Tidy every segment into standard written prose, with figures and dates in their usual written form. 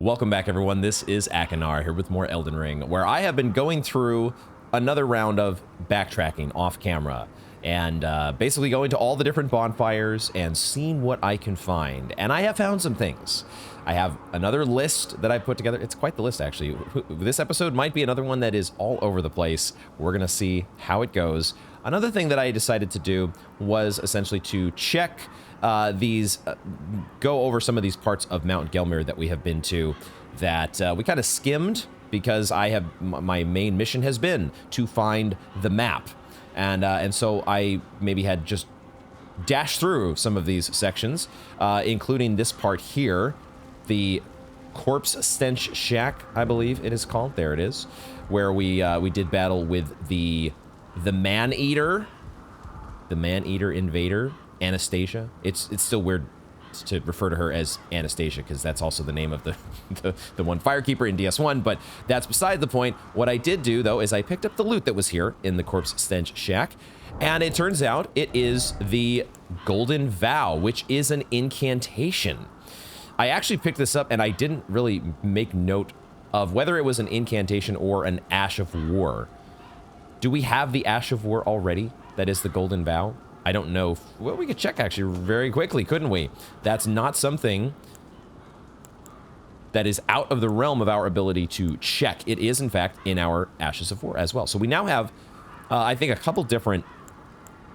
Welcome back, everyone. This is Akanar here with more Elden Ring, where I have been going through another round of backtracking off camera and basically going to all the different bonfires and seeing what I can find. And I have found some things. I have another list that I put together. It's quite the list, actually. This episode might be another one that is all over the place. We're going to see how it goes. Another thing that I decided to do was essentially to check go over some of these parts of Mount Gelmir that we have been to that we kind of skimmed because my main mission has been to find the map. And so I maybe had just dashed through some of these sections, including this part here, the Corpse Stench Shack, I believe it is called. There it is, where we did battle with the Man-Eater, Invader, Anastasia. It's still weird to refer to her as Anastasia because that's also the name of the one Firekeeper in DS1, but that's beside the point. What I did do, though, is I picked up the loot that was here in the Corpse Stench Shack, and it turns out it is the Golden Vow, which is an incantation. I actually picked this up, and I didn't really make note of whether it was an incantation or an Ash of War. Do we have the Ash of War already? That is the Golden Vow? I don't know. Well, we could check actually very quickly, couldn't we? That's not something that is out of the realm of our ability to check. It is, in fact, in our Ashes of War as well. So we now have, I think, a couple different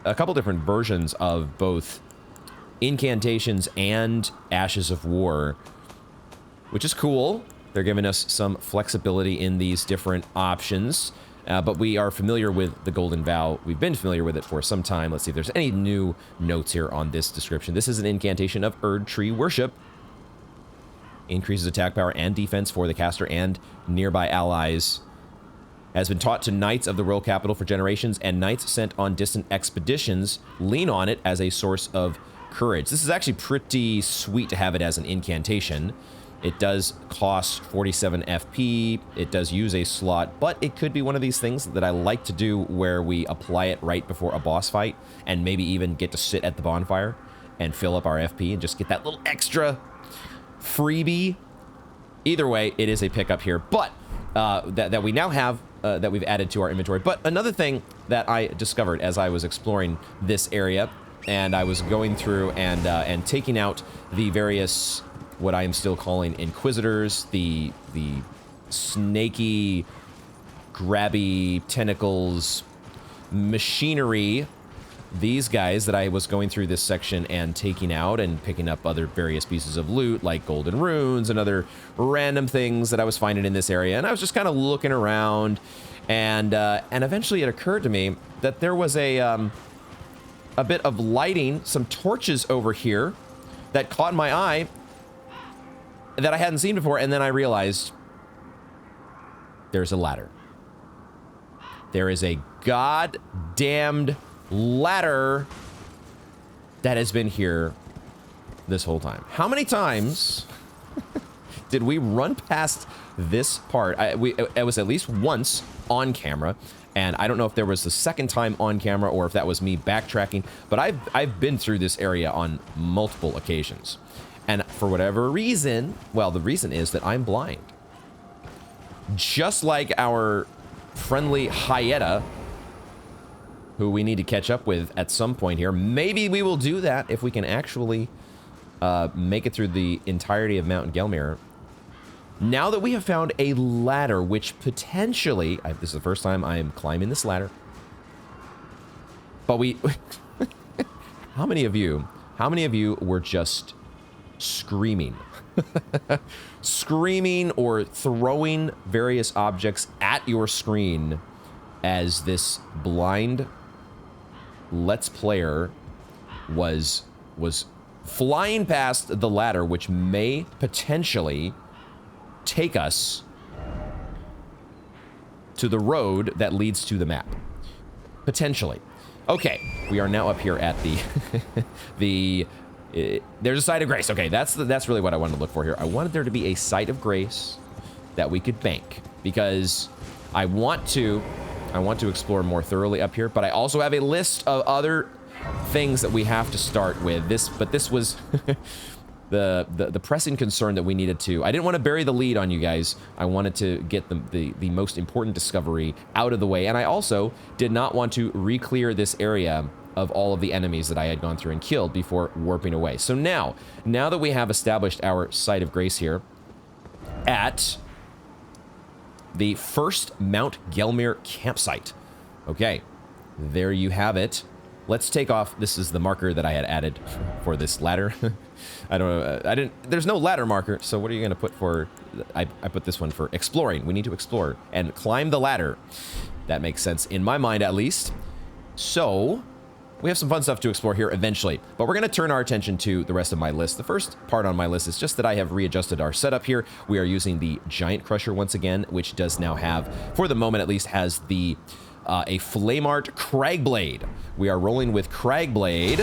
versions of both incantations and Ashes of War, which is cool. They're giving us some flexibility in these different options. But we are familiar with the Golden Vow. We've been familiar with it for some time. Let's see if there's any new notes here on this description. This is an incantation of Erd Tree Worship. Increases attack power and defense for the caster and nearby allies. Has been taught to knights of the royal capital for generations, and knights sent on distant expeditions lean on it as a source of courage. This is actually pretty sweet to have it as an incantation. It does cost 47 FP, it does use a slot, but it could be one of these things that I like to do where we apply it right before a boss fight and maybe even get to sit at the bonfire and fill up our FP and just get that little extra freebie. Either way, it is a pickup here, but that we now have, that we've added to our inventory. But another thing that I discovered as I was exploring this area and I was going through and taking out the various, what I am still calling Inquisitors, the snaky, grabby tentacles, machinery, these guys that I was going through this section and taking out and picking up other various pieces of loot like golden runes and other random things that I was finding in this area. And I was just kind of looking around, and eventually it occurred to me that there was a bit of lighting, some torches over here that caught my eye that I hadn't seen before, and then I realized there's a ladder. There is a goddamned ladder that has been here this whole time. How many times did we run past this part? It was at least once on camera, and I don't know if there was the second time on camera or if that was me backtracking, but I've been through this area on multiple occasions. And for whatever reason, well, the reason is that I'm blind. Just like our friendly Hyetta, who we need to catch up with at some point here. Maybe we will do that if we can actually make it through the entirety of Mount Gelmir. Now that we have found a ladder, which potentially, this is the first time I am climbing this ladder. But how many of you were just screaming screaming or throwing various objects at your screen as this blind Let's Player was flying past the ladder, which may potentially take us to the road that leads to the map? Potentially. Okay, we are now up here at the there's a site of grace. Okay, that's really what I wanted to look for here. I wanted there to be a site of grace that we could bank, because I want to explore more thoroughly up here, but I also have a list of other things that we have to start with. This was the pressing concern that we needed to. I didn't want to bury the lead on you guys. I wanted to get the most important discovery out of the way. And I also did not want to re-clear this area of all of the enemies that I had gone through and killed before warping away. So now that we have established our site of grace here at the first Mount Gelmir campsite. Okay, there you have it. Let's take off. This is the marker that I had added for this ladder. I don't know. There's no ladder marker. So what are you going to put for? I put this one for exploring. We need to explore and climb the ladder. That makes sense in my mind, at least. So we have some fun stuff to explore here eventually, but we're going to turn our attention to the rest of my list. The first part on my list is just that I have readjusted our setup here. We are using the Giant Crusher once again, which does now have, for the moment at least, has the a Flameart Cragblade. We are rolling with Cragblade,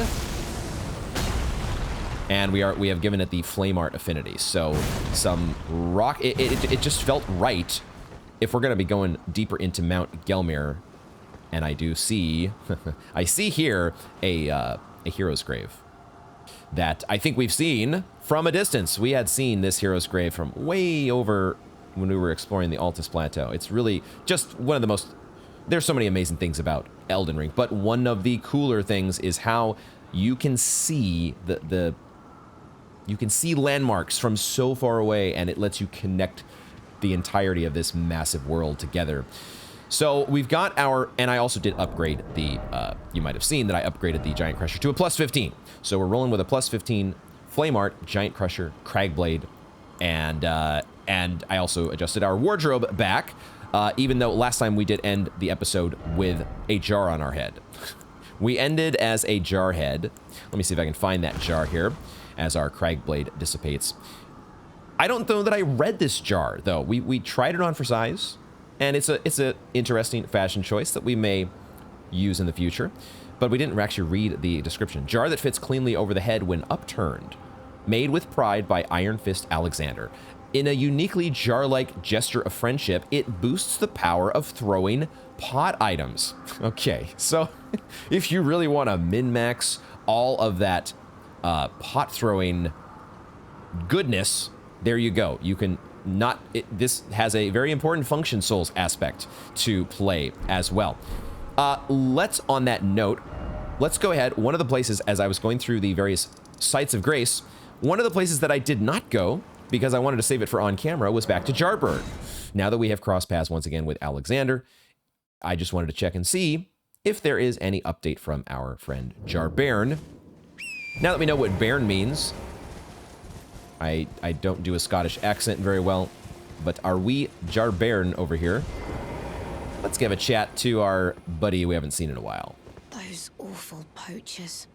and we have given it the Flameart affinity. So some rock. It just felt right if we're going to be going deeper into Mount Gelmir. And I do see, I see here a hero's grave that I think we've seen from a distance. We had seen this hero's grave from way over when we were exploring the Altus Plateau. It's really just one of the most, there's so many amazing things about Elden Ring, but one of the cooler things is how you can see you can see landmarks from so far away, and it lets you connect the entirety of this massive world together. So we've got our, and I also did upgrade the, you might have seen that I upgraded the Giant Crusher to a plus 15. So we're rolling with a plus 15 Flameart, Giant Crusher, Cragblade, and I also adjusted our wardrobe back, even though last time we did end the episode with a jar on our head. We ended as a jar head. Let me see if I can find that jar here as our Cragblade dissipates. I don't know that I read this jar, though. We tried it on for size. And it's a interesting fashion choice that we may use in the future, but we didn't actually read the description. Jar that fits cleanly over the head when upturned. Made with pride by Iron Fist Alexander. In a uniquely jar-like gesture of friendship, it boosts the power of throwing pot items. Okay, so if you really want to min-max all of that pot throwing goodness, there you go. You can this has a very important function souls aspect to play as well. On that note, let's go ahead. One of the places, as I was going through the various sites of grace, one of the places that I did not go, because I wanted to save it for on camera, was back to Jarburn. Now that we have crossed paths once again with Alexander, I just wanted to check and see if there is any update from our friend Jarburn. Now that we know what Bairn means, I don't do a Scottish accent very well, but are we Jarburn over here? Let's give a chat to our buddy we haven't seen in a while. Those awful poachers.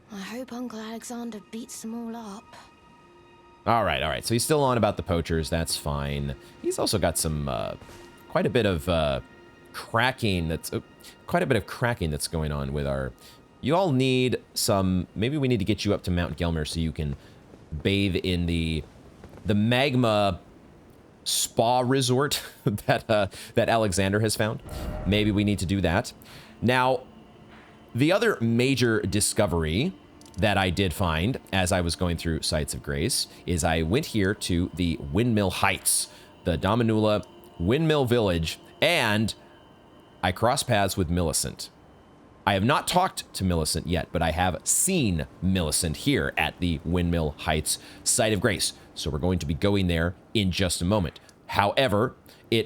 I hope Uncle Alexander beats them all up. All right. So he's still on about the poachers. That's fine. He's also got some quite a bit of cracking. Quite a bit of cracking that's going on with our. You all need some. Maybe we need to get you up to Mount Gelmir so you can bathe in the magma spa resort that Alexander has found. Maybe we need to do that. Now, the other major discovery that I did find as I was going through Sites of Grace is I went here to the Windmill Heights, the Dominula Windmill Village, and I crossed paths with Millicent. I have not talked to Millicent yet, but I have seen Millicent here at the Windmill Heights Site of Grace. So we're going to be going there in just a moment. However, it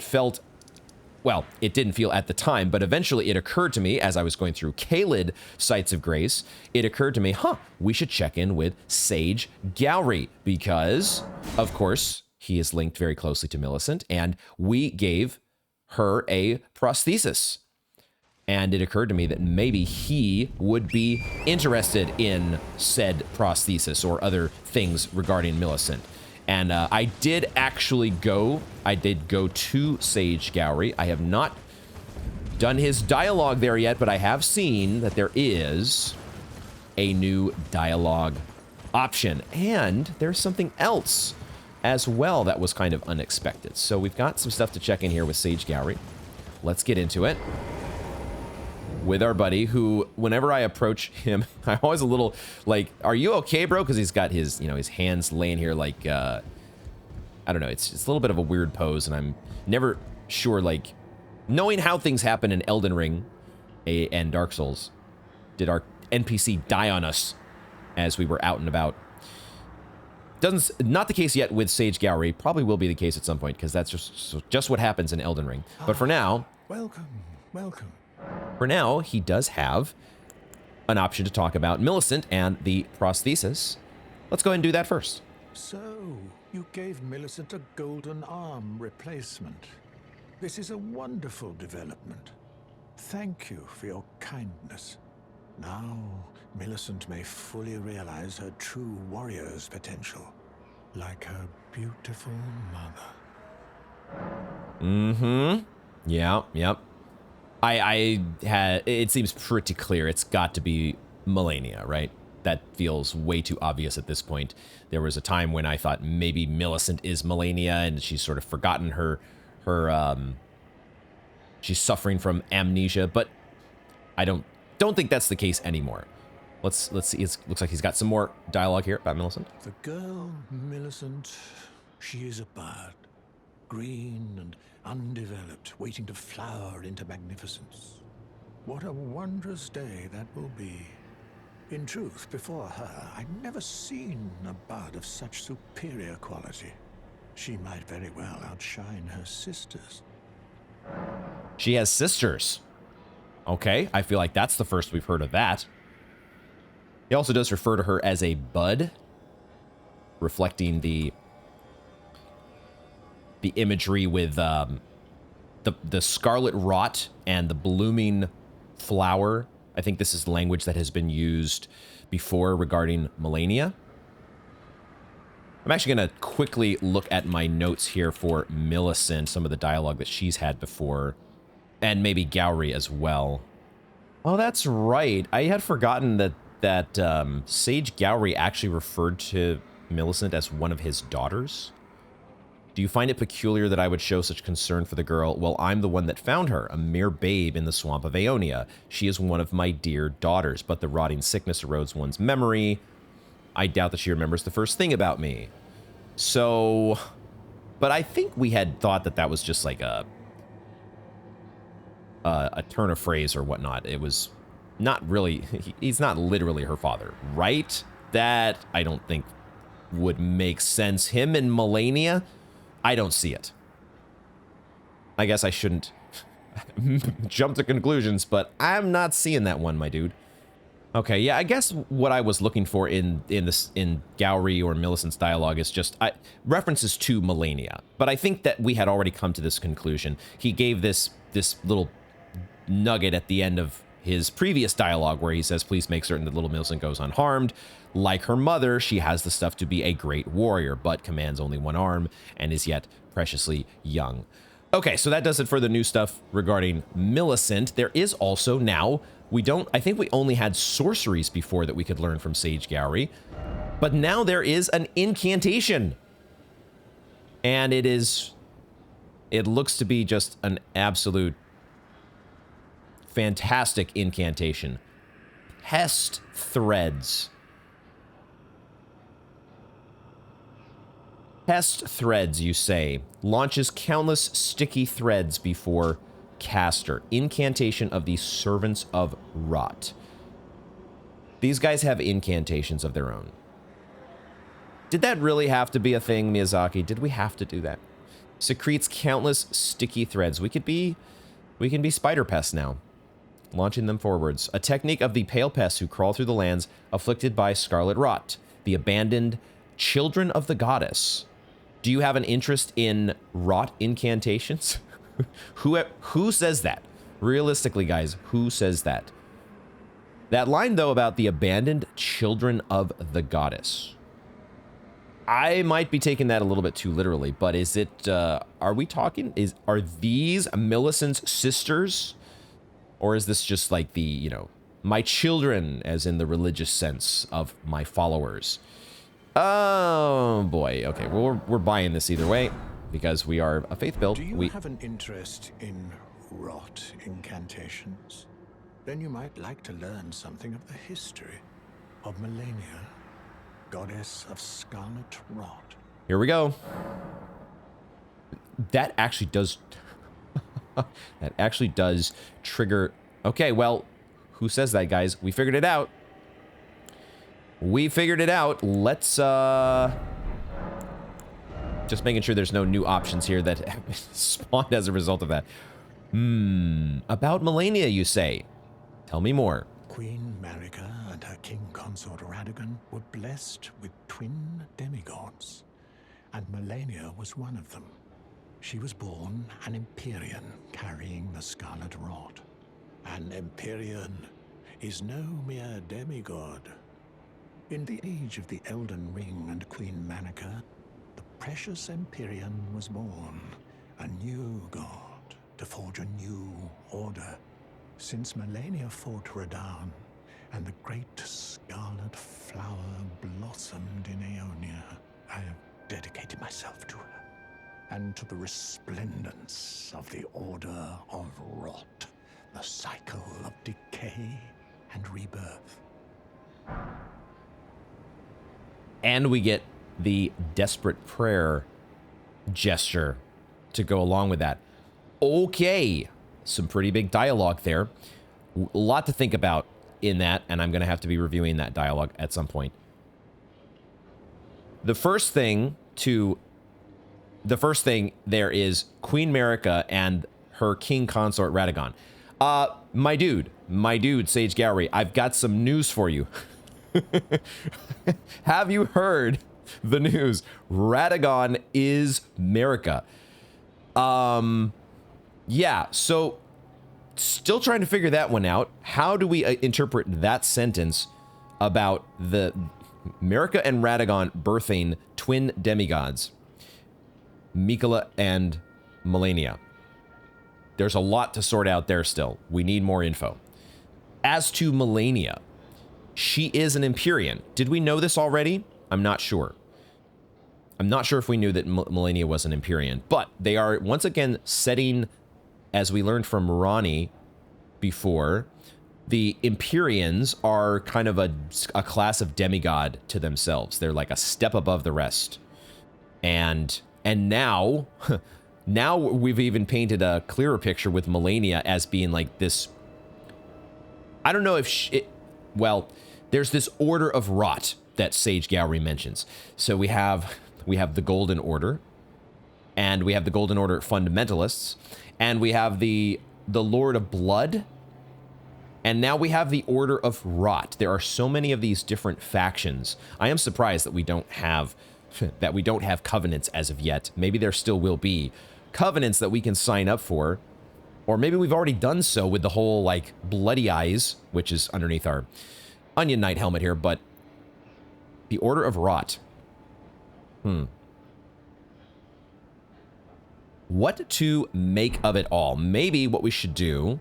didn't feel at the time, but eventually it occurred to me as I was going through Caelid Sites of Grace, it occurred to me, we should check in with Sage Gowry because, of course, he is linked very closely to Millicent, and we gave her a prosthesis. And it occurred to me that maybe he would be interested in said prosthesis or other things regarding Millicent. And I did go to Sage Gowry. I have not done his dialogue there yet, but I have seen that there is a new dialogue option. And there's something else as well that was kind of unexpected. So we've got some stuff to check in here with Sage Gowry. Let's get into it. with our buddy, who, whenever I approach him, I'm always a little like, are you okay, bro? Because he's got his, you know, his hands laying here like, I don't know, it's a little bit of a weird pose, and I'm never sure, like, knowing how things happen in Elden Ring and Dark Souls, did our NPC die on us as we were out and about? Not the case yet with Sage Gowry. Probably will be the case at some point, because that's just what happens in Elden Ring. But for now, welcome. For now, he does have an option to talk about Millicent and the prosthesis. Let's go ahead and do that first. So, you gave Millicent a golden arm replacement. This is a wonderful development. Thank you for your kindness. Now, Millicent may fully realize her true warrior's potential, like her beautiful mother. Mm-hmm. Yeah, yep. It seems pretty clear it's got to be Malenia, right? That feels way too obvious at this point. There was a time when I thought maybe Millicent is Malenia, and she's sort of forgotten she's suffering from amnesia, but I don't think that's the case anymore. Let's see. It looks like he's got some more dialogue here about Millicent. The girl, Millicent, she is a bird, green and undeveloped, waiting to flower into magnificence. What a wondrous day that will be. In truth, before her, I'd never seen a bud of such superior quality. She might very well outshine her sisters. She has sisters. Okay, I feel like that's the first we've heard of that. He also does refer to her as a bud, reflecting the imagery with the scarlet rot and the blooming flower. I think this is language that has been used before regarding Malenia. I'm actually going to quickly look at my notes here for Millicent, some of the dialogue that she's had before, and maybe Gowry as well. Oh, that's right. I had forgotten that Sage Gowry actually referred to Millicent as one of his daughters. Do you find it peculiar that I would show such concern for the girl? Well, I'm the one that found her, a mere babe in the swamp of Aeonia. She is one of my dear daughters, but the rotting sickness erodes one's memory. I doubt that she remembers the first thing about me. So, but I think we had thought that was just like a turn of phrase or whatnot. It was not really, he's not literally her father, right? That I don't think would make sense. Him and Malenia, I don't see it. I guess I shouldn't jump to conclusions, but I'm not seeing that one, my dude. Okay, yeah, I guess what I was looking for in Gowry or Millicent's dialogue is just references to Malenia. But I think that we had already come to this conclusion. He gave this little nugget at the end of his previous dialogue where he says, please make certain that little Millicent goes unharmed. Like her mother, she has the stuff to be a great warrior, but commands only one arm and is yet preciously young. Okay, so that does it for the new stuff regarding Millicent. There is also now, I think we only had sorceries before that we could learn from Sage Gowry, but now there is an incantation. And it looks to be just an absolute fantastic incantation. Pest Threads. Pest Threads, you say, launches countless sticky threads before caster. Incantation of the Servants of Rot. These guys have incantations of their own. Did that really have to be a thing, Miyazaki? Did we have to do that? Secretes countless sticky threads. We can be spider pests now. Launching them forwards. A technique of the pale pests who crawl through the lands afflicted by scarlet rot. The abandoned children of the goddess. Do you have an interest in rot incantations? Who says that? Realistically, guys, who says that? That line, though, about the abandoned children of the goddess. I might be taking that a little bit too literally, but is it, are these Millicent's sisters? Or is this just like the, my children, as in the religious sense of my followers? Oh, boy. Okay, well, we're buying this either way, because we are a faith build. Do you have an interest in rot incantations? Then you might like to learn something of the history of Melania, goddess of scarlet rot. Here we go. That actually does... that actually does trigger... Okay, well, who says that, guys? We figured it out. We figured it out. Let's, just making sure there's no new options here that spawned as a result of that. About Melania, you say? Tell me more. Queen Marika and her king consort Radagon were blessed with twin demigods, and Melania was one of them. She was born an Empyrean carrying the scarlet rot. An Empyrean is no mere demigod. In the age of the Elden Ring and Queen Marika, the precious Empyrean was born, a new god to forge a new order. Since Melania fought Radahn, and the great scarlet flower blossomed in Aeonia, I have dedicated myself to her, and to the resplendence of the Order of Rot, the cycle of decay and rebirth. And we get the desperate prayer gesture to go along with that. Okay. Some pretty big dialogue there. A lot to think about in that, and I'm going to have to be reviewing that dialogue at some point. The first thing there is Queen Marika and her king consort Radagon. My dude, Sage Gowry, I've got some news for you. Have you heard the news? Radagon is Marika. Yeah, so still trying to figure that one out. How do we interpret that sentence about the Marika and Radagon birthing twin demigods, Mikola and Melania? There's a lot to sort out there still. We need more info. As to Melania, she is an Empyrean. Did we know this already? I'm not sure. I'm not sure if we knew that Melania was an Empyrean, but they are once again setting, as we learned from Ronnie before, the Empyreans are kind of a class of demigod to themselves. They're like a step above the rest. And now, now we've even painted a clearer picture with Melania as being like this. I don't know if well, there's this Order of Rot that Sage Gowry mentions. So we have the Golden Order, and we have the Golden Order Fundamentalists, and we have the Lord of Blood, and now we have the Order of Rot. There are so many of these different factions. I am surprised that we don't have covenants as of yet. Maybe there still will be covenants that we can sign up for, or maybe we've already done so with the whole like Bloody Eyes, which is underneath our Onion Knight helmet here, but the Order of Rot. What to make of it all? Maybe what we should do,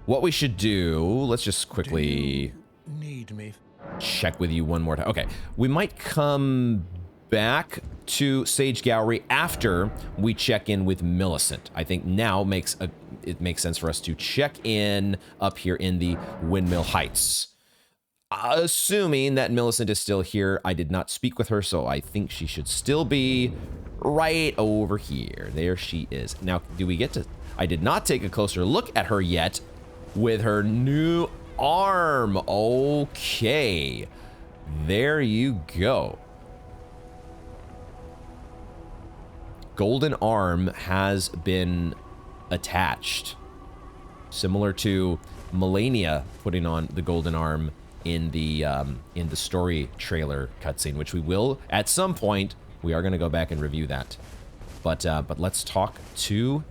let's just quickly Need me? check with you one more time. Okay, we might come back to Sage Gowry after we check in with Millicent. I think now it makes sense for us to check in up here in the Windmill Heights. Assuming that Millicent is still here. I did not speak with her, so I think she should still be right over here. There she is. Now, do we get to... I did not take a closer look at her yet with her new arm. Okay. There you go. Golden arm has been attached. Similar to Melania putting on the golden arm in the story trailer cutscene, which we will at some point. We are going to go back and review that, but let's talk to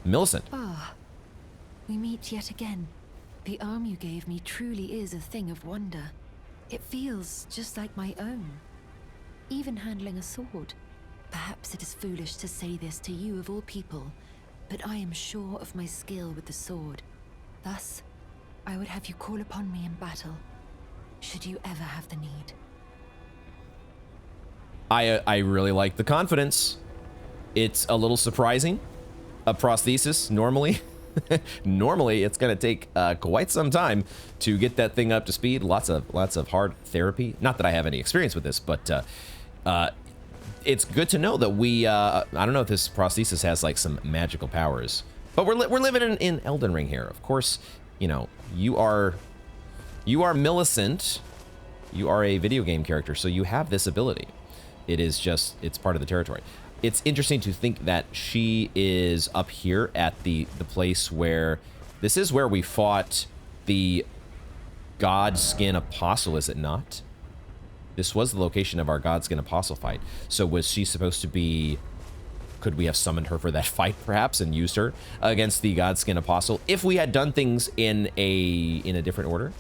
Millicent. Ah, we meet yet again. The arm you gave me truly is a thing of wonder. It feels just like my own. Even handling a sword. Perhaps it is foolish to say this to you of all people, but I am sure of my skill with the sword. Thus, I would have you call upon me in battle, should you ever have the need. I really like the confidence. It's a little surprising. A prosthesis, normally. Normally, it's going to take quite some time to get that thing up to speed. Lots of hard therapy. Not that I have any experience with this, but it's good to know that we. I don't know if this prosthesis has like some magical powers, but we're living in Elden Ring here. Of course, you know you are Millicent. You are a video game character, so you have this ability. It's part of the territory. It's interesting to think that she is up here at the place where, this is where we fought the Godskin Apostle, is it not? This was the location of our Godskin Apostle fight. So was she supposed to be, could we have summoned her for that fight perhaps and used her against the Godskin Apostle if we had done things in a different order?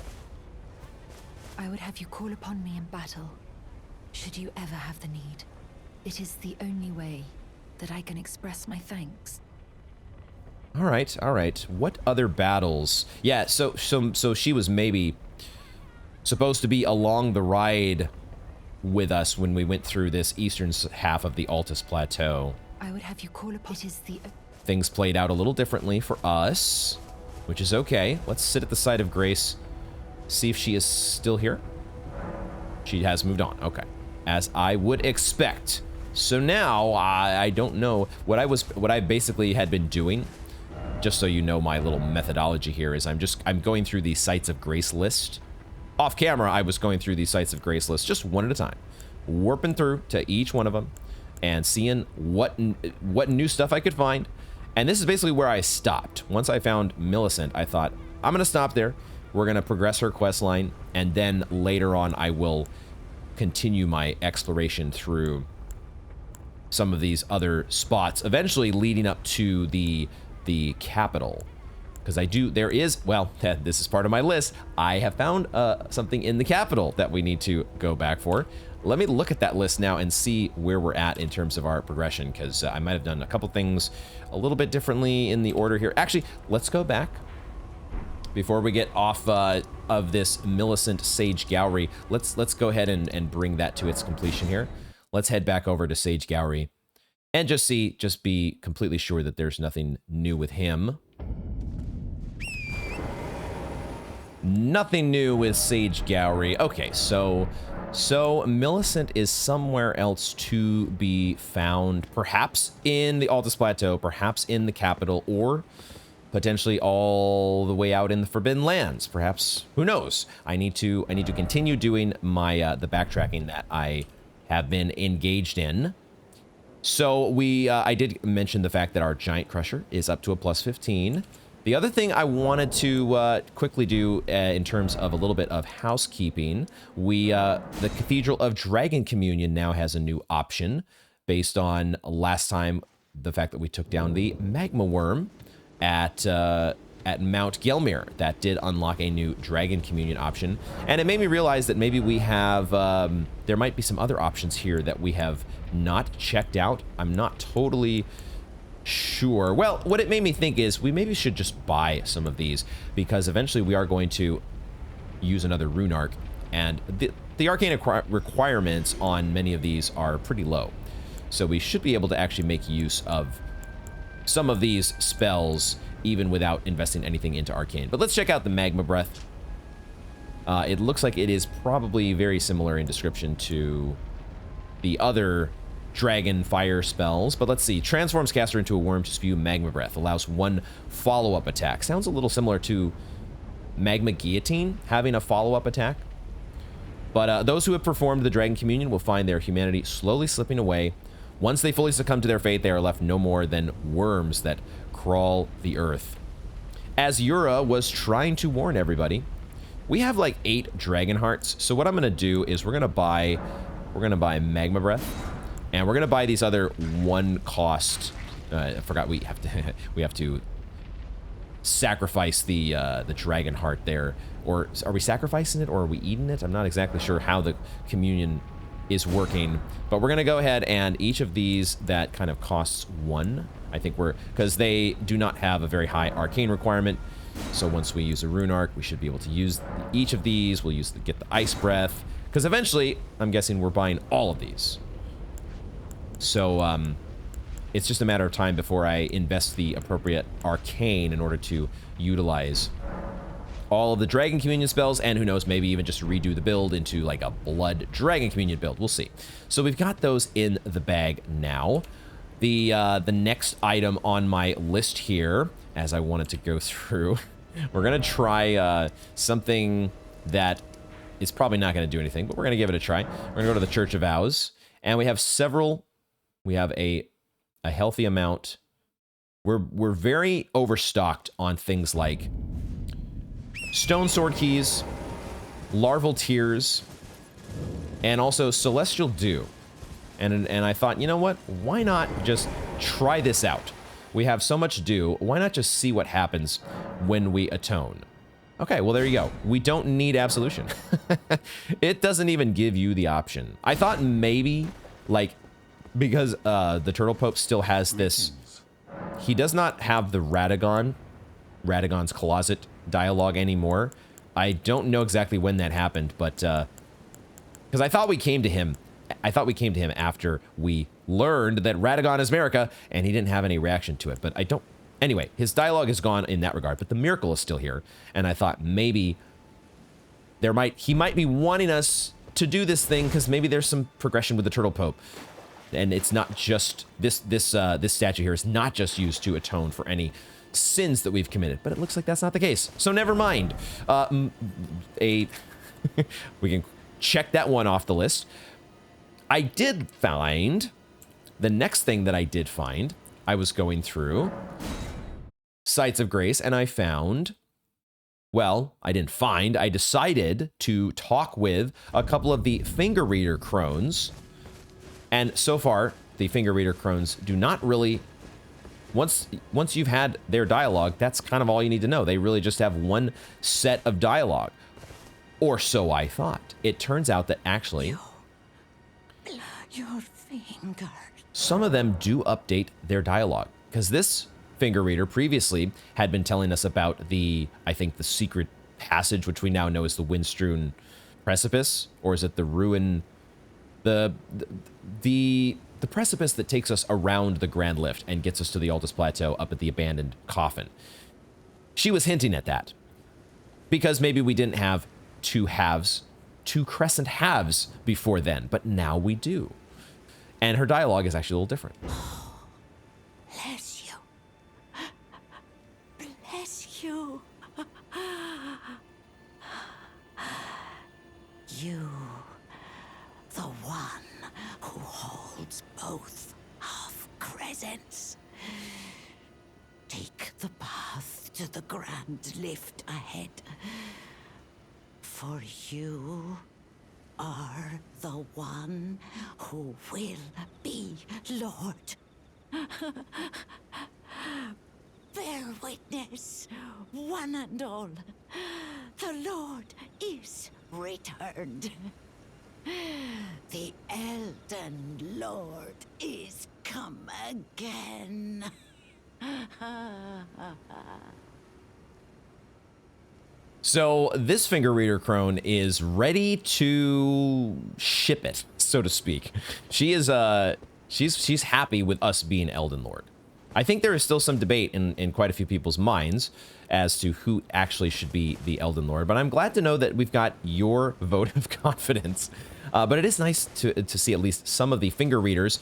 I would have you call upon me in battle, should you ever have the need. It is the only way that I can express my thanks. All right, all right. What other battles? Yeah, so she was maybe supposed to be along the ride with us when we went through this eastern half of the Altus Plateau. I would have you call upon. It is the. Things played out a little differently for us, which is okay. Let's sit at the side of Grace, see if she is still here. She has moved on. Okay, as I would expect. So now I don't know what I basically had been doing. Just so you know, my little methodology here is I'm going through the Sites of Grace list. Off camera, I was going through the Sites of Grace list just one at a time, warping through to each one of them and seeing what new stuff I could find. And this is basically where I stopped. Once I found Millicent, I thought, I'm going to stop there. We're going to progress her quest line, and then later on I will continue my exploration through some of these other spots, eventually leading up to the capital. Because this is part of my list. I have found something in the capital that we need to go back for. Let me look at that list now and see where we're at in terms of our progression, because I might have done a couple things a little bit differently in the order here. Actually, let's go back before we get off of this Millicent Sage Gallery. Let's go ahead and bring that to its completion here. Let's head back over to Sage Gallery and just be completely sure that there's nothing new with him. Nothing new with Sage Gallery. Okay, so Millicent is somewhere else to be found, perhaps in the Altus Plateau, perhaps in the capital, or potentially all the way out in the Forbidden Lands. Perhaps, who knows? I need to continue doing my the backtracking that I have been engaged in. So I did mention the fact that our Giant Crusher is up to a +15. The other thing I wanted to quickly do in terms of a little bit of housekeeping, the Cathedral of Dragon Communion now has a new option based on last time, the fact that we took down the Magma Worm at Mount Gelmir. That did unlock a new Dragon Communion option, and it made me realize that maybe we have there might be some other options here that we have not checked out. I'm not totally sure. Well, what it made me think is we maybe should just buy some of these, because eventually we are going to use another rune arc, and the arcane requirements on many of these are pretty low, so we should be able to actually make use of some of these spells even without investing anything into arcane. But let's check out the Magma Breath. It looks like it is probably very similar in description to the other dragon fire spells, but let's see. Transforms caster into a worm to spew Magma Breath. Allows one follow-up attack. Sounds a little similar to Magma Guillotine having a follow-up attack. But those who have performed the Dragon Communion will find their humanity slowly slipping away. Once they fully succumb to their fate, they are left no more than worms that crawl the earth. As Yura was trying to warn everybody, we have like 8 dragon hearts. So what I'm gonna do is we're gonna buy Magma Breath, and we're gonna buy these other one cost. I forgot we have to sacrifice the dragon heart there. Or are we sacrificing it, or are we eating it? I'm not exactly sure how the communion is working, but we're gonna go ahead and each of these that kind of costs 1. I think because they do not have a very high arcane requirement. So once we use a rune arc, we should be able to use each of these. We'll get the ice breath, because eventually I'm guessing we're buying all of these. So It's just a matter of time before I invest the appropriate arcane in order to utilize all of the Dragon Communion spells, and who knows, maybe even just redo the build into like a Blood Dragon Communion build. We'll see. So we've got those in the bag now. The next item on my list here, as I wanted to go through, we're gonna try something that is probably not gonna do anything, but we're gonna give it a try. We're gonna go to the Church of Vows, and we have several. We have a healthy amount. We're very overstocked on things like Stone Sword Keys, Larval Tears, and also Celestial Dew. And I thought, you know what? Why not just try this out? We have so much dew. Why not just see what happens when we atone? Okay, well, there you go. We don't need absolution. It doesn't even give you the option. I thought maybe, like, because the Turtle Pope still has this... He does not have the Radagon's Closet dialogue anymore. I don't know exactly when that happened, but... Because I thought we came to him after we learned that Radagon is America, and he didn't have any reaction to it, but I don't... Anyway, his dialogue is gone in that regard, but the miracle is still here, and I thought maybe he might be wanting us to do this thing, because maybe there's some progression with the Turtle Pope, and it's not just... This statue here is not just used to atone for any sins that we've committed, but it looks like that's not the case, so never mind. We can check that one off the list. I did find, the next thing that I did find, I was going through Sites of Grace, and I found, well, I decided to talk with a couple of the Finger Reader Crones, and so far, the Finger Reader Crones do not really, once you've had their dialogue, that's kind of all you need to know. They really just have one set of dialogue, or so I thought. It turns out that actually... Your finger. Some of them do update their dialogue, because this finger reader previously had been telling us about I think the secret passage, which we now know is the Windstrewn Precipice, or is it the ruin, the precipice that takes us around the Grand Lift and gets us to the Altus Plateau up at the abandoned coffin. She was hinting at that, because maybe we didn't have two crescent halves before then, but now we do. And her dialogue is actually a little different. Bless you. Bless you. You, the one who holds both half-crescents. Take the path to the Grand Lift ahead. For you are the one who will be Lord. Bear witness, one and all. The Lord is returned. The Elden Lord is come again. So this finger reader crone is ready to ship it, so to speak. She is she's happy with us being Elden Lord. I think there is still some debate in quite a few people's minds as to who actually should be the Elden Lord, but I'm glad to know that we've got your vote of confidence. But it is nice to see at least some of the finger readers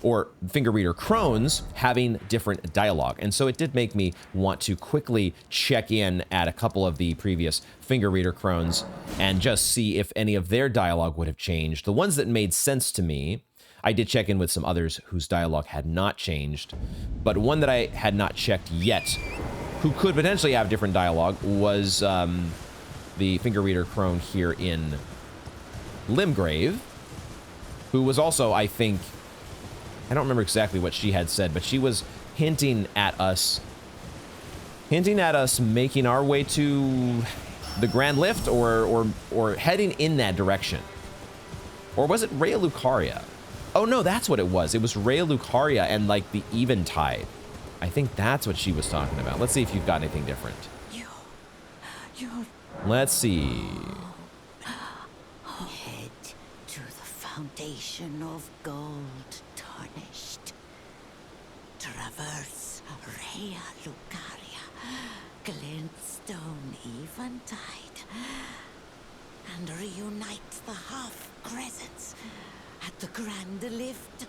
or finger reader crones having different dialogue. And so it did make me want to quickly check in at a couple of the previous finger reader crones and just see if any of their dialogue would have changed. The ones that made sense to me, I did check in with some others whose dialogue had not changed, but one that I had not checked yet, who could potentially have different dialogue, was the finger reader crone here in Limgrave, who was also, I think, I don't remember exactly what she had said, but she was hinting at us making our way to the Grand Lift or heading in that direction. Or was it Rhea Lucaria? Oh no, that's what it was. It was Rhea Lucaria and like the Eventide. I think that's what she was talking about. Let's see if you've got anything different. Let's see. Head to the foundation of gold tarnished. traverse Rhea Lucaria, Glintstone Eventide, and reunite the half-crescents at the Grand Lift.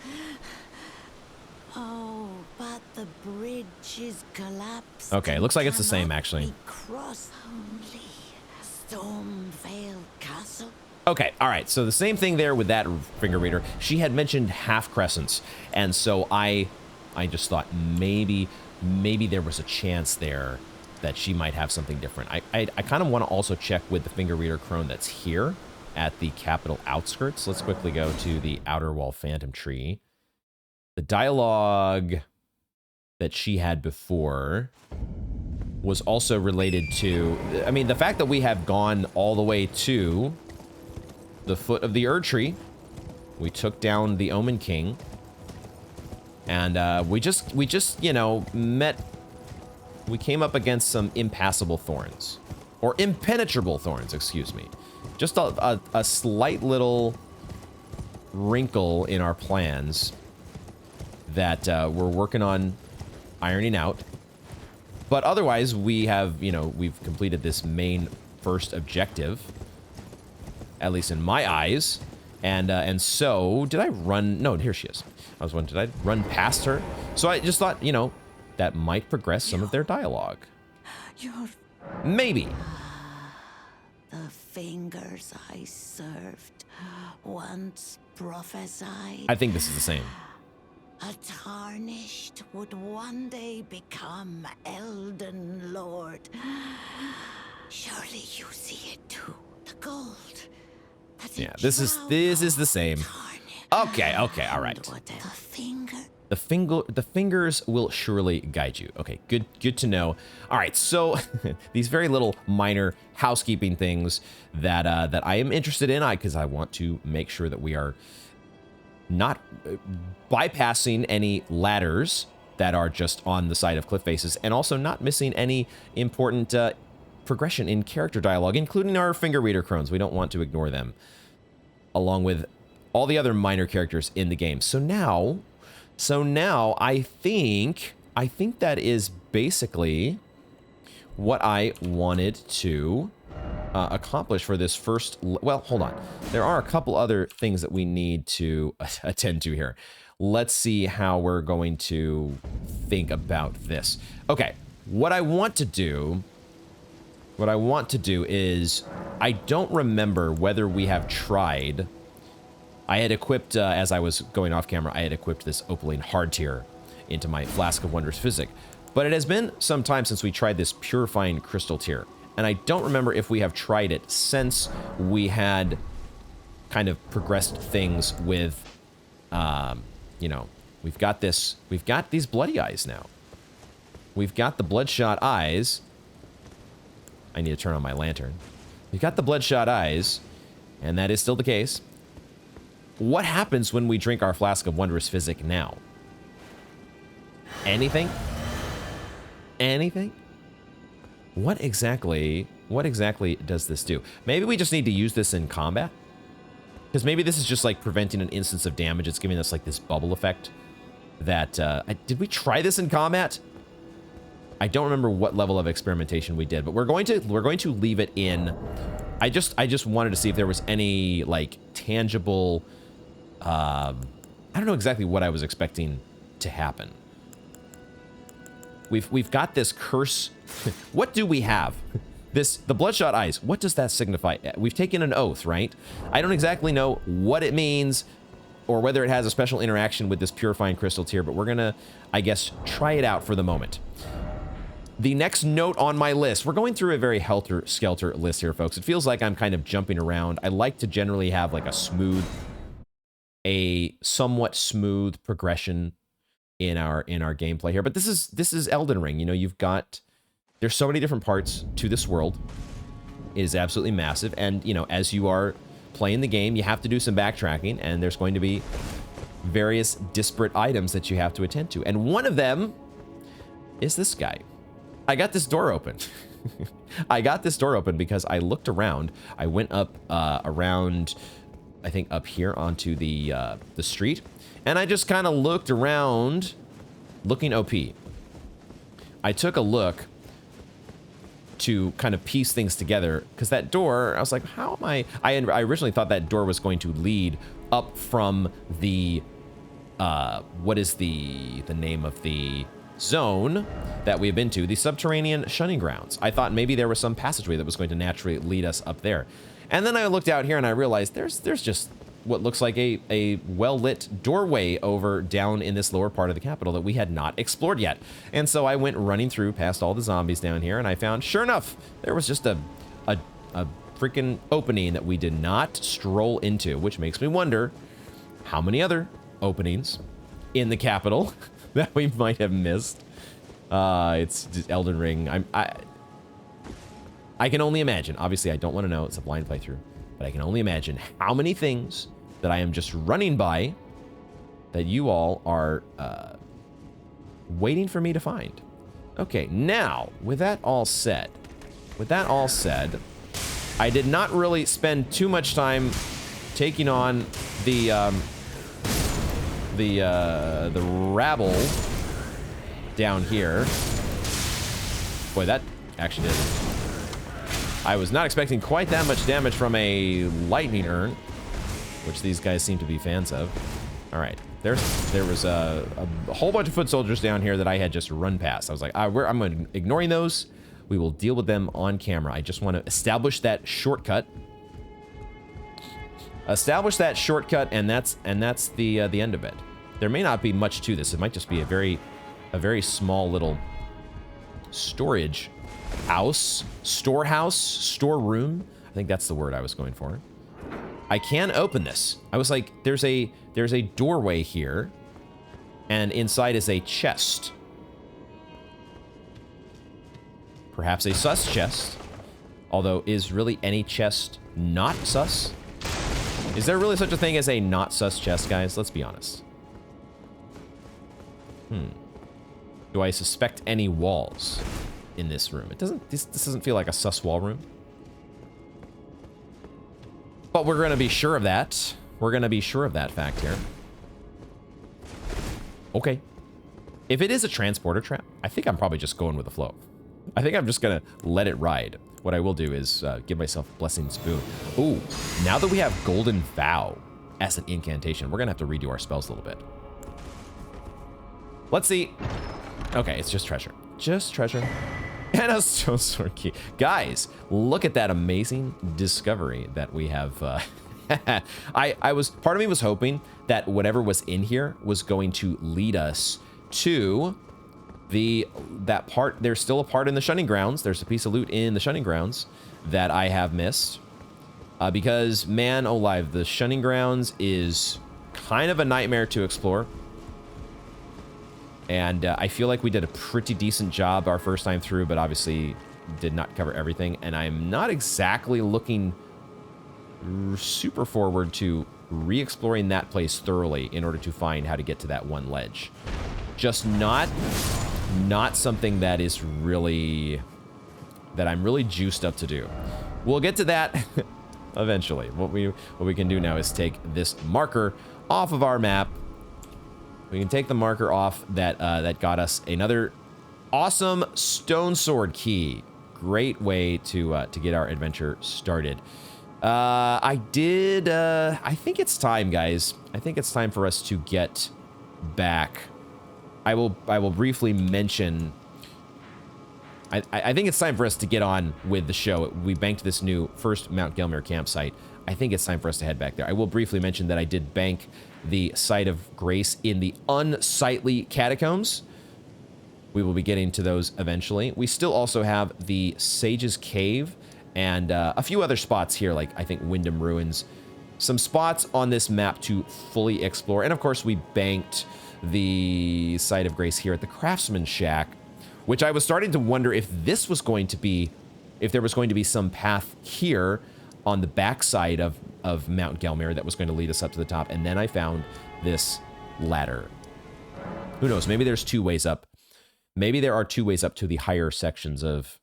Oh, but the bridge is collapsed. Okay, looks like it's the same, actually. Cross only Stormvale Castle. Okay, all right. So the same thing there with that finger reader. She had mentioned half crescents, and so I just thought maybe there was a chance there that she might have something different. I kind of want to also check with the finger reader crone that's here at the capital outskirts. Let's quickly go to the Outer Wall Phantom Tree. The dialogue that she had before was also related to, I mean, the fact that we have gone all the way to the foot of the Erd Tree. We took down the Omen King. And we just, you know, we came up against some impassable thorns. Or impenetrable thorns, excuse me. Just a slight little wrinkle in our plans that we're working on ironing out. But otherwise, we have, you know, we've completed this main first objective, at least in my eyes. And so, did I run? No, here she is. I was wondering, did I run past her? So I just thought, you know, that might progress some of their dialogue. You're Maybe. the fingers I served once prophesied. I think this is the same. A tarnished would one day become Elden Lord. Surely you see it too. The gold. Yeah, this is the same. Okay, all right. The finger. The fingers will surely guide you. Okay, good to know. All right, so these very little minor housekeeping things that that I am interested in, because I want to make sure that we are not bypassing any ladders that are just on the side of cliff faces, and also not missing any important progression in character dialogue, including our finger reader crones. We don't want to ignore them, along with all the other minor characters in the game. So now I think that is basically what I wanted to accomplish for this first. Well, hold on. There are a couple other things that we need to attend to here. Let's see how we're going to think about this. Okay, what I want to do is, I don't remember whether we have tried. I had equipped, as I was going off camera, I had equipped this opaline hardtear into my Flask of Wondrous Physic. But it has been some time since we tried this purifying crystal tier. And I don't remember if we have tried it since we had kind of progressed things with, you know, we've got these bloody eyes now. We've got the bloodshot eyes. I need to turn on my lantern. We've got the bloodshot eyes, and that is still the case. What happens when we drink our Flask of Wondrous Physic now? Anything? Anything? What exactly does this do? Maybe we just need to use this in combat? Because maybe this is just like preventing an instance of damage. It's giving us like this bubble effect that, did we try this in combat? I don't remember what level of experimentation we did, but we're going to leave it in. I just wanted to see if there was any like tangible, I don't know exactly what I was expecting to happen. We've got this curse. What do we have? The bloodshot eyes. What does that signify? We've taken an oath, right? I don't exactly know what it means or whether it has a special interaction with this purifying crystal tier, but we're gonna, I guess, try it out for the moment. The next note on my list, we're going through a very helter-skelter list here, folks. It feels like I'm kind of jumping around. I like to generally have like a somewhat smooth progression in our gameplay here. But this is Elden Ring. You know, there's so many different parts to this world. It is absolutely massive. And, you know, as you are playing the game, you have to do some backtracking, and there's going to be various disparate items that you have to attend to. And one of them is this guy. I got this door open. I got this door open because I looked around. I went up around, I think up here onto the street, and I just kind of looked around looking OP. I took a look to kind of piece things together, because that door, I was like, how am I originally thought that door was going to lead up from the, what is the name of the zone that we've been to, the subterranean shunning grounds. I thought maybe there was some passageway that was going to naturally lead us up there. And then I looked out here and I realized there's just what looks like a well-lit doorway over down in this lower part of the capital that we had not explored yet. And so I went running through past all the zombies down here, and I found, sure enough, there was just a freaking opening that we did not stroll into, which makes me wonder how many other openings in the capital that we might have missed. It's just Elden Ring. I can only imagine. Obviously, I don't want to know. It's a blind playthrough. But I can only imagine how many things that I am just running by that you all are waiting for me to find. Okay, now, with that all said, I did not really spend too much time taking on the rabble down here. Boy, that actually did. I was not expecting quite that much damage from a lightning urn, which these guys seem to be fans of. All right, there was a whole bunch of foot soldiers down here that I had just run past. I was like, I'm ignoring those. We will deal with them on camera. I just want to establish that shortcut. Establish that shortcut, and that's the end of it. There may not be much to this. It might just be a very small little storage house, storeroom. I think that's the word I was going for. I can open this. I was like, there's a doorway here, and inside is a chest. Perhaps a sus chest. Although, is really any chest not sus? Is there really such a thing as a not sus chest, guys? Let's be honest. Do I suspect any walls in this room? It doesn't. This doesn't feel like a sus wall room. But we're gonna be sure of that. We're gonna be sure of that fact here. Okay. If it is a transporter trap, I think I'm probably just going with the flow. I think I'm just gonna let it ride. What I will do is give myself Blessing Spoon. Ooh, now that we have Golden Vow as an incantation, we're gonna have to redo our spells a little bit. Let's see. Okay, it's just treasure. Just treasure. And a stone sword key. Guys, look at that amazing discovery that we have. Part of me was hoping that whatever was in here was going to lead us to that part. There's still a part in the shunning grounds. There's a piece of loot in the shunning grounds that I have missed. Because, man alive, the shunning grounds is kind of a nightmare to explore. And I feel like we did a pretty decent job our first time through, but obviously did not cover everything. And I'm not exactly looking super forward to re-exploring that place thoroughly in order to find how to get to that one ledge. Just not something that is really, that I'm really juiced up to do. We'll get to that eventually. What we can do now is take this marker off of our map. We can take the marker off that got us another awesome stone sword key. Great way to get our adventure started. I think it's time, guys. I think it's time for us to get back. I will briefly mention. I think it's time for us to get on with the show. We banked this new first Mount Gelmir campsite. I think it's time for us to head back there. I will briefly mention that I did bank the site of grace in the unsightly catacombs. We will be getting to those eventually. We still also have the Sage's Cave and a few other spots here, like I think Wyndham Ruins. Some spots on this map to fully explore. And of course, we banked the site of grace here at the Craftsman Shack, which I was starting to wonder if this was going to be, if there was going to be some path here on the backside of Mount Gelmir that was going to lead us up to the top. And then I found this ladder. Who knows? Maybe there's two ways up. Maybe there are two ways up to the higher sections of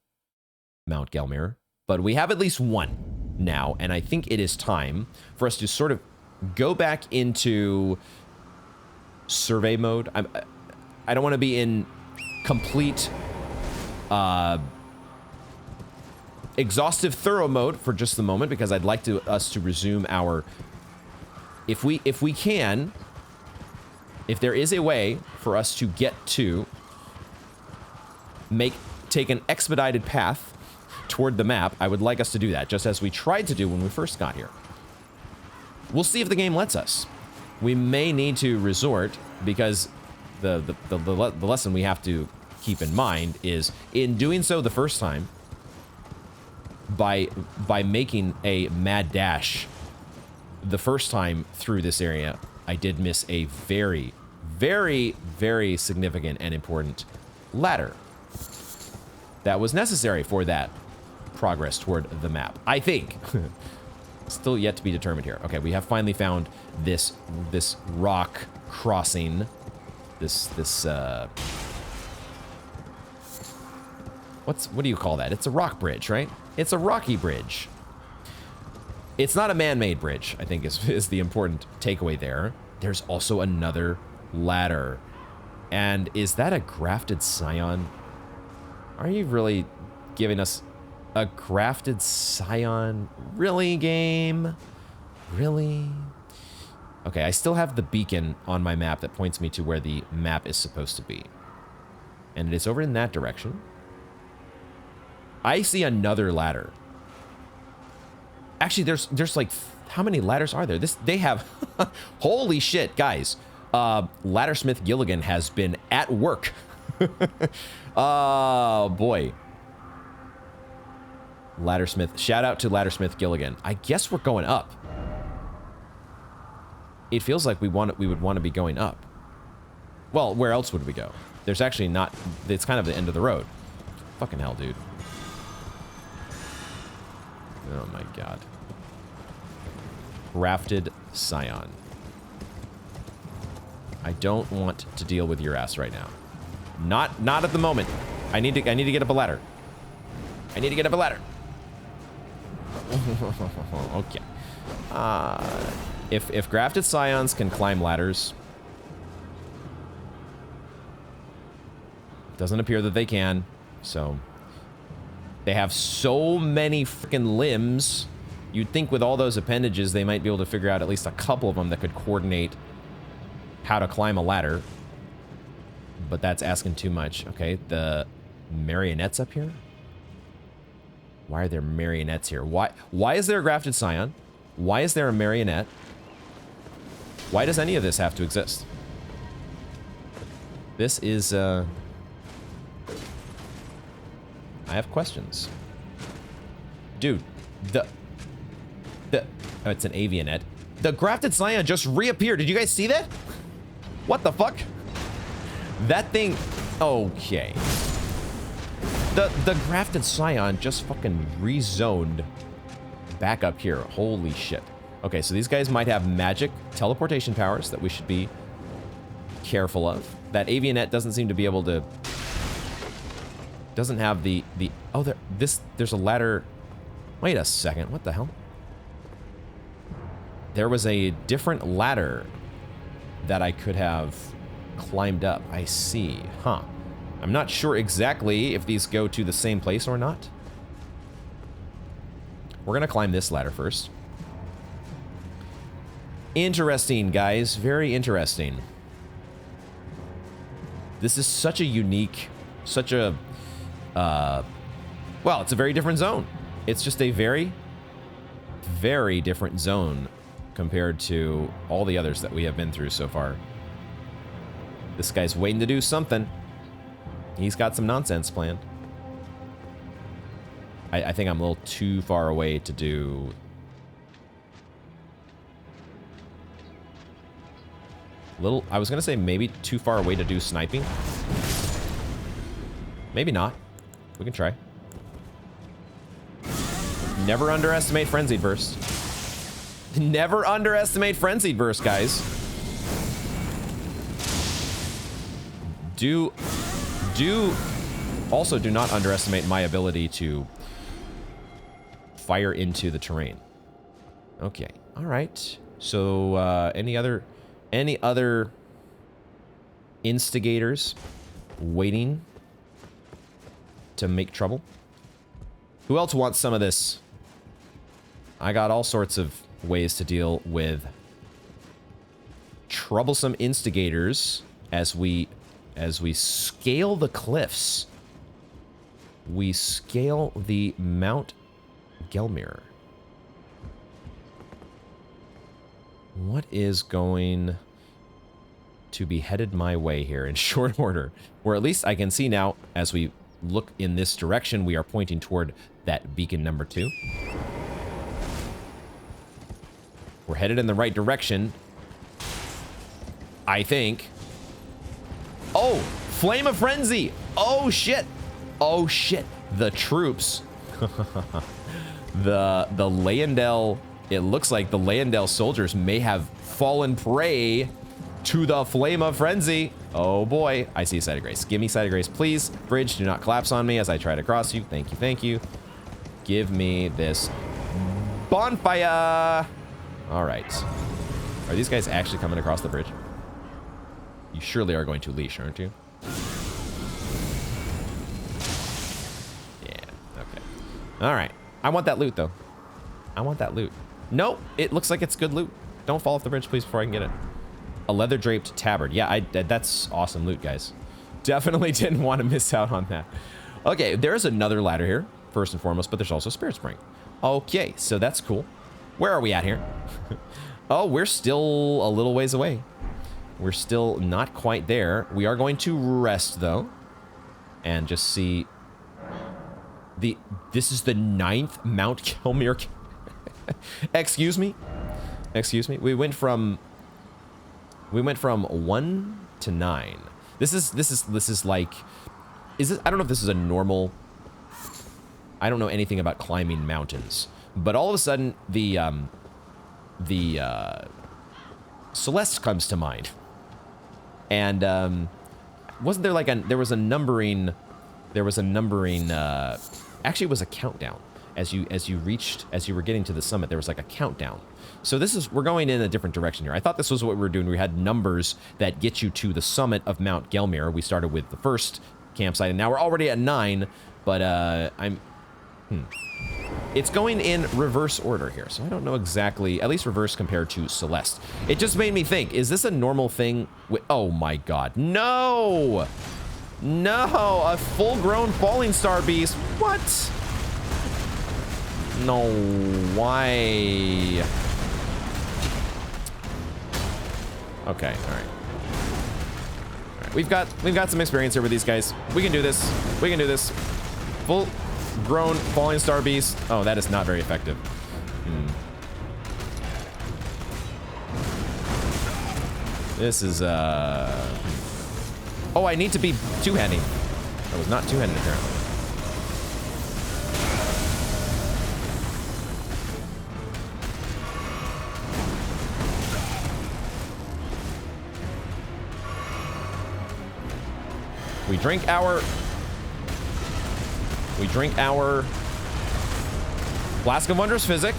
Mount Gelmir. But we have at least one now. And I think it is time for us to sort of go back into survey mode. I don't want to be in complete exhaustive thorough mode for just the moment, because I'd like us to resume our, if we can, if there is a way for us to get to take an expedited path toward the map, I would like us to do that, just as we tried to do when we first got here. We'll see if the game lets us. We may need to resort, because the lesson we have to keep in mind is, in doing so the first time, by making a mad dash the first time through this area, I did miss a very, very, very significant and important ladder that was necessary for that progress toward the map, I think. Still yet to be determined here. Okay, we have finally found this rock crossing. What do you call that? It's a rock bridge, right? It's a rocky bridge. It's not a man-made bridge, I think is the important takeaway there. There's also another ladder. And is that a grafted scion? Are you really giving us a grafted scion? Really, game? Really? Okay, I still have the beacon on my map that points me to where the map is supposed to be. And it is over in that direction. I see another ladder. Actually, there's like, how many ladders are there? They have, holy shit, guys. Laddersmith Gilligan has been at work. Oh, boy. Laddersmith, shout out to Laddersmith Gilligan. I guess we're going up. It feels like we would want to be going up. Well, where else would we go? There's actually not, it's kind of the end of the road. Fucking hell, dude. Oh my god. Grafted scion. I don't want to deal with your ass right now. Not at the moment. I need to get up a ladder. I need to get up a ladder. Okay. If grafted scions can climb ladders, doesn't appear that they can. So they have so many freaking limbs. You'd think with all those appendages, they might be able to figure out at least a couple of them that could coordinate how to climb a ladder. But that's asking too much. Okay, the marionettes up here? Why are there marionettes here? Why is there a grafted scion? Why is there a marionette? Why does any of this have to exist? This is, I have questions. Dude, oh, it's an avionet. The grafted scion just reappeared. Did you guys see that? What the fuck? That thing, okay. The grafted scion just fucking rezoned back up here. Holy shit. Okay, so these guys might have magic teleportation powers that we should be careful of. That avionet doesn't seem to be able to, doesn't have the oh, there's a ladder. Wait a second, what the hell? There was a different ladder that I could have climbed up. I see, huh. I'm not sure exactly if these go to the same place or not. We're gonna climb this ladder first. Interesting, guys, very interesting. This is such a unique, such a, well, it's a very different zone. It's just a very, very different zone compared to all the others that we have been through so far. This guy's waiting to do something. He's got some nonsense planned. I think I'm a little too far away to do... I was gonna say maybe too far away to do sniping. Maybe not. We can try. Never underestimate Frenzied Burst. Never underestimate Frenzied Burst, guys. Also do not underestimate my ability to fire into the terrain. Okay, all right. So any other instigators waiting to make trouble. Who else wants some of this? I got all sorts of ways to deal with troublesome instigators as we scale the cliffs. We scale the Mount Gelmir. What is going to be headed my way here in short order? Or at least I can see now, as we look in this direction, we are pointing toward that beacon number 2. We're headed in the right direction, I think. Oh, Flame of Frenzy. Oh, shit. Oh, shit. The troops. the Leyendell, it looks like the Leyendell soldiers may have fallen prey to the Flame of Frenzy. Oh, boy. I see a Site of Grace. Give me Site of Grace, please. Bridge, do not collapse on me as I try to cross you. Thank you, thank you. Give me this bonfire. All right. Are these guys actually coming across the bridge? You surely are going to leash, aren't you? Yeah, okay. All right. I want that loot, though. I want that loot. Nope. It looks like it's good loot. Don't fall off the bridge, please, before I can get it. A leather-draped tabard. Yeah, that's awesome loot, guys. Definitely didn't want to miss out on that. Okay, there's another ladder here, first and foremost, but there's also a Spirit Spring. Okay, so that's cool. Where are we at here? Oh, we're still a little ways away. We're still not quite there. We are going to rest, though, and just see this is the 9th Mount Gelmir. Excuse me? Excuse me? We went from 1 to 9. This is like, I don't know if this is a normal, I don't know anything about climbing mountains, but all of a sudden the Celeste comes to mind. And wasn't there like there was a numbering, actually it was a countdown. As you were getting to the summit, there was like a countdown. So we're going in a different direction here. I thought this was what we were doing. We had numbers that get you to the summit of Mount Gelmir. We started with the first campsite, and now we're already at 9, but it's going in reverse order here, so I don't know exactly, at least reverse compared to Celeste. It just made me think, is this a normal thing? Oh my god, no! No, a full-grown Fallingstar beast. What? No, why? Okay, all right. All right, we've got some experience here with these guys. We can do this. We can do this. Full-grown Fallingstar beast. Oh, that is not very effective. This is Oh, I need to be two-handing. I was not two-handed apparently. We drink our Flask of Wondrous Physic.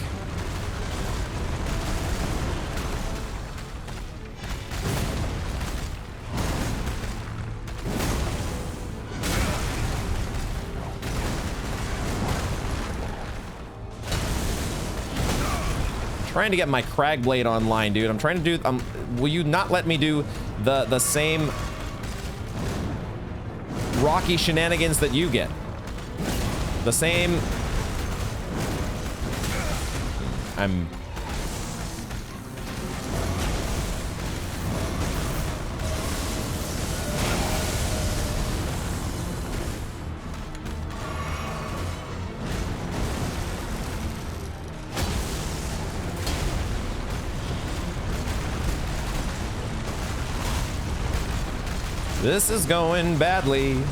Trying to get my Crag Blade online, dude. I'm trying to do, will you not let me do the same rocky shenanigans that you get? The same... This is going badly.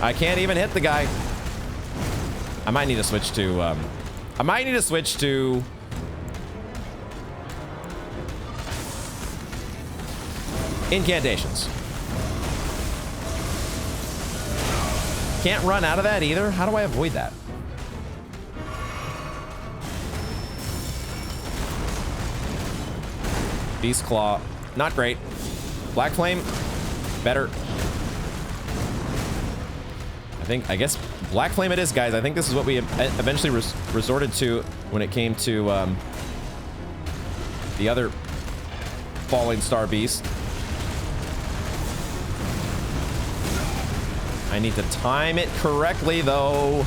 I can't even hit the guy. I might need to switch to, incantations. Can't run out of that either? How do I avoid that? Beast Claw, not great. Black Flame, better. I guess Black Flame it is, guys. I think this is what we eventually resorted to when it came to the other Fallingstar beast. I need to time it correctly, though.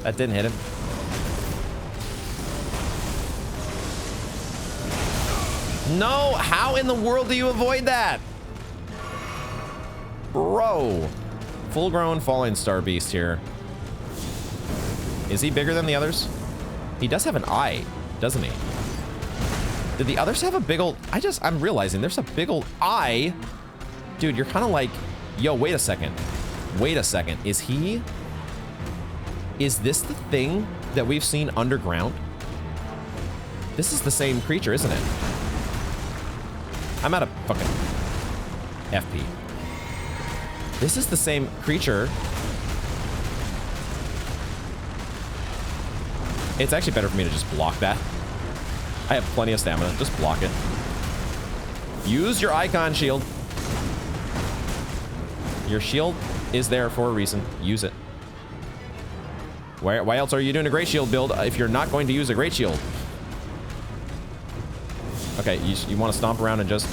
That didn't hit him. No, how in the world do you avoid that? Bro. Full-grown Fallingstar beast here. Is he bigger than the others? He does have an eye, doesn't he? Did the others have a big old... I'm realizing there's a big old eye. Dude, you're kind of like... Yo, wait a second. Wait a second. Is this the thing that we've seen underground? This is the same creature, isn't it? I'm out of fucking FP. This is the same creature. It's actually better for me to just block that. I have plenty of stamina. Just block it. Use your icon shield. Your shield is there for a reason. Use it. Why else are you doing a great shield build if you're not going to use a great shield? Okay, you want to stomp around and just...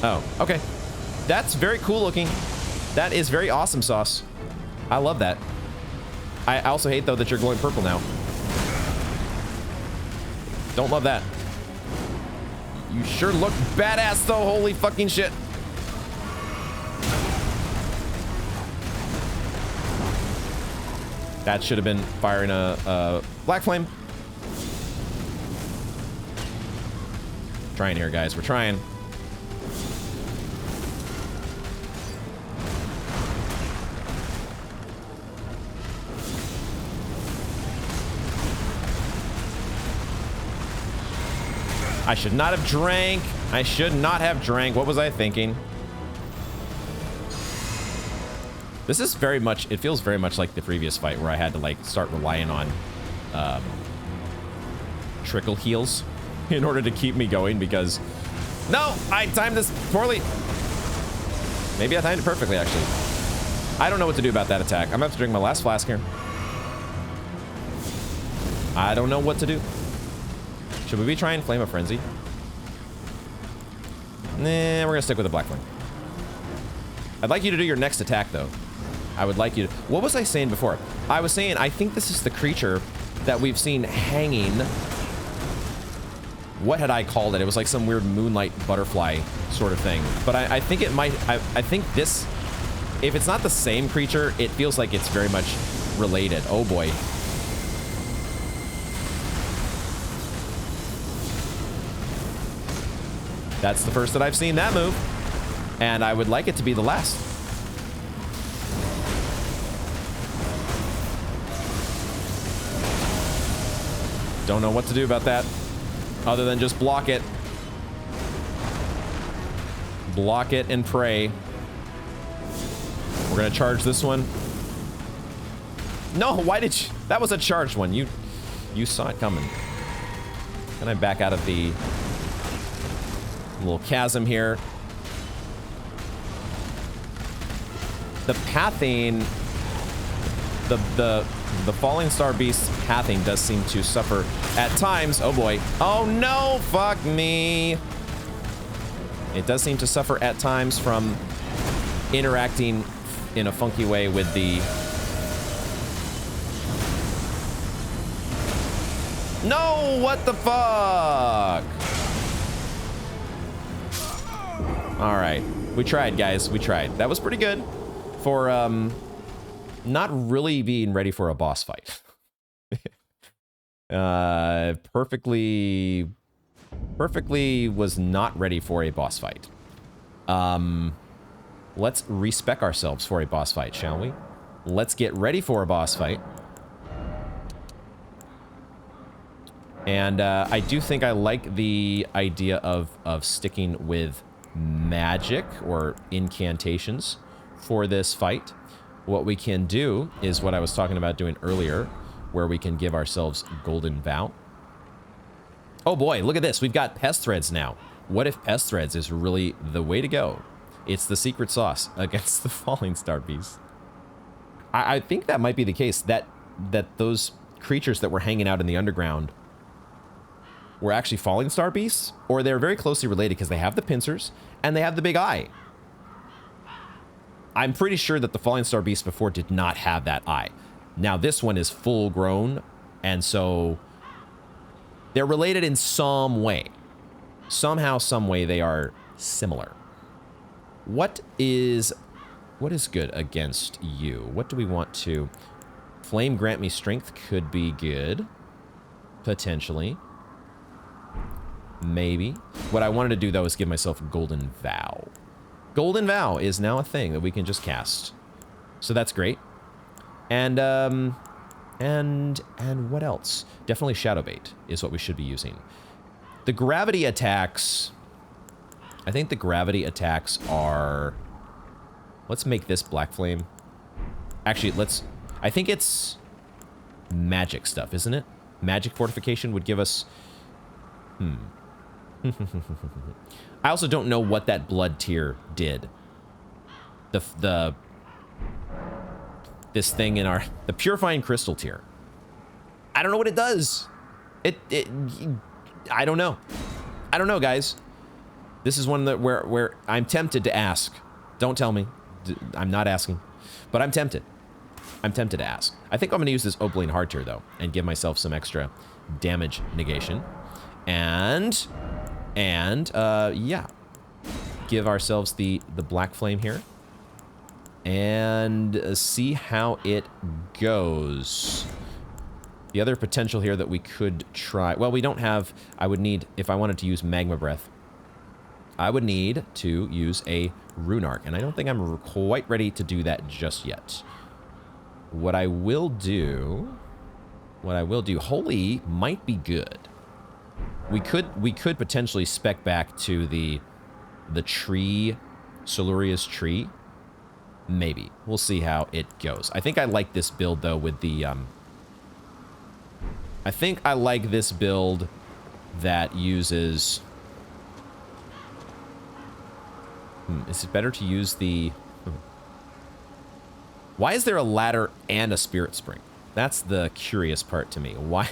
Oh, okay. That's very cool looking. That is very awesome sauce. I love that. I also hate, though, that you're glowing purple now. Don't love that. You sure look badass, though. Holy fucking shit. That should have been firing a black flame. Trying here, guys. We're trying. I should not have drank. I should not have drank. What was I thinking? This is very much, it feels very much like the previous fight where I had to like start relying on trickle heals in order to keep me going because, no, I timed this poorly. Maybe I timed it perfectly, actually. I don't know what to do about that attack. I'm gonna have to drink my last flask here. I don't know what to do. Should we be trying Flame of Frenzy? Nah, we're gonna stick with the Black Flame. I'd like you to do your next attack, though. I would like you to... What was I saying before? I was saying, I think this is the creature that we've seen hanging. What had I called it? It was like some weird moonlight butterfly sort of thing. But I think it might... I think this... If it's not the same creature, it feels like it's very much related. Oh, boy. That's the first that I've seen that move. And I would like it to be the last. Don't know what to do about that other than just block it. Block it and pray. We're gonna charge this one. No, why did you? That was a charged one. You saw it coming. Can I back out of the little chasm here? The pathing, the Fallingstar Beast's pathing does seem to suffer at times. Oh boy. Oh no, fuck me. It does seem to suffer at times from interacting in a funky way with the... No, what the fuck? All right, we tried, guys, we tried. That was pretty good for not really being ready for a boss fight. Perfectly was not ready for a boss fight. Let's respec ourselves for a boss fight, shall we? Let's get ready for a boss fight. And I do think I like the idea of sticking with magic or incantations for this fight. what we can do is what I was talking about doing earlier, where we can give ourselves Golden Vow. Oh boy, look at this. We've got Pest Threads now. What if Pest Threads is really the way to go? It's the secret sauce against the Fallingstar beast. I think that might be the case, that those creatures that were hanging out in the underground were actually Fallingstar beasts, or they're very closely related because they have the pincers and they have the big eye. I'm pretty sure that the Fallingstar beast before did not have that eye. Now this one is full grown, and so they're related in some way. Somehow, some way they are similar. What is good against you? What do we want to... Flame grant me strength could be good. Potentially. Maybe. What I wanted to do, though, is give myself Golden Vow. Golden Vow is now a thing that we can just cast. So that's great. And what else? Definitely Shadow Bait is what we should be using. The gravity attacks... I think the gravity attacks are... Let's make this Black Flame. Actually, let's... I think it's magic stuff, isn't it? Magic fortification would give us... I also don't know what that blood tier did. This thing in our... The purifying crystal tier. I don't know what it does. I don't know. I don't know, guys. This is one that where I'm tempted to ask. Don't tell me. I'm not asking. But I'm tempted. I'm tempted to ask. I think I'm going to use this Opaline Hard tier, though, and give myself some extra damage negation. And yeah. Give ourselves the Black Flame here. And see how it goes. The other potential here that we could try... Well, we don't have... I would need... If I wanted to use Magma Breath, I would need to use a Rune Arc. And I don't think I'm quite ready to do that just yet. What I will do... Holy might be good. We could potentially spec back to the tree... Soluria's tree. Maybe. We'll see how it goes. I think I like this build, though, with the... I think I like this build that uses... Is it better to use the... Why is there a ladder and a Spirit Spring? That's the curious part to me. Why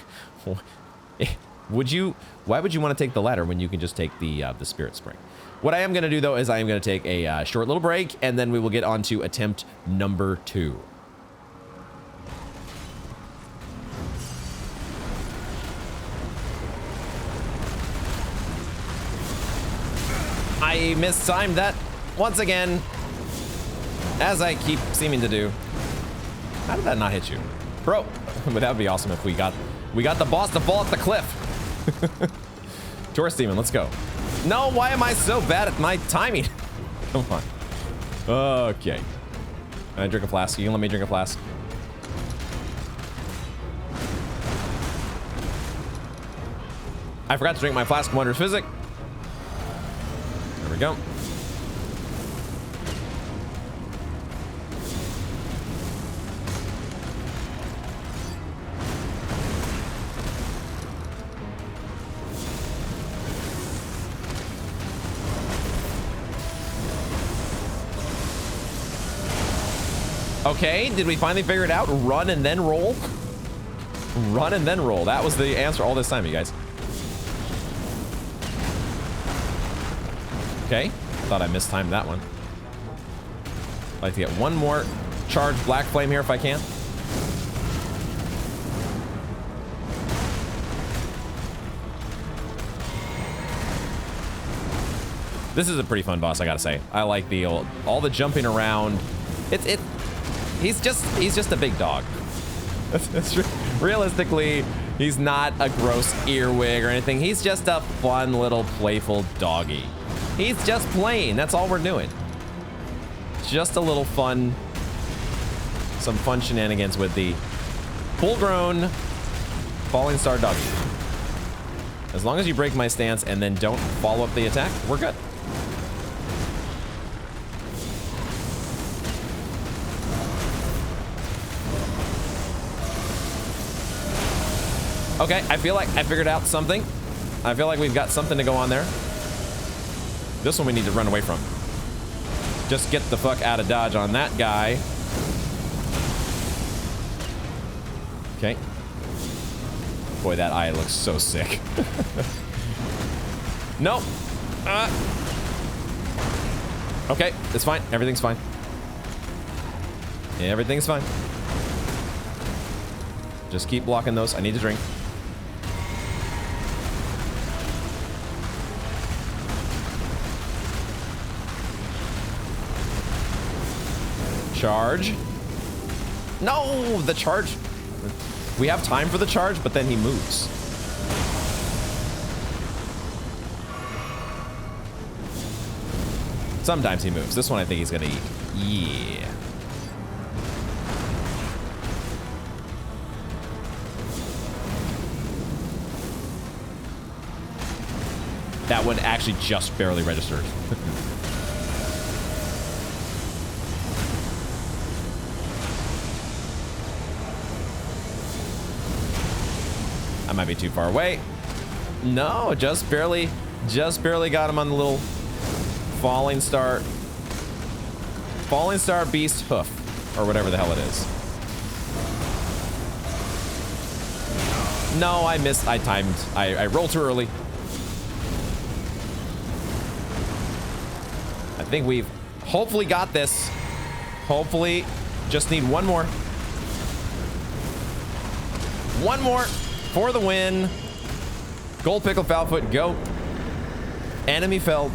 would you want to take the ladder when you can just take the Spirit Spring? What I am going to do, though, is I am going to take a short little break, and then we will get on to attempt number 2. I mistimed that once again, as I keep seeming to do. How did that not hit you? Bro, but that would be awesome if we got the boss to fall off the cliff. Tourist Demon, let's go. No, why am I so bad at my timing? Come on. Okay. Can I drink a flask? You can let me drink a flask. I forgot to drink my flask of Wondrous Physic. There we go. Okay, did we finally figure it out? Run and then roll? Run and then roll. That was the answer all this time, you guys. Okay, thought I mistimed that one. I'd like to get one more charged Black Flame here if I can. This is a pretty fun boss, I gotta say. I like the all the jumping around. He's just a big dog. Realistically, he's not a gross earwig or anything. He's just a fun little playful doggy. He's just playing. That's all we're doing. Just a little fun, some fun shenanigans with the full-grown Fallingstar doggy. As long as you break my stance and then don't follow up the attack, we're good. Okay, I feel like I figured out something. I feel like we've got something to go on there. This one we need to run away from. Just get the fuck out of dodge on that guy. Okay. Boy, that eye looks so sick. Nope. Okay, it's fine. Everything's fine. Everything's fine. Just keep blocking those. I need to drink. Charge. No, the charge. We have time for the charge, but then he moves. Sometimes he moves. This one I think he's gonna eat. Yeah. That one actually just barely registered. I might be too far away. No, just barely got him on the little Fallingstar beast hoof, or whatever the hell it is. No, I missed. I timed. I rolled too early. I think we've hopefully got this. Hopefully, just need one more. One more for the win. Gold Pickle Foulfoot, go. Enemy felled.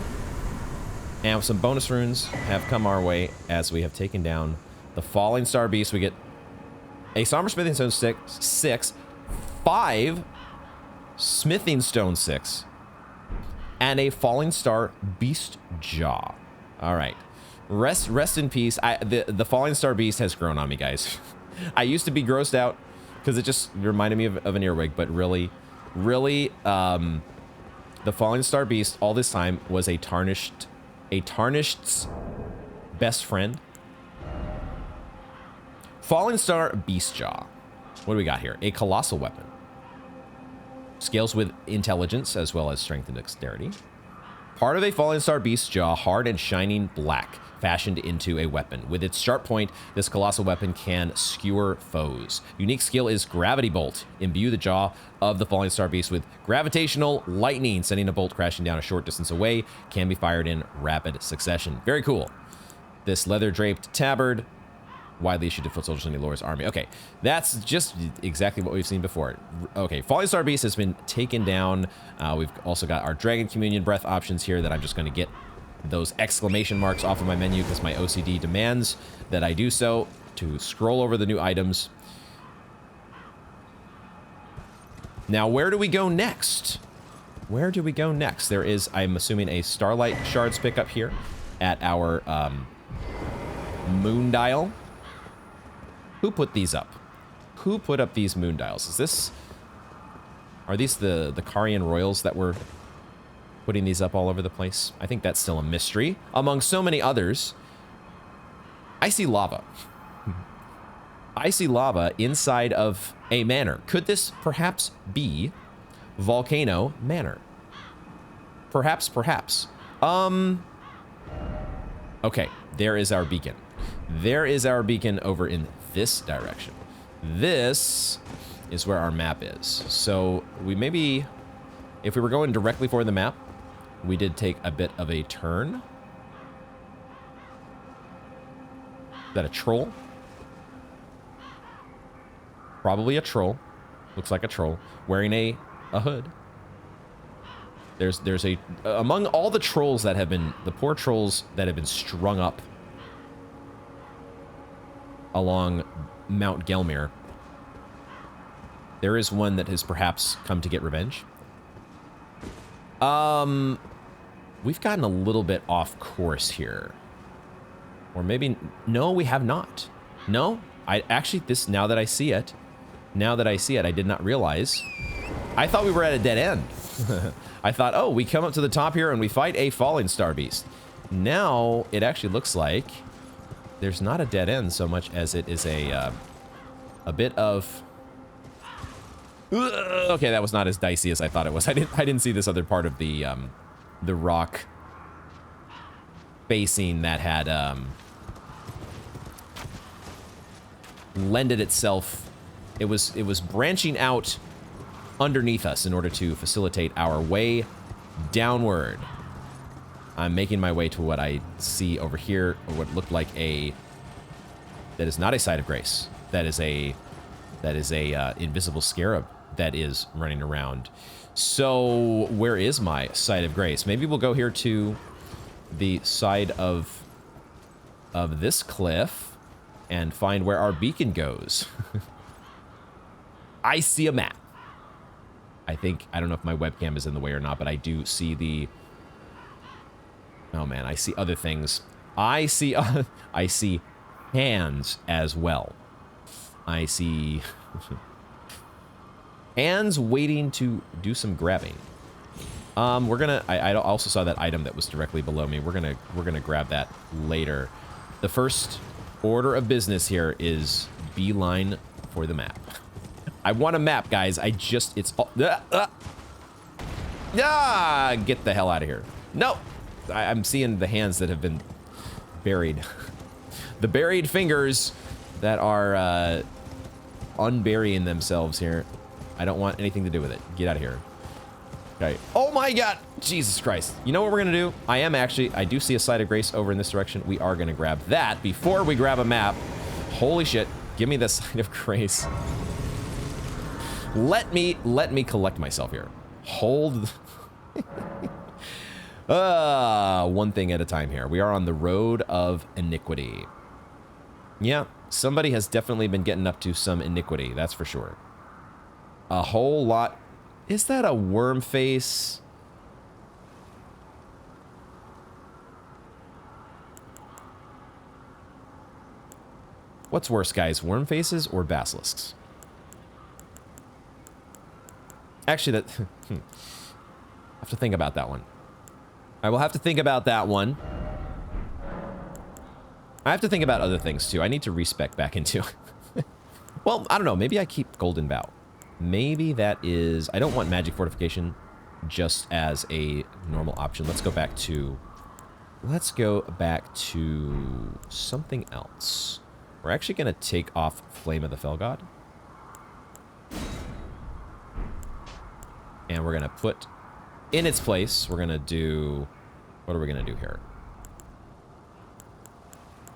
And some bonus runes have come our way as we have taken down the Fallingstar Beast. We get a Somber Smithing Stone 6, 5 Smithing Stone 6, and a Fallingstar Beast Jaw. All right. Rest in peace. The Fallingstar Beast has grown on me, guys. I used to be grossed out because it just reminded me of an earwig, but really, the Fallingstar Beast all this time was a Tarnished's best friend. Fallingstar Beastjaw. What do we got here? A colossal weapon. Scales with intelligence as well as strength and dexterity. Part of a Fallingstar Beastjaw, hard and shining black, fashioned into a weapon. With its sharp point, this colossal weapon can skewer foes. Unique skill is Gravity Bolt. Imbue the jaw of the Fallingstar Beast with gravitational lightning, sending a bolt crashing down a short distance away. Can be fired in rapid succession. Very cool. This leather-draped tabard, widely issued to foot soldiers in the Lord's army. Okay, that's just exactly what we've seen before. Okay, Fallingstar Beast has been taken down. We've also got our Dragon Communion Breath options here that I'm just going to get those exclamation marks off of my menu because my OCD demands that I do so to scroll over the new items. Now, where do we go next? Where do we go next? There is, I'm assuming, a Starlight Shards pickup here at our moon dial. Who put these up? Who put up these moon dials? Is this... Are these the Carian Royals that were putting these up all over the place? I think that's still a mystery. Among so many others, I see lava. I see lava inside of a manor. Could this perhaps be Volcano Manor? Perhaps. Okay, there is our beacon. There is our beacon over in this direction. This is where our map is. So we maybe, if we were going directly for the map, we did take a bit of a turn. Is that a troll? Probably a troll. Looks like a troll wearing a hood. There's a, among all the trolls that have been, the poor trolls that have been strung up along Mount Gelmir, there is one that has perhaps come to get revenge. We've gotten a little bit off course here. Or maybe, no, we have not. No, I actually, this, now that I see it, I did not realize. I thought we were at a dead end. I thought, oh, we come up to the top here and we fight a Fallingstar Beast. Now, it actually looks like there's not a dead end so much as it is a bit of Okay, that was not as dicey as I thought it was. I didn't see this other part of the rock facing that had lended itself. It was branching out underneath us in order to facilitate our way downward. I'm making my way to what I see over here, or what looked like that is not a site of grace. That is a invisible scarab that is running around. So where is my site of grace? Maybe we'll go here to the side of this cliff and find where our beacon goes. I see a map. I don't know if my webcam is in the way or not, but I do see oh man, I see other things. I see hands as well. I see hands waiting to do some grabbing. I also saw that item that was directly below me. We're gonna grab that later. The first order of business here is beeline for the map. I want a map, guys. It's all... get the hell out of here. No! I'm seeing the hands that have been buried. The buried fingers that are unburying themselves here. I don't want anything to do with it. Get out of here. Okay. Oh my god! Jesus Christ. You know what we're gonna do? I do see a site of grace over in this direction. We are gonna grab that before we grab a map. Holy shit. Give me the site of grace. Let me collect myself here. Hold. One thing at a time here. We are on the road of iniquity. Yeah, somebody has definitely been getting up to some iniquity, that's for sure. A whole lot. Is that a worm face? What's worse, guys? Worm faces or basilisks? Actually, I have to think about that one. I will have to think about that one. I have to think about other things, too. I need to respec back into... Well, I don't know. Maybe I keep Golden Bow. Maybe that is... I don't want Magic Fortification just as a normal option. Let's go back to... something else. We're actually going to take off Flame of the Fell God. And we're going to put in its place, we're going to do... What are we going to do here?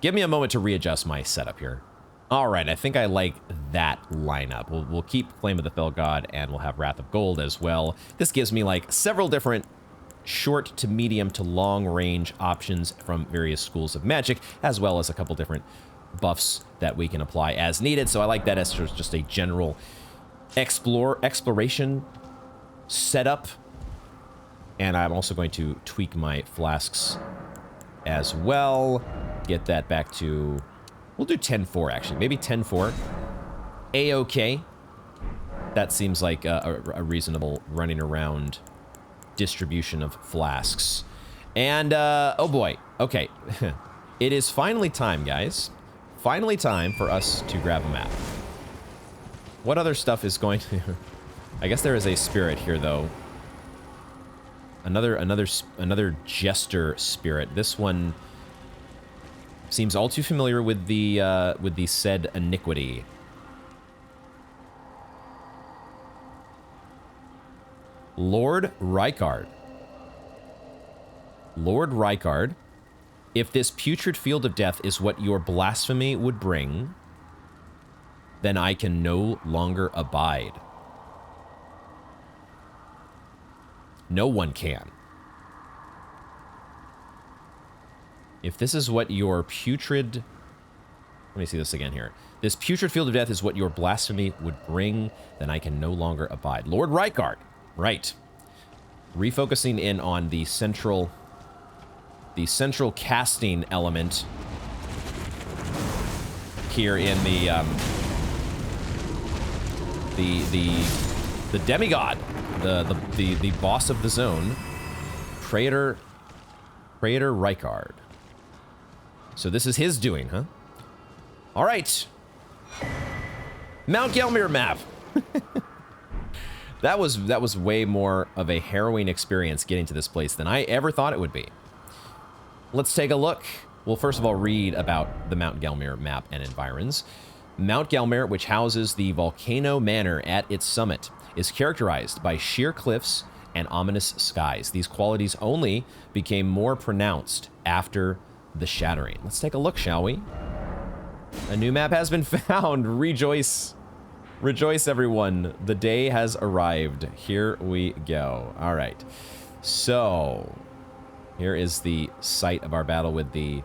Give me a moment to readjust my setup here. All right, I think I like that lineup. We'll keep Flame of the Fell God, and we'll have Wrath of Gold as well. This gives me like several different short to medium to long range options from various schools of magic, as well as a couple different buffs that we can apply as needed. So I like that as just a general exploration setup. And I'm also going to tweak my flasks as well. Get that back to... We'll do 10-4, actually. Maybe 10-4. A-okay. That seems like a reasonable running around distribution of flasks. And, oh boy. Okay. It is finally time, guys. Finally time for us to grab a map. What other stuff is going to... I guess there is a spirit here, though. Another jester spirit. This one seems all too familiar with the said iniquity. Lord Rykard. Lord Rykard, if this putrid field of death is what your blasphemy would bring, then I can no longer abide. No one can. If this is what your putrid... Let me see this again here. This putrid field of death is what your blasphemy would bring, then I can no longer abide. Lord Rykard. Right. Refocusing in on the central casting element here in the demigod. The boss of the zone, Praetor Rykard. So this is his doing, huh? All right. Mount Gelmir Map. That was way more of a harrowing experience getting to this place than I ever thought it would be. Let's take a look. We'll first of all read about the Mount Gelmir map and environs. Mount Gelmir, which houses the Volcano Manor at its summit, is characterized by sheer cliffs and ominous skies. These qualities only became more pronounced after the shattering. Let's take a look, shall we? A new map has been found. Rejoice. Rejoice, everyone. The day has arrived. Here we go. All right. So, here is the site of our battle with the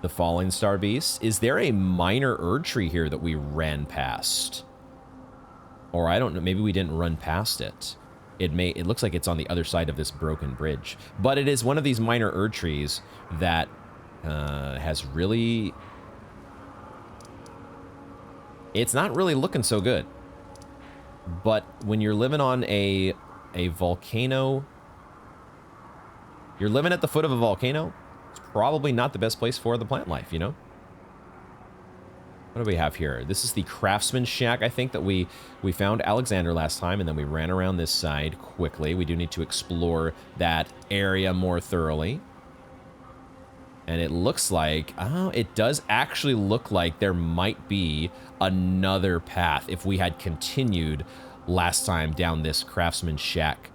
Fallingstar beast. Is there a minor Erd tree here that we ran past? Or I don't know, maybe we didn't run past it. It looks like it's on the other side of this broken bridge. But it is one of these minor Erd trees that has really... It's not really looking so good. But when you're living on a volcano... You're living at the foot of a volcano, it's probably not the best place for the plant life, you know? What do we have here? This is the Craftsman Shack, I think, that we found Alexander last time, and then we ran around this side quickly. We do need to explore that area more thoroughly. And it looks like, oh, it does actually look like there might be another path if we had continued last time down this Craftsman Shack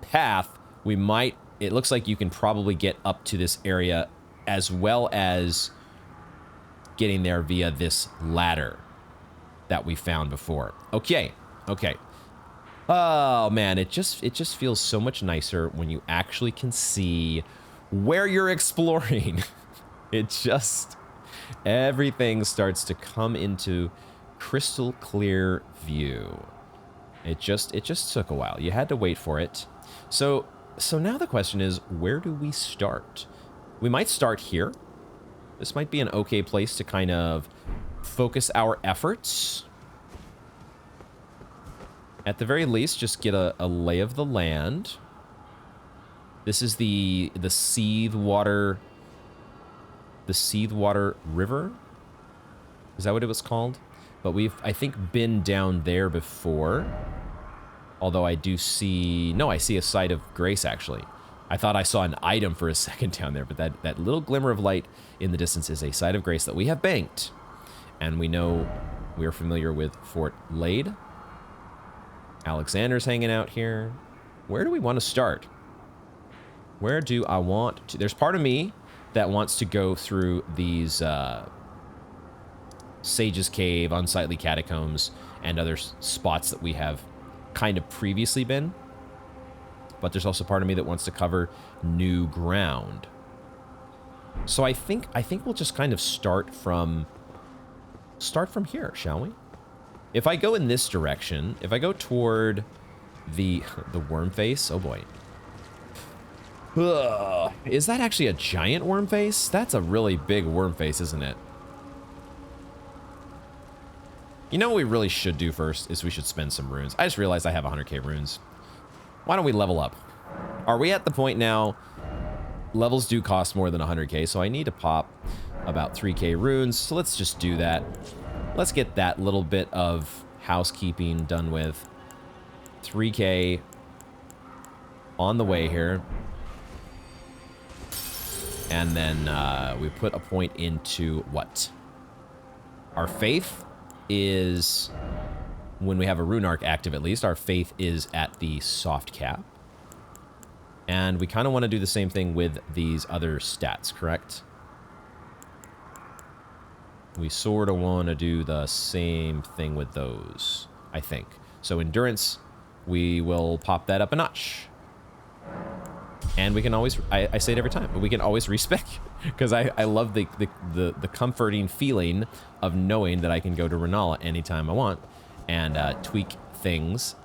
path. We might, it looks like you can probably get up to this area as well as getting there via this ladder that we found before. Okay, okay. Oh man, it just feels so much nicer when you actually can see where you're exploring. It just, everything starts to come into crystal clear view. It just took a while. You had to wait for it. So now the question is, where do we start? We might start here. This might be an okay place to kind of focus our efforts. At the very least, just get a lay of the land. This is the Seethe Water River. Is that what it was called? But we've, I think, been down there before. Although I do see... No, I see a site of grace, actually. I thought I saw an item for a second down there, but that little glimmer of light in the distance is a site of grace that we have banked. And we know we are familiar with Fort Lade. Alexander's hanging out here. Where do we want to start? Where do I want to... There's part of me that wants to go through these Sage's Cave, Unsightly Catacombs, and other spots that we have kind of previously been. But there's also part of me that wants to cover new ground. So I think we'll just kind of start from here, shall we? If I go in this direction, if I go toward the worm face, oh boy. Ugh. Is that actually a giant worm face? That's a really big worm face, isn't it? You know what we really should do first is we should spend some runes. I just realized I have 100k runes. Why don't we level up? Are we at the point now? Levels do cost more than 100k, so I need to pop about 3k runes. So let's just do that. Let's get that little bit of housekeeping done with. 3k on the way here. And then we put a point into what? Our faith is, when we have a rune arc active at least, our faith is at the soft cap. And we kind of want to do the same thing with these other stats, correct? We sort of want to do the same thing with those, I think. So endurance, we will pop that up a notch. And we can always, I say it every time, but we can always respec, because I love the comforting feeling of knowing that I can go to Renala anytime I want and tweak things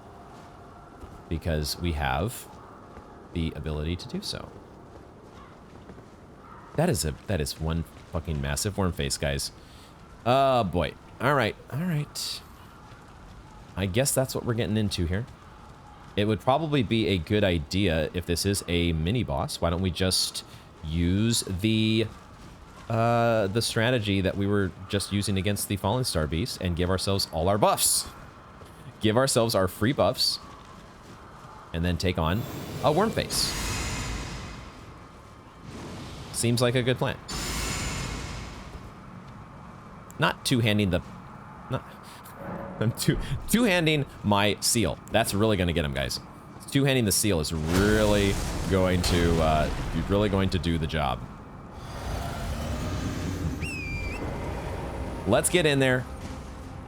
because we have the ability to do so. That is one fucking massive worm face, guys. Oh boy. All right. I guess that's what we're getting into here. It would probably be a good idea if this is a mini boss. Why don't we just use the strategy that we were just using against the Fallingstar beast and give ourselves all our buffs. Give ourselves our free buffs and then take on a worm face. Seems like a good plan. Not two-handing the... Not, I'm two-handing my seal. That's really going to get him, guys. Two-handing the seal is really going to do the job. Let's get in there.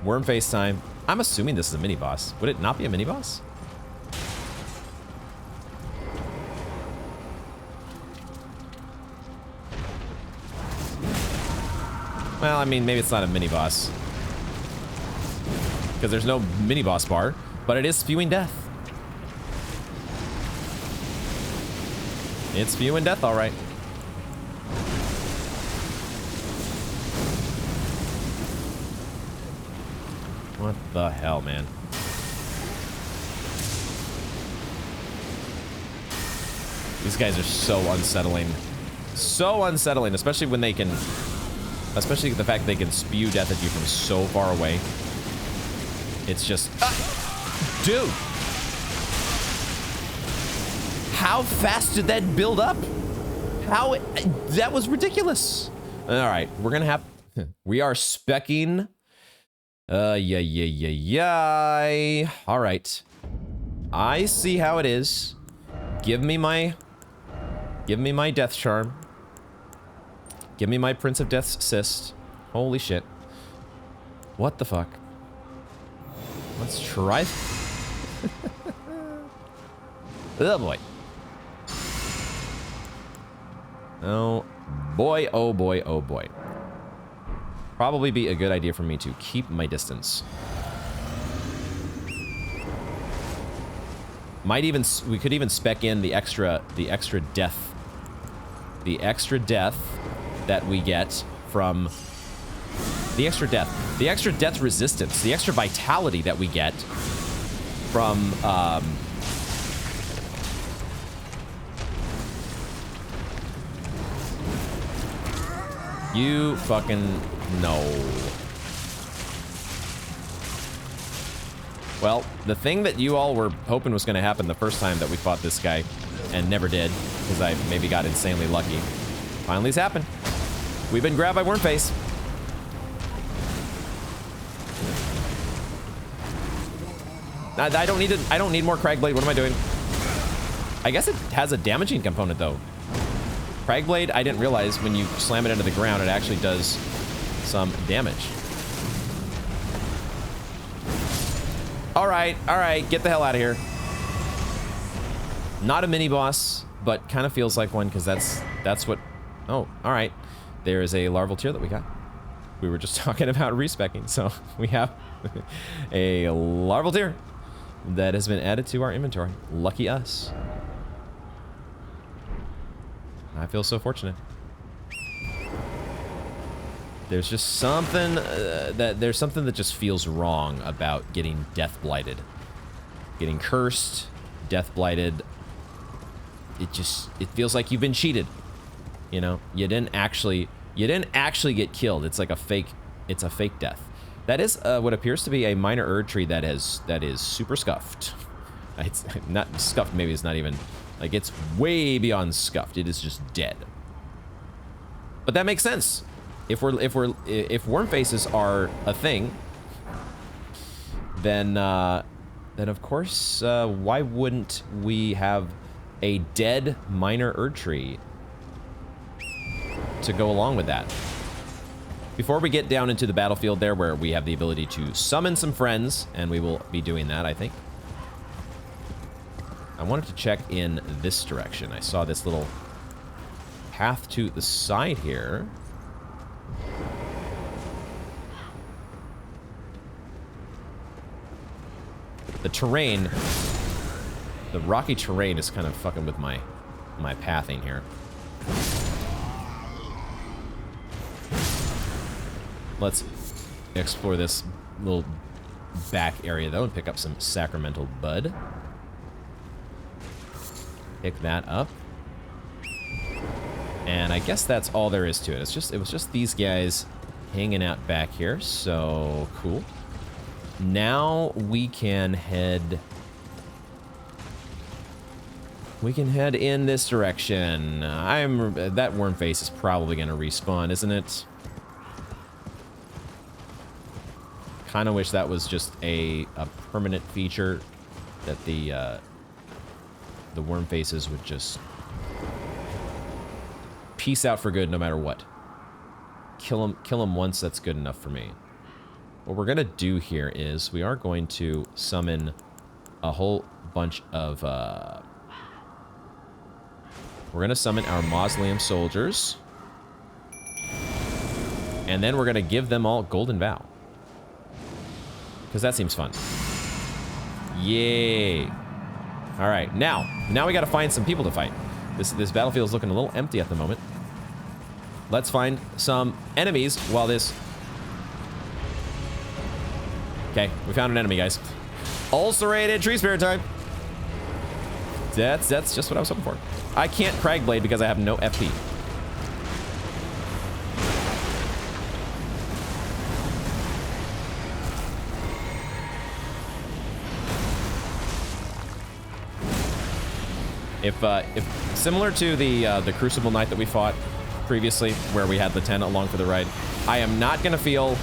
Worm face time. I'm assuming this is a mini boss. Would it not be a mini boss? Well, I mean, maybe it's not a mini boss because there's no mini boss bar, but it is spewing death. It's spewing death, all right. What the hell, man? These guys are so unsettling. So unsettling, especially when they can... Especially the fact they can spew death at you from so far away. It's just... dude! How fast did that build up? How... that was ridiculous. Alright, we're gonna have... we are specking... yeah. Alright. I see how it is. Give me my death charm. Give me my Prince of Death's cyst. Holy shit. What the fuck? Let's try. Oh boy. Oh boy, oh boy, oh boy. Probably be a good idea for me to keep my distance. We could even spec in the extra death. The extra death that we get from the extra death resistance, the extra vitality that we get from you fucking no. Well, the thing that you all were hoping was going to happen the first time that we fought this guy and never did, because I maybe got insanely lucky, finally has happened. We've been grabbed by Wormface. I don't need more Cragblade. What am I doing? I guess it has a damaging component though. Cragblade, I didn't realize when you slam it into the ground, it actually does some damage. All right, get the hell out of here. Not a mini boss, but kind of feels like one because that's what. Oh, all right. There is a larval tier that we got. We were just talking about respecking, so we have a larval tier that has been added to our inventory. Lucky us. I feel so fortunate. There's just something there's something that just feels wrong about getting death blighted, getting cursed, death blighted. It feels like you've been cheated. You know, you didn't actually get killed. It's like a fake. It's a fake death. That is what appears to be a minor Erd tree that is super scuffed. It's not scuffed. Maybe it's not even like it's way beyond scuffed. It is just dead. But that makes sense. If worm faces are a thing, then of course why wouldn't we have a dead minor Erd tree to go along with that? Before we get down into the battlefield there where we have the ability to summon some friends, and we will be doing that, I think. I wanted to check in this direction. I saw this little path to the side here. The terrain, the rocky terrain is kind of fucking with my pathing here. Let's explore this little back area though and pick up some sacramental bud. Pick that up. And I guess that's all there is to it. It was just these guys hanging out back here, so cool. Now we can head we can head in this direction. That worm face is probably going to respawn, isn't it? Kind of wish that was just a permanent feature, that the worm faces would just peace out for good no matter what. Kill them once, that's good enough for me. What we're going to do here is we are going to summon a whole bunch of... we're going to summon our Mausoleum Soldiers. And then we're going to give them all Golden Vow. Because that seems fun. Yay. All right, now we got to find some people to fight. This battlefield is looking a little empty at the moment. Let's find some enemies while this... Okay, we found an enemy, guys. Ulcerated tree spirit time. That's just what I was hoping for. I can't Cragblade because I have no FP. If similar to the Crucible Knight that we fought previously, where we had the 10 along for the ride, I am not gonna feel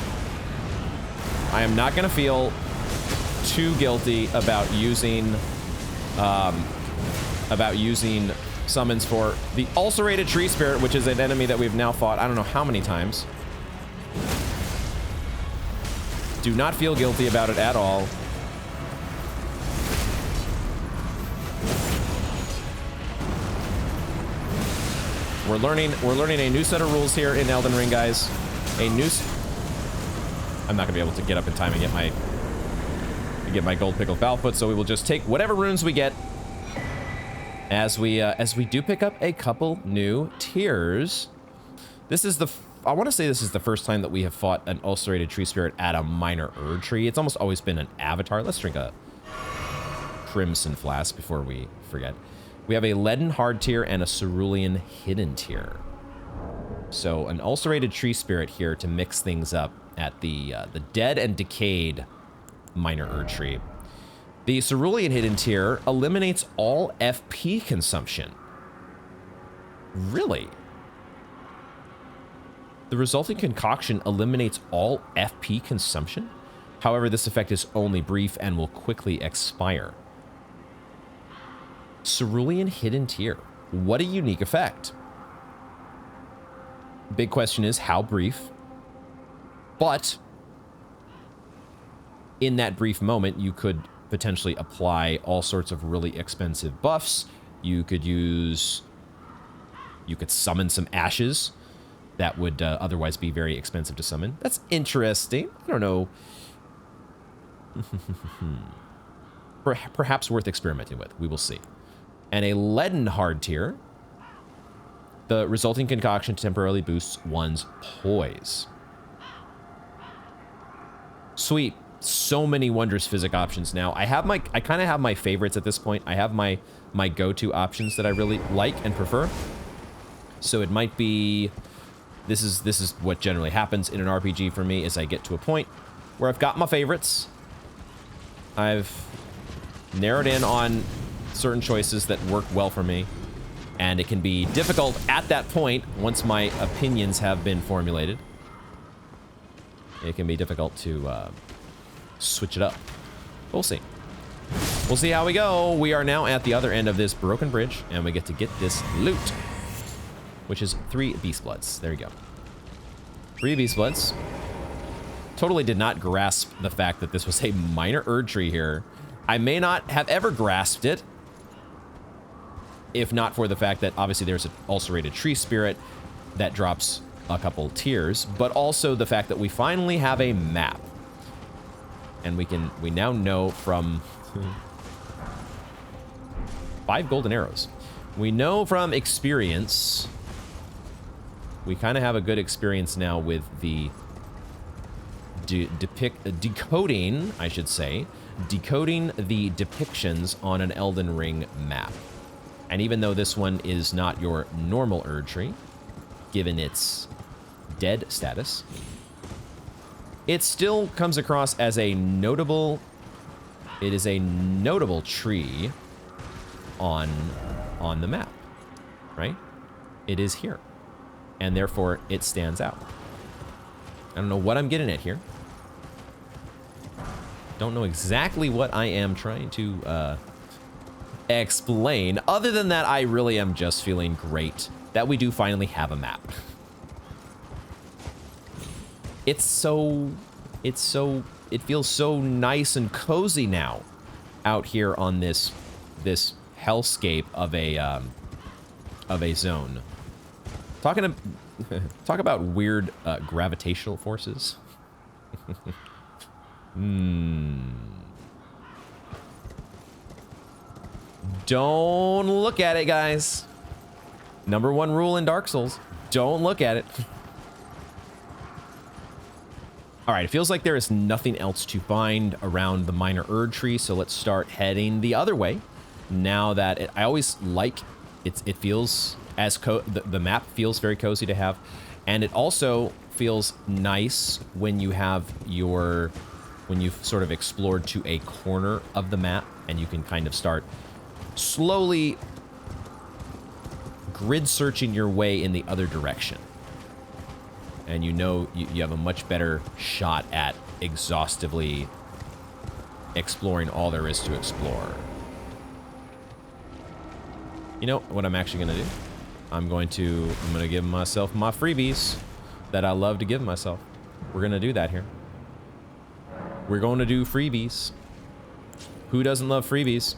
too guilty about using summons for the Ulcerated Tree Spirit, which is an enemy that we've now fought I don't know how many times. Do not feel guilty about it at all. We're learning a new set of rules here in Elden Ring, guys. I'm not gonna be able to get up in time and get my gold pickled foulfoot, so we will just take whatever runes we get as we do pick up a couple new tiers. I want to say this is the first time that we have fought an Ulcerated Tree Spirit at a minor Erd tree. It's almost always been an avatar. Let's drink a Crimson Flask before we forget. We have a Leaden Hard tier and a Cerulean Hidden tier. So an Ulcerated Tree Spirit here to mix things up at the Dead and Decayed minor Erd tree. The Cerulean Hidden tier eliminates all FP consumption. Really? The resulting concoction eliminates all FP consumption? However, this effect is only brief and will quickly expire. Cerulean Hidden tier. What a unique effect. Big question is how brief? But in that brief moment, you could potentially apply all sorts of really expensive buffs. You could summon some ashes that would otherwise be very expensive to summon. That's interesting. I don't know. Perhaps worth experimenting with. We will see. And a Leaden Hard tier. The resulting concoction temporarily boosts one's poise. Sweet. So many Wondrous Physic options now. I kind of have my favorites at this point. I have my go-to options that I really like and prefer. So it might be... This is what generally happens in an RPG for me, is I get to a point where I've got my favorites. I've narrowed in on certain choices that work well for me, and it can be difficult at that point once my opinions have been formulated. It can be difficult to switch it up. We'll see. We'll see how we go. We are now at the other end of this broken bridge, and we get to get this loot, which is 3 Beast Bloods. There you go. 3 Beast Bloods. Totally did not grasp the fact that this was a minor Erd tree here. I may not have ever grasped it, if not for the fact that obviously there's an Ulcerated Tree Spirit that drops a couple tiers, but also the fact that we finally have a map. And we now know from 5 golden arrows. We know from experience, we kind of have a good experience now with the decoding, I should say, decoding the depictions on an Elden Ring map. And even though this one is not your normal Erd tree, given its dead status, it still comes across as a notable... It is a notable tree on on the map, right? It is here, and therefore it stands out. I don't know what I'm getting at here. Don't know exactly what I am trying to explain. Other than that, I really am just feeling great that we do finally have a map. It feels so nice and cozy now out here on this hellscape of a zone. Talk about weird gravitational forces. Don't look at it, guys. Number one rule in Dark Souls, don't look at it. All right, it feels like there is nothing else to find around the minor Erd tree, so let's start heading the other way. Now that I always like it feels as the map feels very cozy to have, and it also feels nice when you have when you've sort of explored to a corner of the map and you can kind of start slowly grid searching your way in the other direction. And you know you have a much better shot at exhaustively exploring all there is to explore. You know what I'm actually gonna do? I'm gonna give myself my freebies that I love to give myself. We're gonna do that here. We're going to do freebies. Who doesn't love freebies?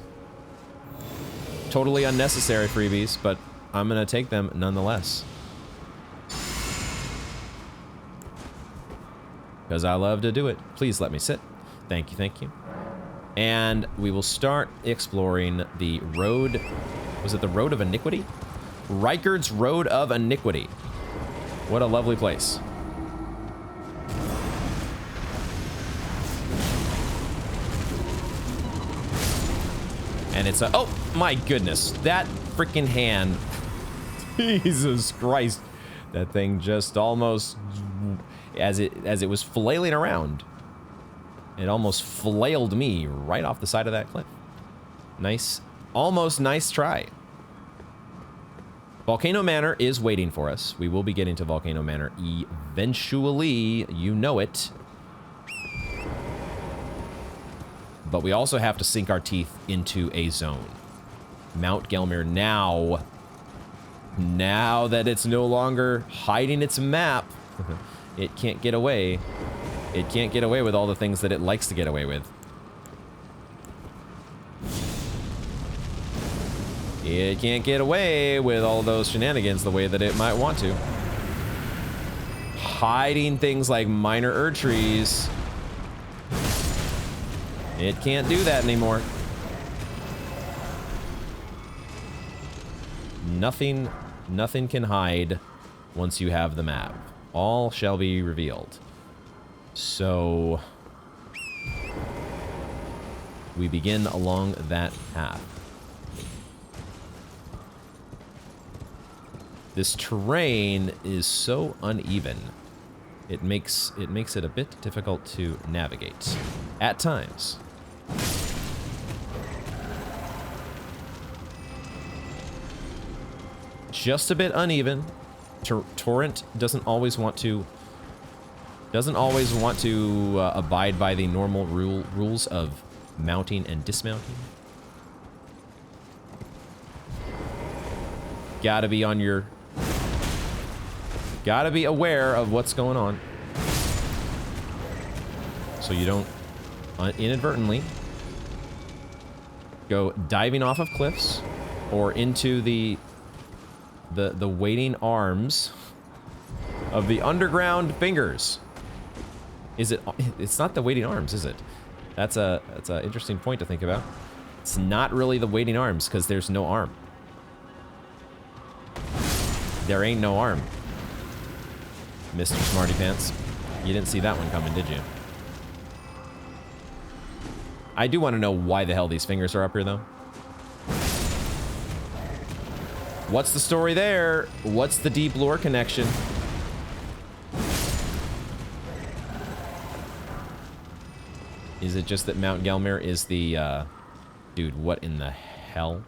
Totally unnecessary freebies, but I'm gonna take them nonetheless. Because I love to do it. Please let me sit. Thank you, thank you. And we will start exploring the road. Was it the Road of Iniquity? Rykard's Road of Iniquity. What a lovely place. And it's a, oh my goodness, that freaking hand. Jesus Christ. That thing just almost, as it was flailing around, it almost flailed me right off the side of that cliff. Nice, almost nice try. Volcano Manor is waiting for us. We will be getting to Volcano Manor eventually, you know it. But we also have to sink our teeth into a zone. Mount Gelmir now that it's no longer hiding its map, it can't get away. It can't get away with all the things that it likes to get away with. It can't get away with all those shenanigans the way that it might want to. Hiding things like minor Erd trees. It can't do that anymore. Nothing can hide once you have the map. All shall be revealed. So we begin along that path. This terrain is so uneven. It makes it a bit difficult to navigate at times. Just a bit uneven. Torrent doesn't always want to abide by the normal rules of mounting and dismounting. Gotta be aware of what's going on, so you don't inadvertently go diving off of cliffs or into the waiting arms of the underground fingers. It's not the waiting arms, is it? That's a interesting point to think about. It's not really the waiting arms because there's no arm. There ain't no arm. Mr. Smarty Pants. You didn't see that one coming, did you? I do want to know why the hell these fingers are up here, though. What's the story there? What's the deep lore connection? Is it just that Mount Gelmir is the, dude, what in the hell?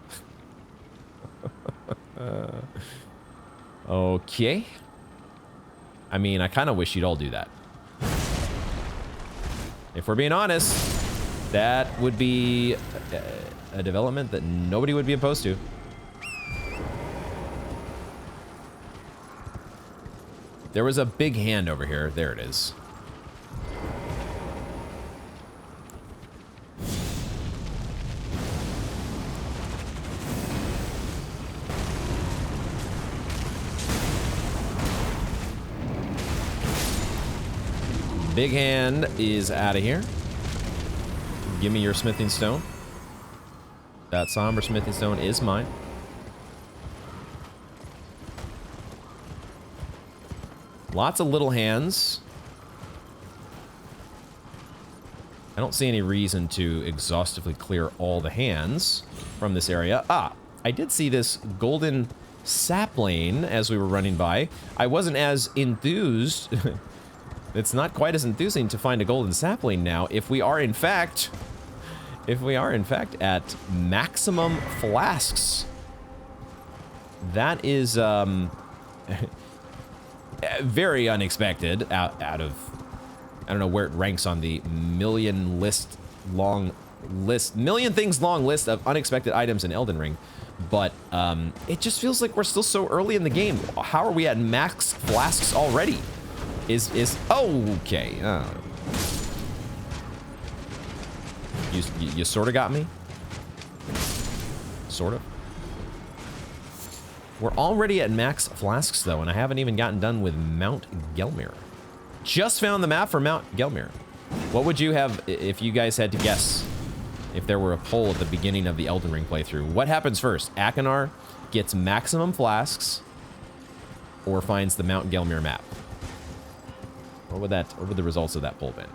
Okay. I mean, I kind of wish you'd all do that. If we're being honest, that would be a development that nobody would be opposed to. There was a big hand over here. There it is. Big hand is out of here. Give me your smithing stone. That somber smithing stone is mine. Lots of little hands. I don't see any reason to exhaustively clear all the hands from this area. Ah, I did see this golden sapling as we were running by. I wasn't as enthused. It's not quite as enthusing to find a golden sapling now. If we are in fact at maximum flasks, that is very unexpected. Out of, I don't know where it ranks on the million things long list of unexpected items in Elden Ring, but it just feels like we're still so early in the game. How are we at max flasks already? Okay. You sort of got me? Sort of. We're already at max flasks, though, and I haven't even gotten done with Mount Gelmir. Just found the map for Mount Gelmir. What would you have if you guys had to guess if there were a poll at the beginning of the Elden Ring playthrough? What happens first? Akinar gets maximum flasks or finds the Mount Gelmir map? What would the results of that poll been?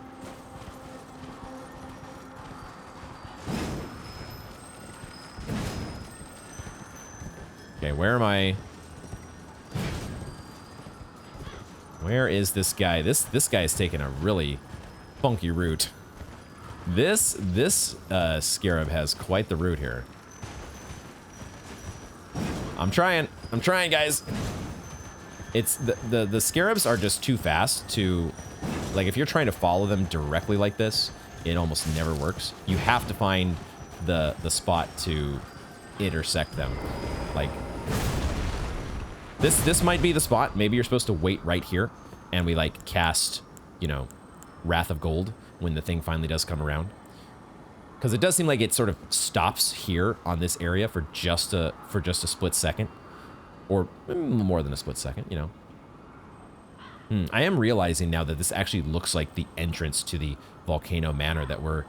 Okay, where am I? Where is this guy? This guy is taking a really funky route. This scarab has quite the route here. I'm trying, guys. It's the scarabs are just too fast to, like, if you're trying to follow them directly like this, it almost never works. You have to find the spot to intersect them. Like, this might be the spot. Maybe you're supposed to wait right here, and we like cast, you know, Wrath of Gold when the thing finally does come around. Because it does seem like it sort of stops here on this area for just a split second. Or more than a split second, you know. I am realizing now that this actually looks like the entrance to the Volcano Manor that we're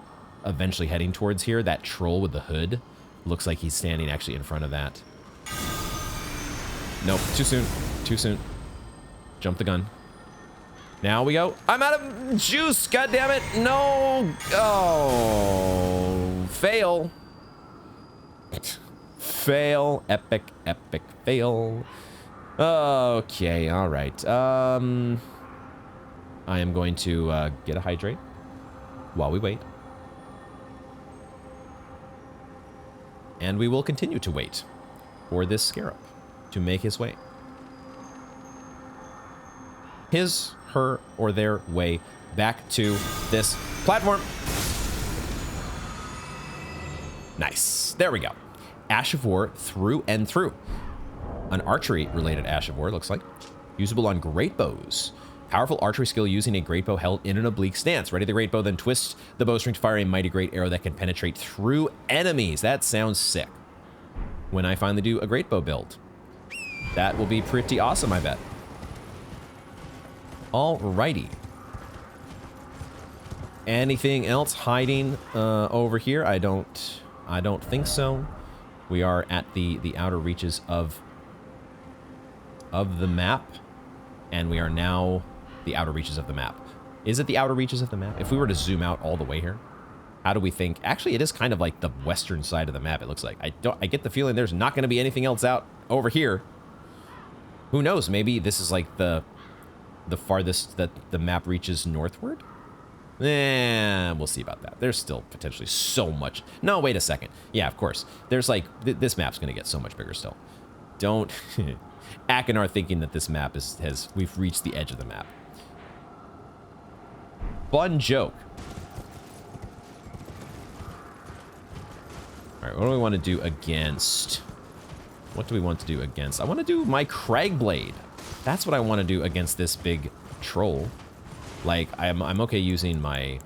eventually heading towards here. That troll with the hood looks like he's standing actually in front of that. Nope, too soon. Too soon. Jump the gun. Now we go. I'm out of juice, god damn it. No. Oh, fail. Fail. Epic fail. Okay, all right. I am going to get a hydrate while we wait. And we will continue to wait for this scarab to make his way. His, her, or their way back to this platform. Nice. There we go. Ash of War through and through. An archery-related Ash of War, looks like. Usable on great bows. Powerful archery skill using a great bow held in an oblique stance. Ready the great bow, then twist the bowstring to fire a mighty great arrow that can penetrate through enemies. That sounds sick. When I finally do a great bow build. That will be pretty awesome, I bet. Alrighty. Anything else hiding over here? I don't think so. We are at the outer reaches of the map, and we are now the outer reaches of the map. Is it the outer reaches of the map? If we were to zoom out all the way here, how do we think? Actually, it is kind of like the western side of the map, it looks like. I get the feeling there's not going to be anything else out over here. Who knows? Maybe this is like the farthest that the map reaches northward? We'll see about that. There's still potentially so much. No, wait a second. Yeah, of course. There's like, this map's going to get so much bigger still. Don't Akinar thinking that this map we've reached the edge of the map. Fun joke. All right, what do we want to do against? What do we want to do against? I want to do my Cragblade. That's what I want to do against this big troll. Like, I'm okay using my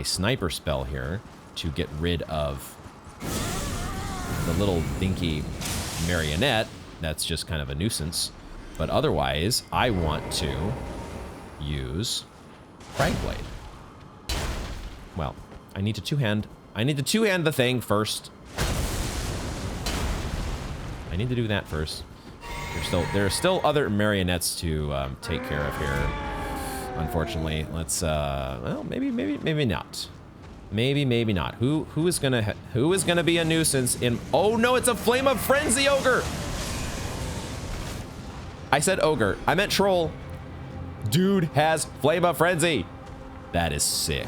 sniper spell here to get rid of the little dinky marionette. That's just kind of a nuisance. But otherwise, I want to use Cragblade. Well, I need to two-hand the thing first. I need to do that first. There are still other marionettes to take care of here. Unfortunately, let's well, maybe not. Maybe not. Who is gonna be a nuisance in? Oh no, it's a Flame of Frenzy ogre. I said ogre. I meant troll. Dude has Flame of Frenzy. That is sick.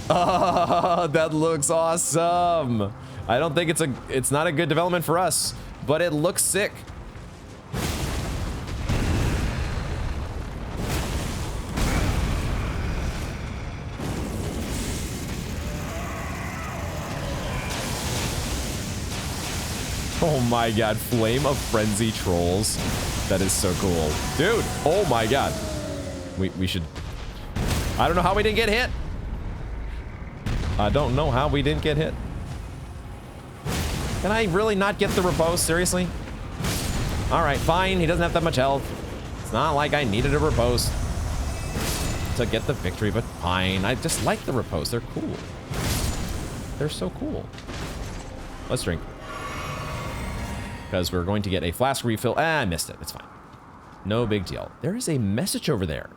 Oh, that looks awesome. I don't think it's not a good development for us, but it looks sick. Oh my god, Flame of Frenzy trolls. That is so cool. Dude, oh my god. We should... I don't know how we didn't get hit. I don't know how we didn't get hit. Can I really not get the repose? Seriously? Alright, fine. He doesn't have that much health. It's not like I needed a repose to get the victory, but fine. I just like the repose. They're cool. They're so cool. Let's drink. Because we're going to get a flask refill. Ah, I missed it. It's fine. No big deal. There is a message over there.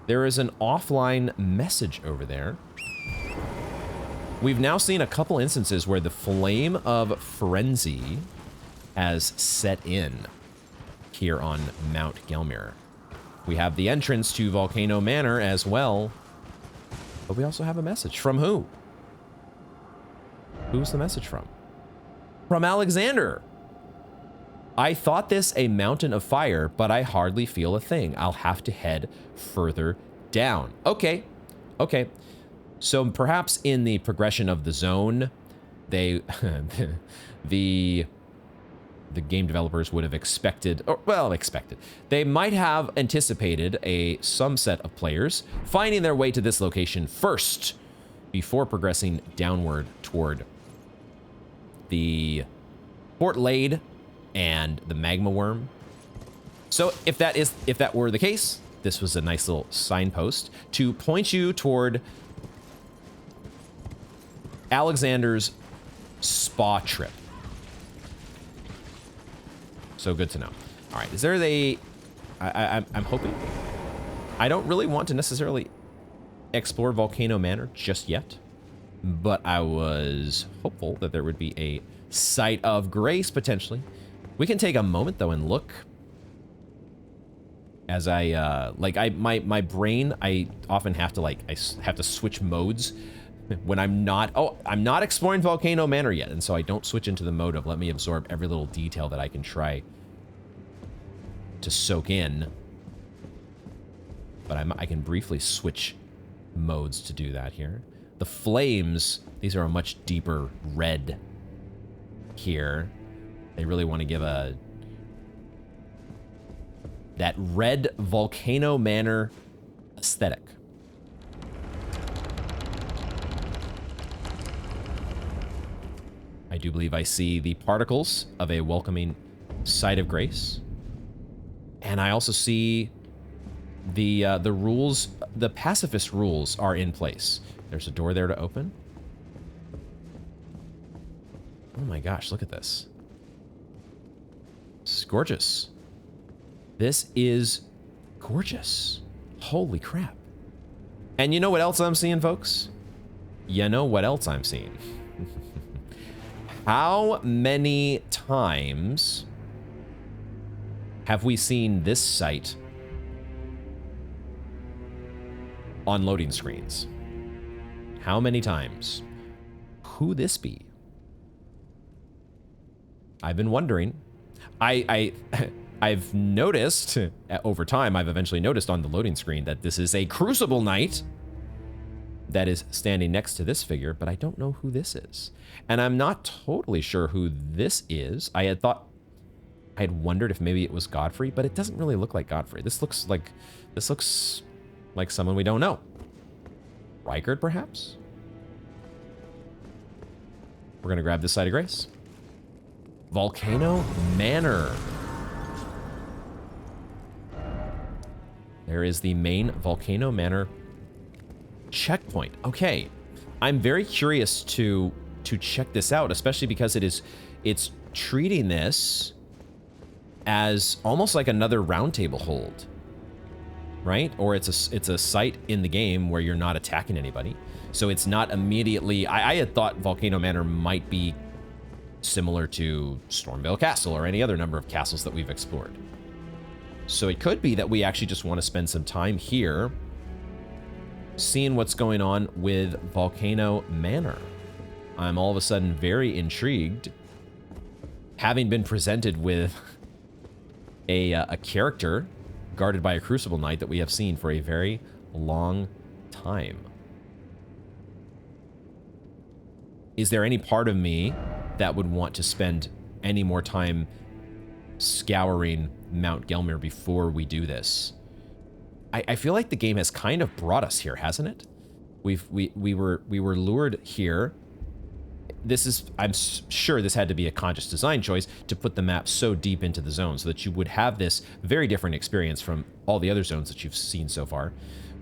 There is an offline message over there. We've now seen a couple instances where the Flame of Frenzy has set in here on Mount Gelmir. We have the entrance to Volcano Manor as well. But we also have a message. From who? Who's the message from? From Alexander. I thought this a mountain of fire, but I hardly feel a thing. I'll have to head further down. Okay. Okay. So perhaps in the progression of the zone, they the game developers would have expected, or well, they might have anticipated some set of players finding their way to this location first before progressing downward toward the Fort Lade and the Magma Worm. So if that were the case, this was a nice little signpost to point you toward Alexander's spa trip. So good to know. All right, is there I'm hoping. I don't really want to necessarily explore Volcano Manor just yet, but I was hopeful that there would be a site of grace potentially. We can take a moment though and look. As my brain, I often have to I have to switch modes when I'm not exploring Volcano Manor yet, and so I don't switch into the mode of let me absorb every little detail that I can try to soak in. But I can briefly switch modes to do that here. The flames, these are a much deeper red here. They really want to give that red Volcano Manor aesthetic. I do believe I see the particles of a welcoming site of grace. And I also see the rules, the pacifist rules are in place. There's a door there to open. Oh my gosh, look at this. This is gorgeous. This is gorgeous. Holy crap. And you know what else I'm seeing, folks? You know what else I'm seeing? How many times have we seen this site on loading screens? How many times? who this be. I've been wondering. I've noticed over time, I've eventually noticed on the loading screen that this is a Crucible Knight that is standing next to this figure, but I don't know who this is. And I'm not totally sure who this is. I had wondered if maybe it was Godfrey, but it doesn't really look like Godfrey. This looks like someone we don't know. Rykard, perhaps? We're gonna grab this side of grace. Volcano Manor. There is the main Volcano Manor checkpoint. Okay, I'm very curious to check this out, especially because it's treating this as almost like another round table hold, right? Or it's a site in the game where you're not attacking anybody, so it's not immediately. I had thought Volcano Manor might be similar to Stormvale Castle or any other number of castles that we've explored. So it could be that we actually just want to spend some time here seeing what's going on with Volcano Manor. I'm all of a sudden very intrigued, having been presented with a character guarded by a Crucible Knight that we have seen for a very long time. Is there any part of me that would want to spend any more time scouring Mount Gelmir before we do this? I feel like the game has kind of brought us here, hasn't it? We were lured here. I'm sure this had to be a conscious design choice to put the map so deep into the zone so that you would have this very different experience from all the other zones that you've seen so far,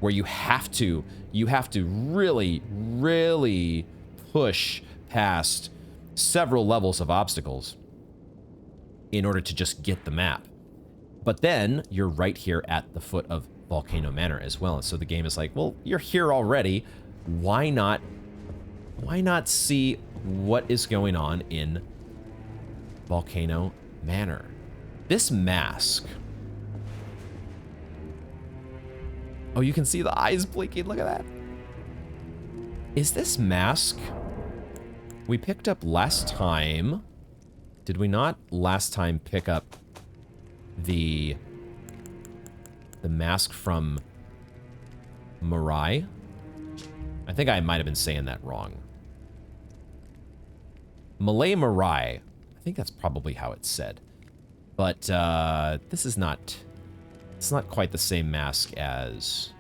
where you have to really, really push past several levels of obstacles in order to just get the map. But then you're right here at the foot of Volcano Manor as well. And so the game is like, well, you're here already. Why not see what is going on in Volcano Manor? This mask. Oh, you can see the eyes blinking. Look at that. Is this mask we picked up last time? Did we not last time pick up the mask from Mirai? I think I might have been saying that wrong. Malay Mirai. I think that's probably how it's said. But this is not. It's not quite the same mask as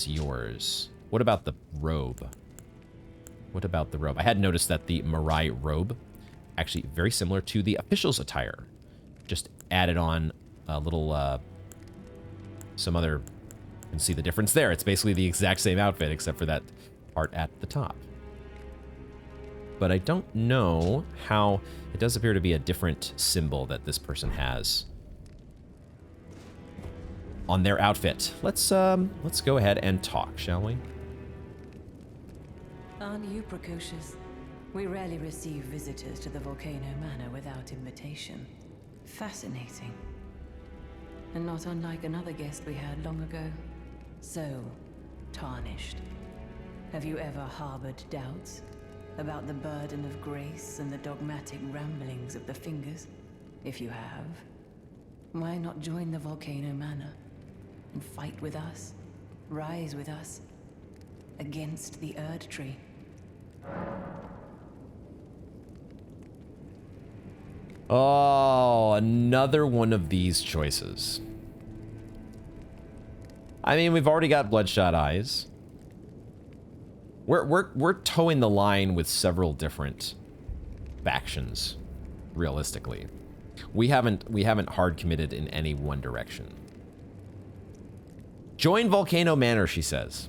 yours. What about the robe? What about the robe? I had noticed that the Mirai robe, actually very similar to the official's attire, just added on a little, some other, you can see the difference there. It's basically the exact same outfit except for that part at the top. But I don't know how, it does appear to be a different symbol that this person has on their outfit. Let's go ahead and talk, shall we? Aren't you precocious? We rarely receive visitors to the Volcano Manor without invitation. Fascinating. And not unlike another guest we had long ago. So, tarnished. Have you ever harbored doubts about the burden of grace and the dogmatic ramblings of the Fingers? If you have, why not join the Volcano Manor and fight with us, rise with us, against the Erd Tree? Oh, another one of these choices. I mean, we've already got bloodshot eyes. We're towing the line with several different factions, realistically. We haven't hard committed in any one direction. Join Volcano Manor, she says.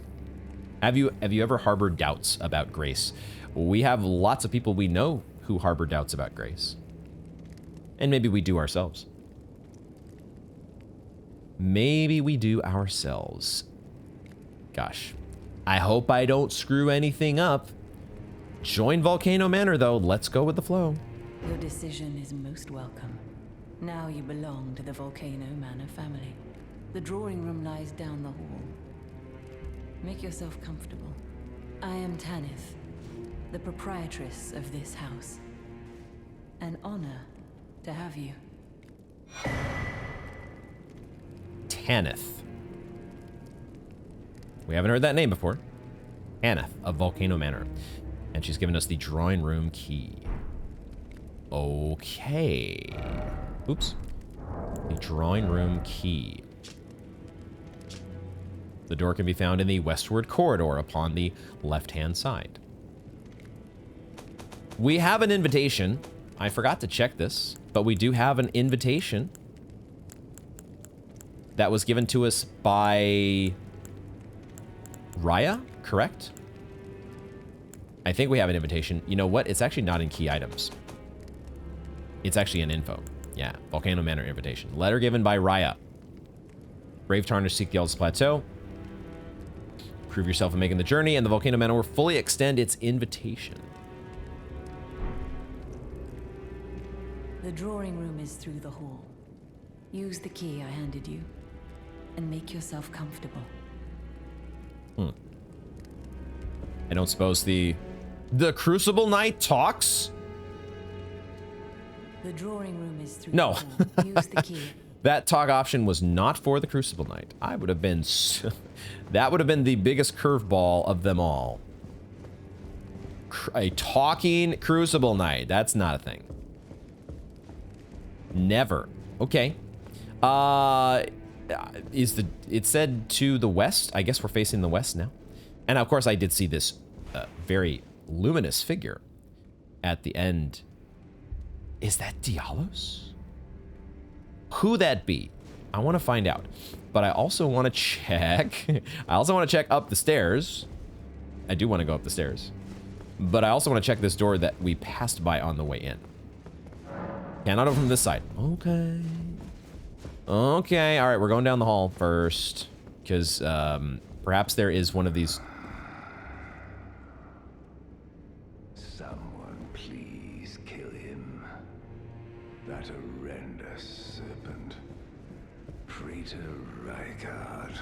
Have you ever harbored doubts about Grace? We have lots of people we know who harbor doubts about Grace. And maybe we do ourselves. Maybe we do ourselves. Gosh, I hope I don't screw anything up. Join Volcano Manor, though. Let's go with the flow. Your decision is most welcome. Now you belong to the Volcano Manor family. The drawing room lies down the hall. Make yourself comfortable. I am Tanith, the proprietress of this house. An honor to have you. Tanith. We haven't heard that name before. Tanith of Volcano Manor. And she's given us the drawing room key. Okay. Oops. The drawing room key. The door can be found in the westward corridor upon the left-hand side. We have an invitation. I forgot to check this, but we do have an invitation that was given to us by Raya, correct? I think we have an invitation. You know what? It's actually not in key items. It's actually in info. Yeah, Volcano Manor invitation. Letter given by Raya. Brave Tarnish seek the Eldest Plateau. Prove yourself in making the journey, and the Volcano Manor will fully extend its invitation. The drawing room is through the hall. Use the key I handed you, and make yourself comfortable. I don't suppose the Crucible Knight talks? The drawing room is through No. the hall. Use the key. That talk option was not for the Crucible Knight. I would have been... that would have been the biggest curveball of them all. A talking Crucible Knight. That's not a thing. Never. Okay. It said to the west. I guess we're facing the west now. And of course I did see this very luminous figure at the end. Is that Dialos? Who that be? I want to find out. But I also want to check. I also want to check up the stairs. I do want to go up the stairs. But I also want to check this door that we passed by on the way in. Cannot open from this side. Okay. Okay. All right. We're going down the hall first. Because perhaps there is one of these. Someone please kill him. That horrendous serpent. Praetor Rykard.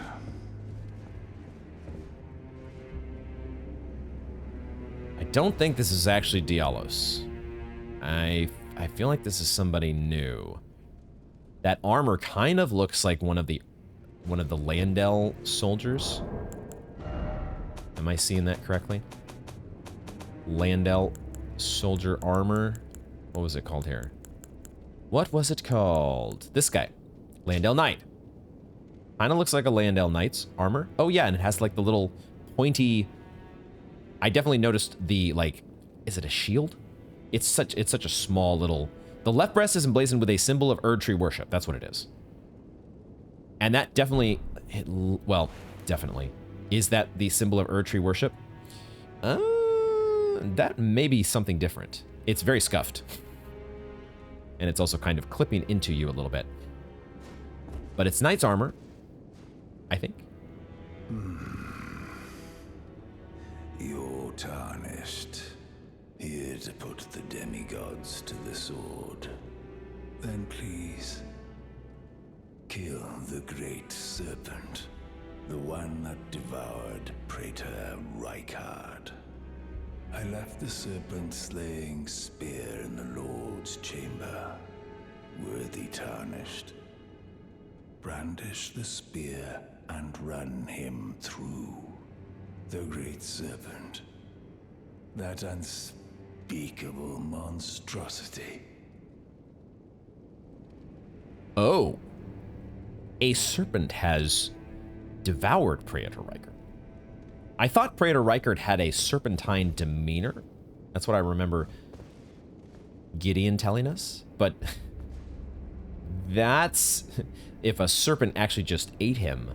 I don't think this is actually Dialos. I feel like this is somebody new. That armor kind of looks like one of the Landel soldiers. Am I seeing that correctly? Landel soldier armor. What was it called here? What was it called? This guy. Landel Knight. Kind of looks like a Landel Knight's armor. Oh yeah, and it has like the little pointy... I definitely noticed the, like... Is it a shield? It's such a small little... The left breast is emblazoned with a symbol of Erdtree worship. That's what it is. And that definitely... well, definitely. Is that the symbol of Erdtree worship? That may be something different. It's very scuffed. And it's also kind of clipping into you a little bit. But it's knight's armor, I think. You're tarnished. Here to put the demigods to the sword. Then please, kill the great serpent. The one that devoured Praetor Rykard. I left the serpent-slaying spear in the Lord's chamber. Worthy tarnished. Brandish the spear and run him through. The great serpent. That unspeakable monstrosity. Oh. A serpent has devoured Praetor Rykard. I thought Praetor Rykard had a serpentine demeanor. That's what I remember Gideon telling us. But that's... if a serpent actually just ate him.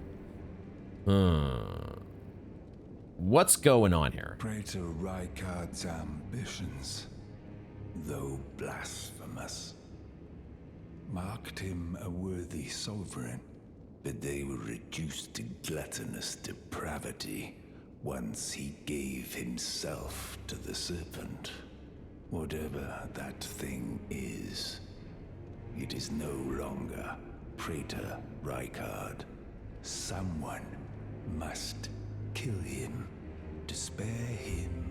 What's going on here? Praetor Rykard's ambitions, though blasphemous, marked him a worthy sovereign, but they were reduced to gluttonous depravity once he gave himself to the serpent. Whatever that thing is, it is no longer Praetor Rykard. Someone must kill him to spare him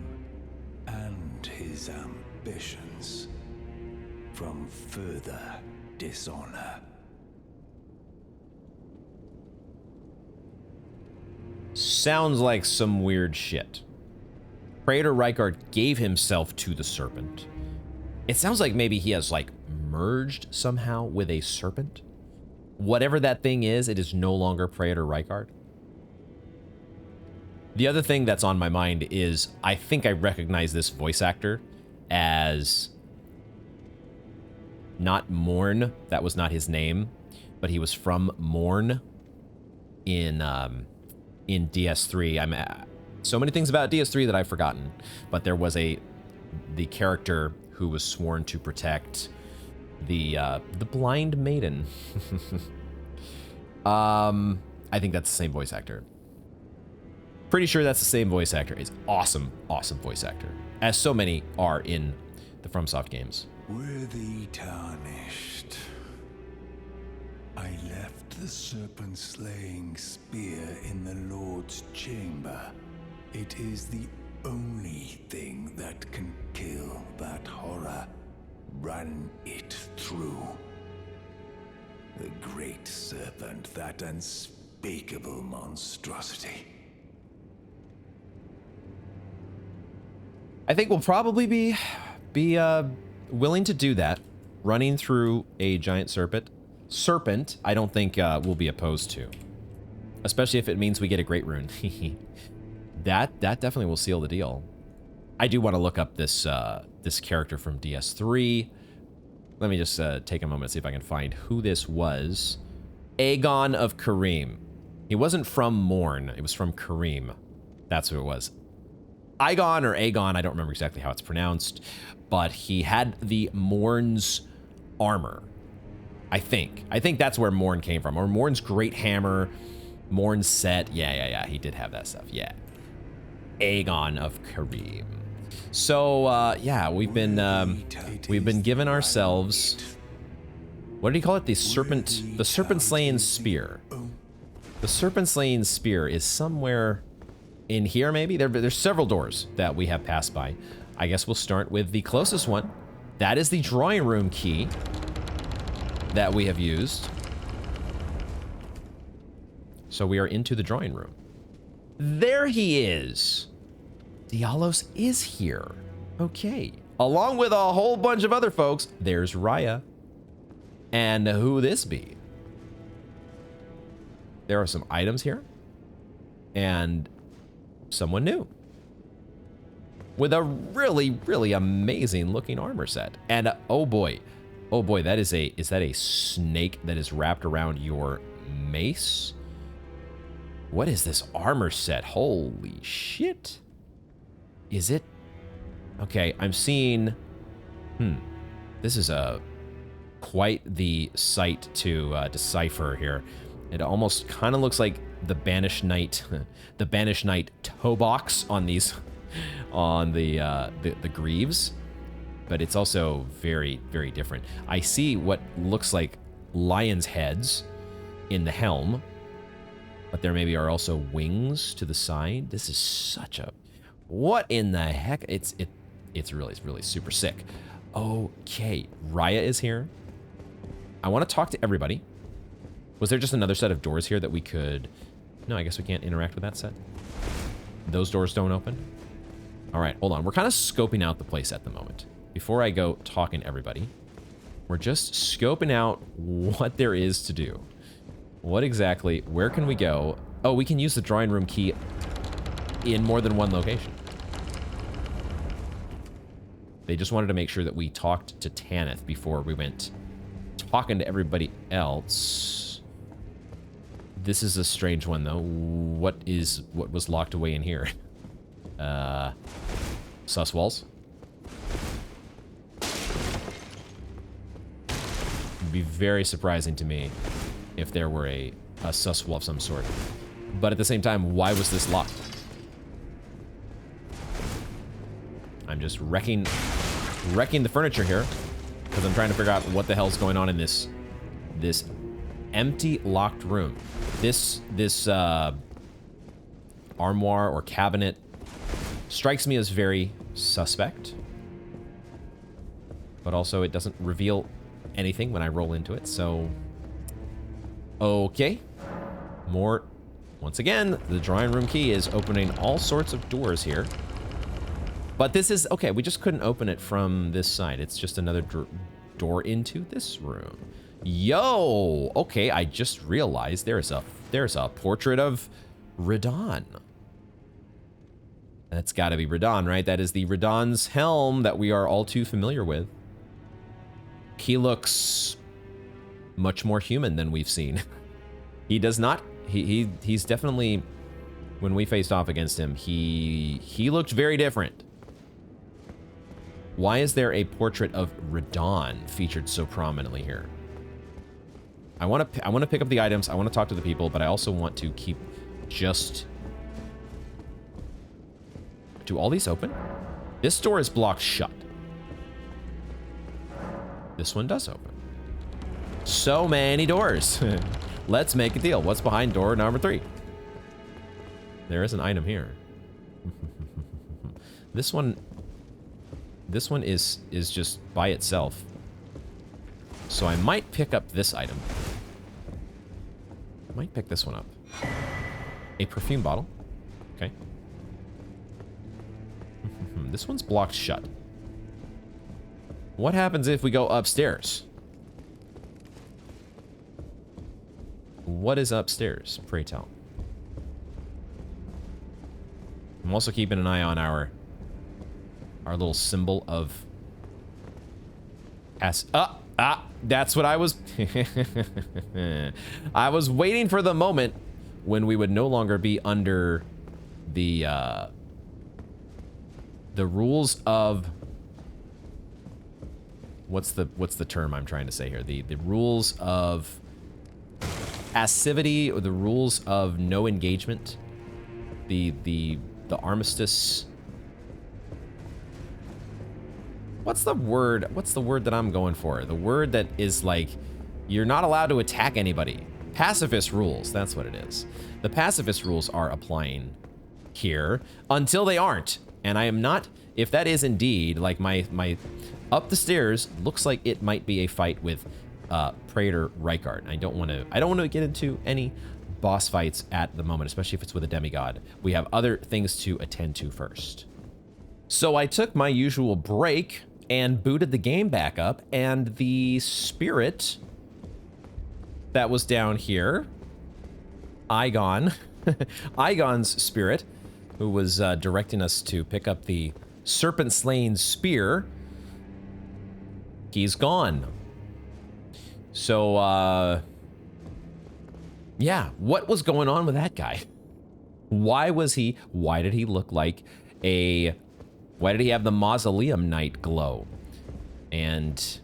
and and his ambitions from further dishonor. Sounds like some weird shit. Praetor Rykard gave himself to the serpent. It sounds like maybe he has, like, merged somehow with a serpent. Whatever that thing is, it is no longer Praetor Rykard. The other thing that's on my mind is I think I recognize this voice actor as not Morn. That was not his name, but he was from Morn in DS3. I'm so many things about DS3 that I've forgotten, but there was the character who was sworn to protect the blind maiden. I think that's the same voice actor. Pretty sure that's the same voice actor. It's awesome, awesome voice actor, as so many are in the FromSoft games. Worthy tarnished. I left the serpent-slaying spear in the Lord's chamber. It is the only thing that can kill that horror. Run it through. The great serpent, that unspeakable monstrosity. I think we'll probably be willing to do that. Running through a giant serpent, I don't think we'll be opposed to. Especially if it means we get a great rune. That definitely will seal the deal. I do want to look up this this character from DS3. Let me just take a moment and see if I can find who this was. Aegon of Karim. He wasn't from Morn. It was from Karim. That's who it was. Aegon or Aegon, I don't remember exactly how it's pronounced, but he had the Morn's armor. I think that's where Morn came from. Or Morn's great hammer, Morn's set. Yeah, he did have that stuff. Yeah. Aegon of Karim. So yeah, we've been given ourselves, what did he call it? The serpent slaying spear. The serpent slaying spear is somewhere in here, maybe. There's several doors that we have passed by. I guess we'll start with the closest one. That is the drawing room key that we have used. So we are into the drawing room. There he is. Dialos is here. Okay. Along with a whole bunch of other folks. There's Raya. And who this be? There are some items here. And someone new. With a really, really amazing looking armor set. And oh boy, is that a snake that is wrapped around your mace? What is this armor set? Holy shit. Is it? Okay, I'm seeing, this is quite the sight to decipher here. It almost kind of looks like the Banished Knight, the Banished Knight toe box on these, on the greaves, but it's also very, very different. I see what looks like lion's heads in the helm, but there maybe are also wings to the side. This is such a, what in the heck? It's really super sick. Okay, Raya is here. I want to talk to everybody. Was there just another set of doors here that we could... No, I guess we can't interact with that set. Those doors don't open. All right, hold on. We're kind of scoping out the place at the moment. Before I go talking to everybody, we're just scoping out what there is to do. What exactly, where can we go? Oh, we can use the drawing room key in more than one location. They just wanted to make sure that we talked to Tanith before we went talking to everybody else. This is a strange one, though. What was locked away in here? Sus walls. It'd be very surprising to me if there were a sus wall of some sort. But at the same time, why was this locked? I'm just wrecking the furniture here because I'm trying to figure out what the hell's going on in this empty locked room. This armoire or cabinet strikes me as very suspect. but also it doesn't reveal anything when I roll into it, so... Okay. More... Once again, the drawing room key is opening all sorts of doors here. But this is... Okay, we just couldn't open it from this side. It's just another door into this room. Yo! Okay, I just realized there's a portrait of Radon. That's got to be Radon, right? That is the Radon's helm that we are all too familiar with. He looks much more human than we've seen. He does not... He's definitely... When we faced off against him, he looked very different. Why is there a portrait of Radon featured so prominently here? I want to pick up the items. I want to talk to the people, but I also want to keep just... Do all these open? This door is blocked shut. This one does open. So many doors. Let's make a deal. What's behind door number 3? There is an item here. This one is just by itself. So I might pick up this item. I might pick this one up. A perfume bottle. Okay. This one's blocked shut. What happens if we go upstairs? What is upstairs, pray tell? I'm also keeping an eye on our little symbol of... That's what I was... I was waiting for the moment when we would no longer be under the rules of... What's the term I'm trying to say here? The rules of passivity, or the rules of no engagement. The armistice... What's the word that I'm going for? The word that is like, you're not allowed to attack anybody. Pacifist rules, that's what it is. The pacifist rules are applying here until they aren't. And I am not, if that is indeed, like my up the stairs looks like it might be a fight with Praetor Rykard. I don't want to get into any boss fights at the moment, especially if it's with a demigod. We have other things to attend to first. So I took my usual break and booted the game back up, and the spirit that was down here, Igon's spirit, who was directing us to pick up the serpent slaying spear, he's gone. So, yeah, what was going on with that guy? Why did he look like why did he have the Mausoleum Knight glow? And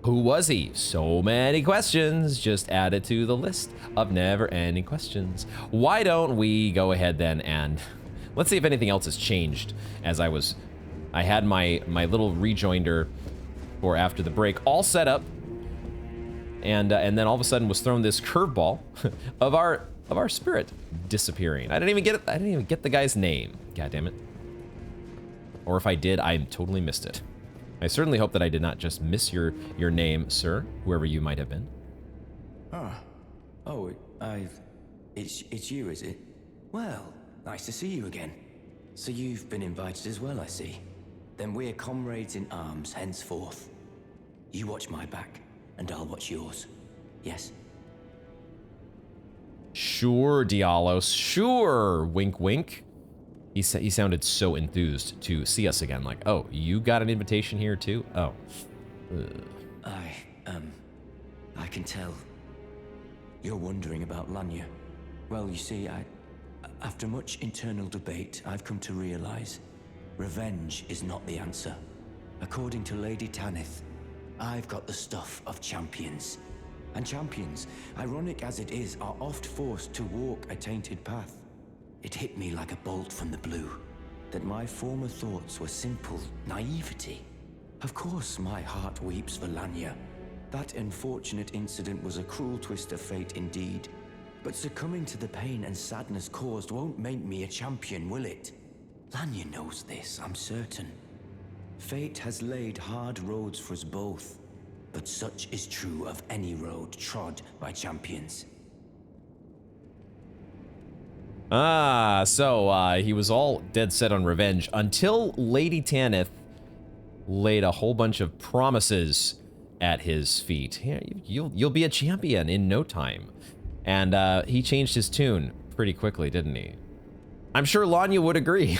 who was he? So many questions just added to the list of never-ending questions. Why don't we go ahead then and let's see if anything else has changed. As I had my little rejoinder for after the break all set up, and then all of a sudden was thrown this curveball of our spirit disappearing. I didn't even get the guy's name. God damn it. Or if I did, I totally missed it. I certainly hope that I did not just miss your name, sir, whoever you might have been. It's you, is it? Well, nice to see you again. So you've been invited as well, I see. Then we're comrades in arms henceforth. You watch my back, and I'll watch yours. Yes? Sure, Dialos, sure, wink wink. He sounded so enthused to see us again, like, oh, you got an invitation here too? Oh. I can tell. You're wondering about Lanya. Well, you see, after much internal debate, I've come to realize revenge is not the answer. According to Lady Tanith, I've got the stuff of champions. And champions, ironic as it is, are oft forced to walk a tainted path. It hit me like a bolt from the blue, that my former thoughts were simple naivety. Of course my heart weeps for Lanya. That unfortunate incident was a cruel twist of fate indeed. But succumbing to the pain and sadness caused won't make me a champion, will it? Lanya knows this, I'm certain. Fate has laid hard roads for us both, but such is true of any road trod by champions. So he was all dead set on revenge until Lady Tanith laid a whole bunch of promises at his feet. Yeah, you'll be a champion in no time. And he changed his tune pretty quickly, didn't he? I'm sure Lanya would agree.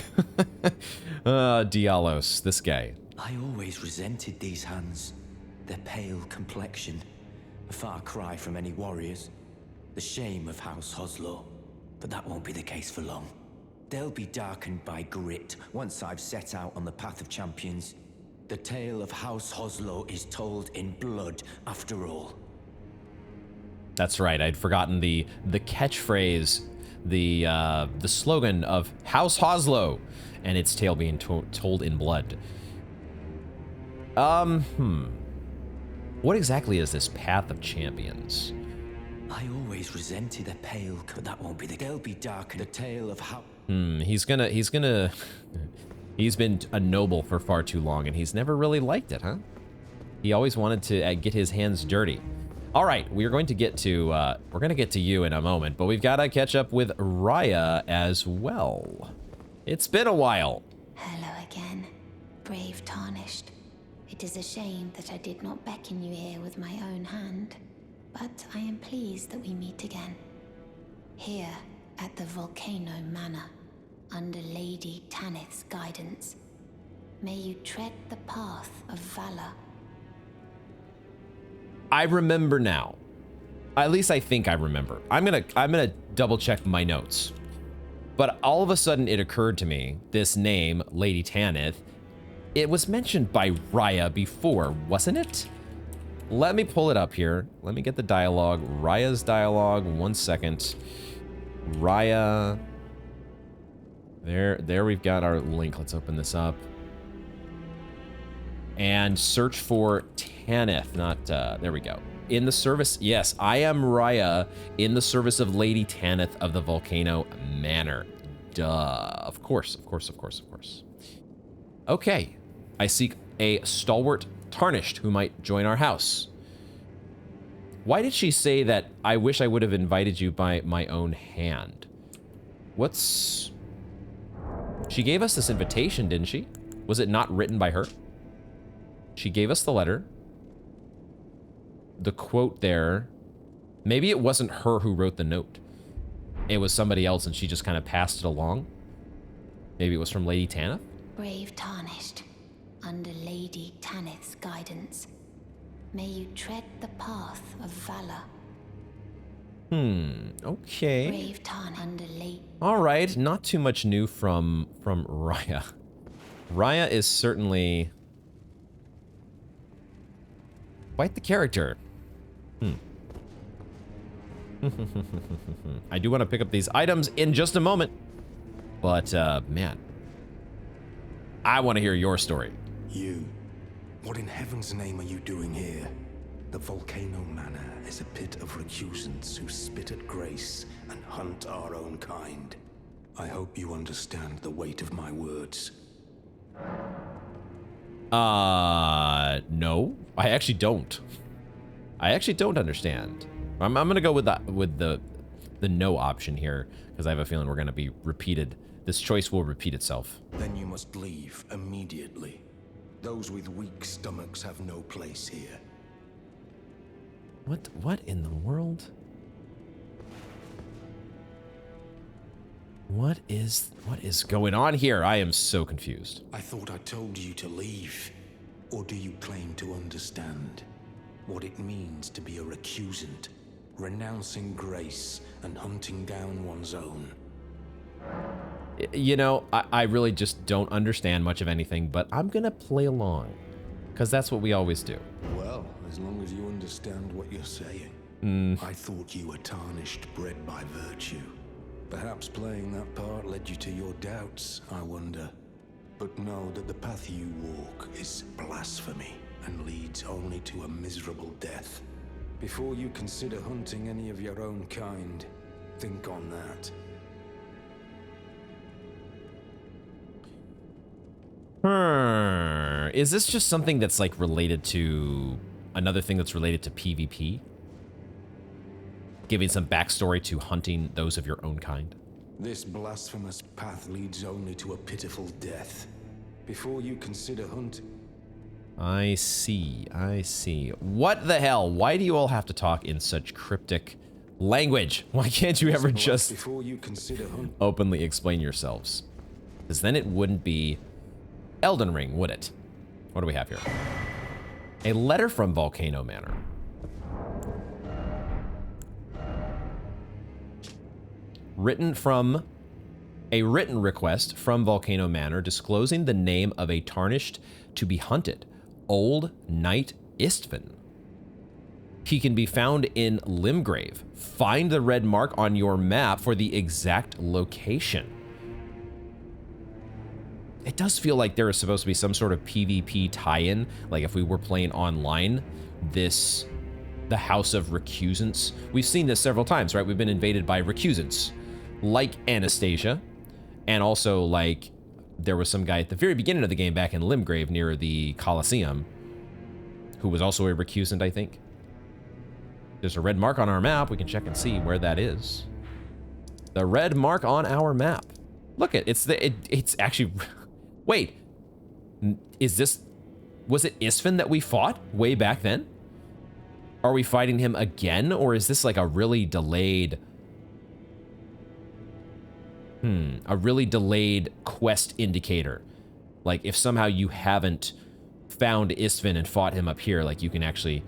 Dialos, this guy. I always resented these hands. Their pale complexion, a far cry from any warriors. The shame of House Hoslow. But that won't be the case for long. They'll be darkened by grit once I've set out on the path of champions. The tale of House Hoslow is told in blood, after all. That's right. I'd forgotten the catchphrase, the slogan of House Hoslow, and its tale being told in blood. What exactly is this Path of Champions? I always resented a pale, but that won't be the. They'll be dark. The tale of how. He's been a noble for far too long, and he's never really liked it, huh? He always wanted to get his hands dirty. All right, we're going to get to we're going to get to you in a moment, but we've got to catch up with Raya as well. It's been a while. Hello again, brave Tarnished. It is a shame that I did not beckon you here with my own hand. But I am pleased that we meet again. Here at the Volcano Manor, under Lady Tanith's guidance. May you tread the path of valor. I remember now. At least I think I remember. I'm gonna double check my notes. But all of a sudden it occurred to me, this name, Lady Tanith, it was mentioned by Raya before, wasn't it? Let me pull it up here. Let me get the dialogue. Raya's dialogue. 1 second. Raya. There we've got our link. Let's open this up. And search for Tanith. Not, there we go. In the service, yes, I am Raya in the service of Lady Tanith of the Volcano Manor. Duh. Of course. Okay. I seek a stalwart Tarnished who might join our house. Why did she say that I wish I would have invited you by my own hand? She gave us this invitation, didn't she? Was it not written by her? She gave us the letter. The quote there, maybe it wasn't her who wrote the note. It was somebody else and she just kind of passed it along. Maybe it was from Lady Tanith? Brave Tarnished, under Lady Tanith's guidance, may you tread the path of valor. Okay. Brave Tarn under Lady. All right, not too much new from Raya. Raya is certainly quite the character. I do want to pick up these items in just a moment, but man, I want to hear your story. You. What in heaven's name are you doing here? The Volcano Manor is a pit of recusants who spit at grace and hunt our own kind. I hope you understand the weight of my words. No, I actually don't. I actually don't understand. I'm gonna go with the no option here because I have a feeling we're gonna be repeated. This choice will repeat itself. Then you must leave immediately. Those with weak stomachs have no place here. What in the world? What is going on here? I am so confused. I thought I told you to leave. Or do you claim to understand what it means to be a recusant, renouncing grace and hunting down one's own? You know, I really just don't understand much of anything, but I'm gonna play along, because that's what we always do. Well, as long as you understand what you're saying. I thought you were tarnished, bred by virtue. Perhaps playing that part led you to your doubts, I wonder. But know that the path you walk is blasphemy and leads only to a miserable death. Before you consider hunting any of your own kind, think on that. Is this just something that's like related to another thing that's related to PvP? Giving some backstory to hunting those of your own kind? This blasphemous path leads only to a pitiful death. Before you consider hunting... I see, I see. What the hell? Why do you all have to talk in such cryptic language? Why can't you ever just Before you consider openly explain yourselves? Because then it wouldn't be Elden Ring, would it? What do we have here? A letter from Volcano Manor. A written request from Volcano Manor disclosing the name of a tarnished to be hunted, Old Knight Istvan. He can be found in Limgrave. Find the red mark on your map for the exact location. It does feel like there is supposed to be some sort of PvP tie-in, like if we were playing online, the House of Recusants. We've seen this several times, right? We've been invaded by Recusants, like Anastasia, and also like there was some guy at the very beginning of the game back in Limgrave near the Colosseum who was also a Recusant, I think. There's a red mark on our map. We can check and see where that is. The red mark on our map. Look at it's actually. Wait, was it Istvan that we fought way back then? Are we fighting him again, or is this like a really delayed? A really delayed quest indicator. Like if somehow you haven't found Istvan and fought him up here, like you can actually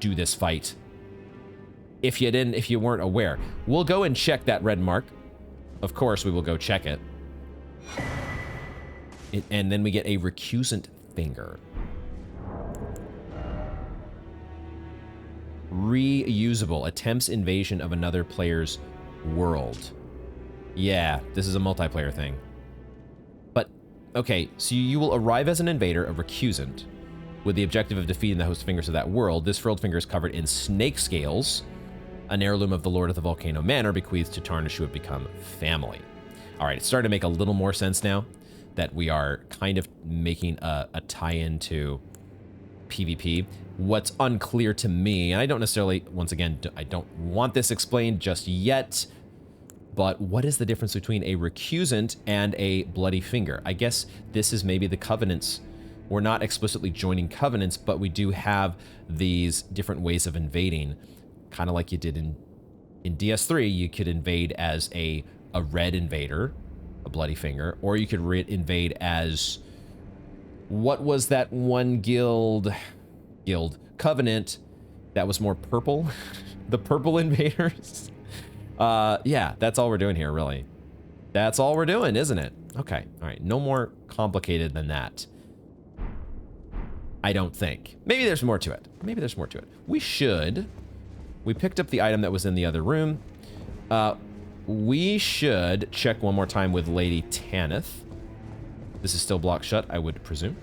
do this fight. If you weren't aware, we'll go and check that red mark. Of course, we will go check it. And then we get a recusant finger. Reusable. Attempts invasion of another player's world. Yeah, this is a multiplayer thing. But, okay, so you will arrive as an invader, a recusant, with the objective of defeating the host fingers of that world. This frilled finger is covered in snake scales, an heirloom of the Lord of the Volcano Manor, bequeathed to Tarnish who have become family. All right, it's starting to make a little more sense now that we are kind of making a tie-in to PvP. What's unclear to me, and I don't necessarily, once again, I don't want this explained just yet, but what is the difference between a recusant and a bloody finger? I guess this is maybe the covenants. We're not explicitly joining covenants, but we do have these different ways of invading, kind of like you did in DS3. You could invade as a red invader, a bloody finger, or you could invade as, what was that one guild covenant that was more purple? The purple invaders. Yeah, that's all we're doing here, really. That's all we're doing, isn't it? Okay, all right, no more complicated than that. I don't think. Maybe there's more to it. Maybe there's more to it. We picked up the item that was in the other room. We should check one more time with Lady Tanith. This is still blocked shut, I would presume.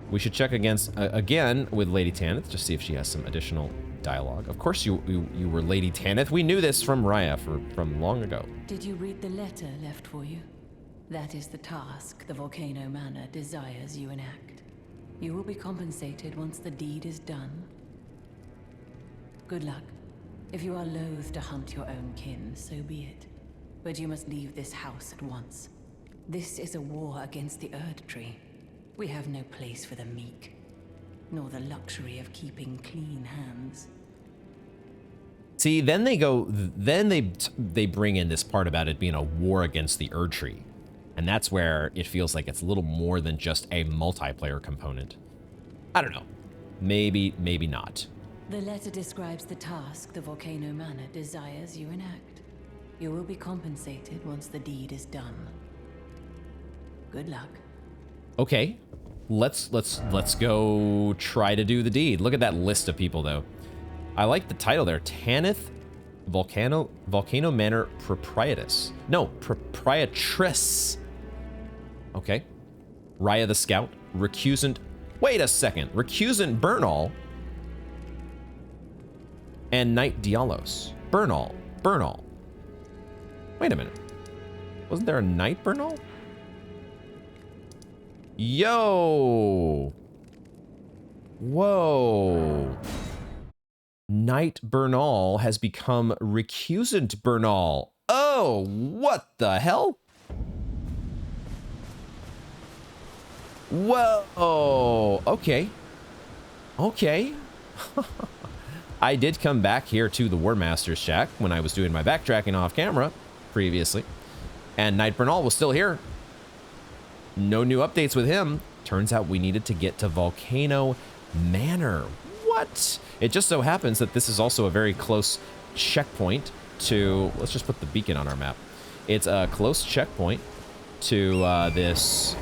We should check again with Lady Tanith, just see if she has some additional dialogue. Of course you were Lady Tanith. We knew this from Raya from long ago. Did you read the letter left for you? That is the task the Volcano Manor desires you enact. You will be compensated once the deed is done. Good luck. If you are loath to hunt your own kin, so be it. But you must leave this house at once. This is a war against the Erd Tree. We have no place for the meek, nor the luxury of keeping clean hands. See, then they bring in this part about it being a war against the Erd Tree. And that's where it feels like it's a little more than just a multiplayer component. I don't know. Maybe not. The letter describes the task the Volcano Manor desires you enact. You will be compensated once the deed is done. Good luck. Okay. Let's go try to do the deed. Look at that list of people though. I like the title there. Tanith Volcano Manor Proprietress. No, Proprietress. Okay. Raya the Scout. Recusant. Wait a second. Recusant Bernal. And Knight Dialos. Bernal. Wait a minute. Wasn't there a Knight Bernal? Yo! Whoa. Knight Bernal has become Recusant Bernal. Oh, what the hell? Whoa. Okay. Okay. I did come back here to the War Master's shack when I was doing my backtracking off camera previously, and Knight Bernal was still here. No new updates with him. Turns out we needed to get to Volcano Manor. What? It just so happens that this is also a very close checkpoint to... Let's just put the beacon on our map. It's a close checkpoint to this...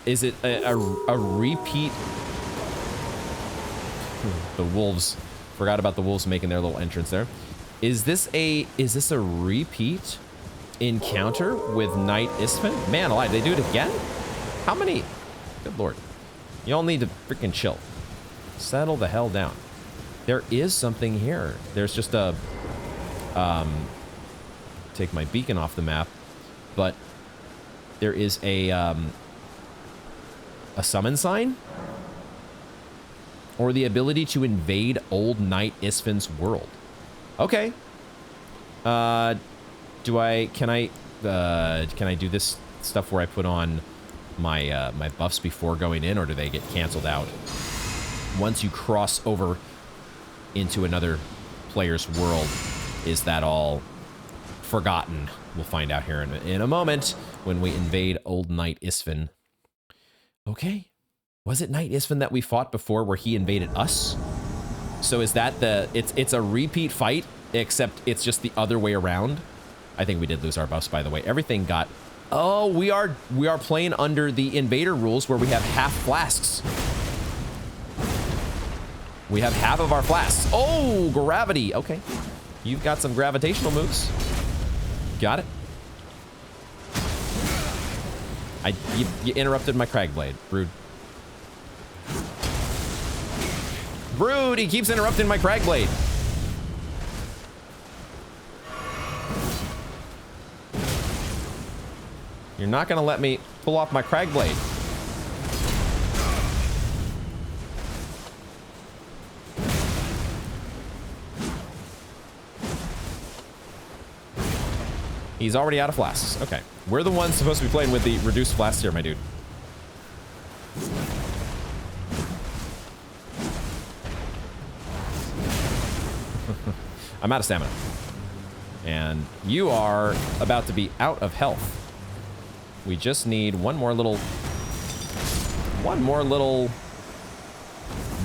Is it a repeat? The wolves. Forgot about the wolves making their little entrance there. Is this a repeat encounter with Knight Isfin? Man alive, they do it again? How many? Good lord. Y'all need to freaking chill. Settle the hell down. There is something here. There's just a take my beacon off the map, but there is a summon sign? Or the ability to invade old Knight Isfin's world. Okay. Can I do this stuff where I put on my my buffs before going in, or do they get canceled out once you cross over into another player's world? Is that all forgotten? We'll find out here in a moment when we invade old Knight Isfin. Okay. Was it Knight Isfin that we fought before where he invaded us? So is that it's a repeat fight, except it's just the other way around? I think we did lose our buffs, by the way. Everything got... Oh, we are playing under the invader rules where we have half flasks. We have half of our flasks. Oh, gravity. Okay. You've got some gravitational moves. Got it. You interrupted my Cragblade. Rude. Rude, he keeps interrupting my Cragblade. You're not gonna let me pull off my Cragblade. He's already out of flasks. Okay. We're the ones supposed to be playing with the reduced flasks here, my dude. I'm out of stamina. And you are about to be out of health. We just need one more little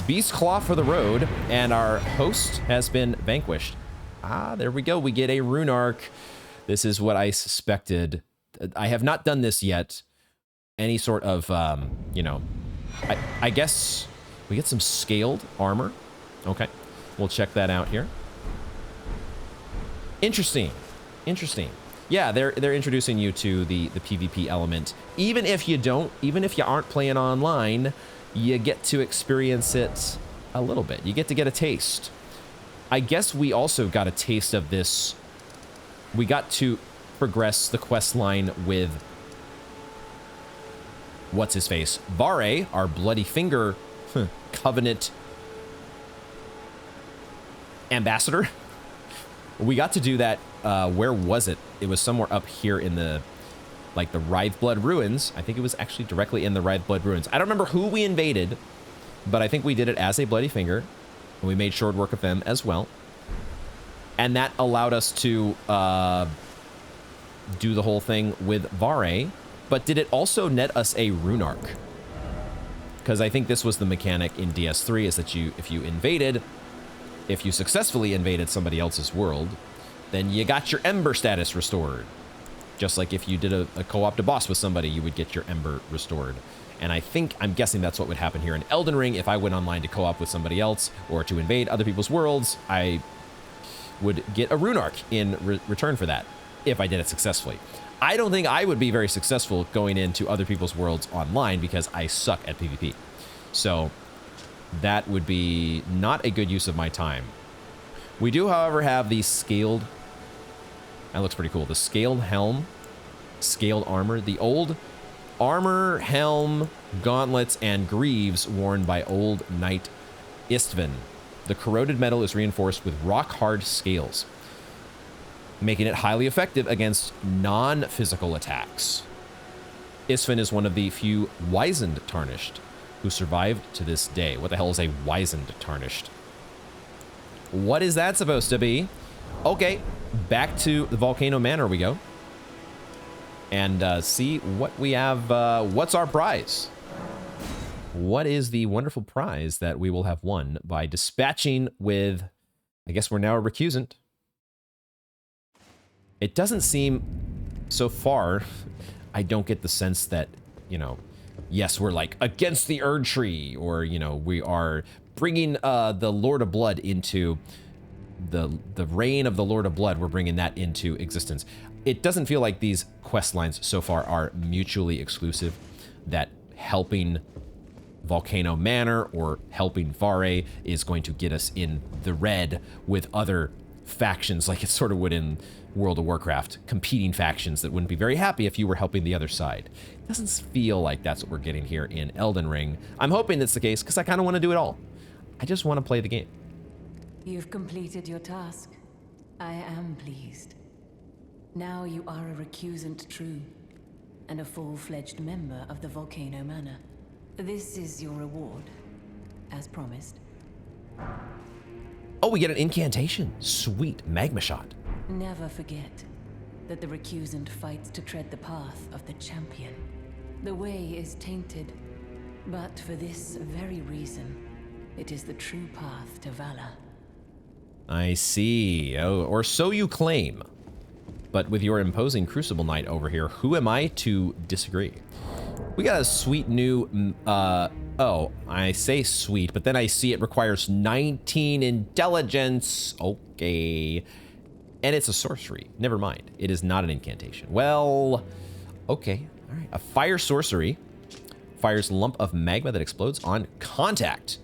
beast claw for the road, and our host has been vanquished. Ah, there we go. We get a rune arc. This is what I suspected. I have not done this yet. Any sort of, you know, I guess we get some scaled armor. Okay, we'll check that out here. Interesting. Interesting. Yeah, they're introducing you to the PvP element. Even if you aren't playing online, you get to experience it a little bit. You get to get a taste. I guess we also got a taste of this. We got to progress the quest line with what's his face? Vare, our Bloody Finger Covenant ambassador. We got to do that. Where was it? It was somewhere up here in the, like, the Writhe-Blood Ruins. I think it was actually directly in the Writhe-Blood Ruins. I don't remember who we invaded, but I think we did it as a Bloody Finger, and we made short work of them as well. And that allowed us to do the whole thing with Vare. But did it also net us a rune arc? Because I think this was the mechanic in DS3, is that if you successfully invaded somebody else's world, then you got your Ember status restored. Just like if you did a co-op to boss with somebody, you would get your Ember restored. And I'm guessing that's what would happen here in Elden Ring. If I went online to co-op with somebody else or to invade other people's worlds, I would get a rune arc in return for that, if I did it successfully. I don't think I would be very successful going into other people's worlds online because I suck at PvP. So that would be not a good use of my time. We do, however, have the scaled... That looks pretty cool. The scaled helm, scaled armor. The old armor, helm, gauntlets, and greaves worn by old Knight Istvan. The corroded metal is reinforced with rock-hard scales, making it highly effective against non-physical attacks. Istvan is one of the few wizened Tarnished who survived to this day. What the hell is a wizened Tarnished? What is that supposed to be? Okay, back to the Volcano Manor we go. And see what we have. What's our prize? What is the wonderful prize that we will have won by dispatching with, I guess we're now a recusant. It doesn't seem, so far, I don't get the sense that, you know, yes, we're like against the Erd Tree, or, you know, we are bringing the Lord of Blood into the reign of the Lord of Blood. We're bringing that into existence. It doesn't feel like these quest lines so far are mutually exclusive, that helping Volcano Manor or helping Vare is going to get us in the red with other factions, like it sort of would in World of Warcraft, competing factions that wouldn't be very happy if you were helping the other side. It doesn't feel like that's what we're getting here in Elden Ring. I'm hoping that's the case, because I kind of want to do it all. I just want to play the game. You've completed your task. I am pleased. Now you are a recusant true, and a full-fledged member of the Volcano Manor. This is your reward, as promised. Oh, we get an incantation. Sweet. Magma shot. Never forget that the recusant fights to tread the path of the champion. The way is tainted, but for this very reason, it is the true path to valor. I see. Oh, or so you claim. But with your imposing Crucible Knight over here, who am I to disagree? We got a sweet new, oh, I say sweet, but then I see it requires 19 intelligence. Okay. And it's a sorcery. Never mind. It is not an incantation. Well, okay. All right. A fire sorcery fires a lump of magma that explodes on contact.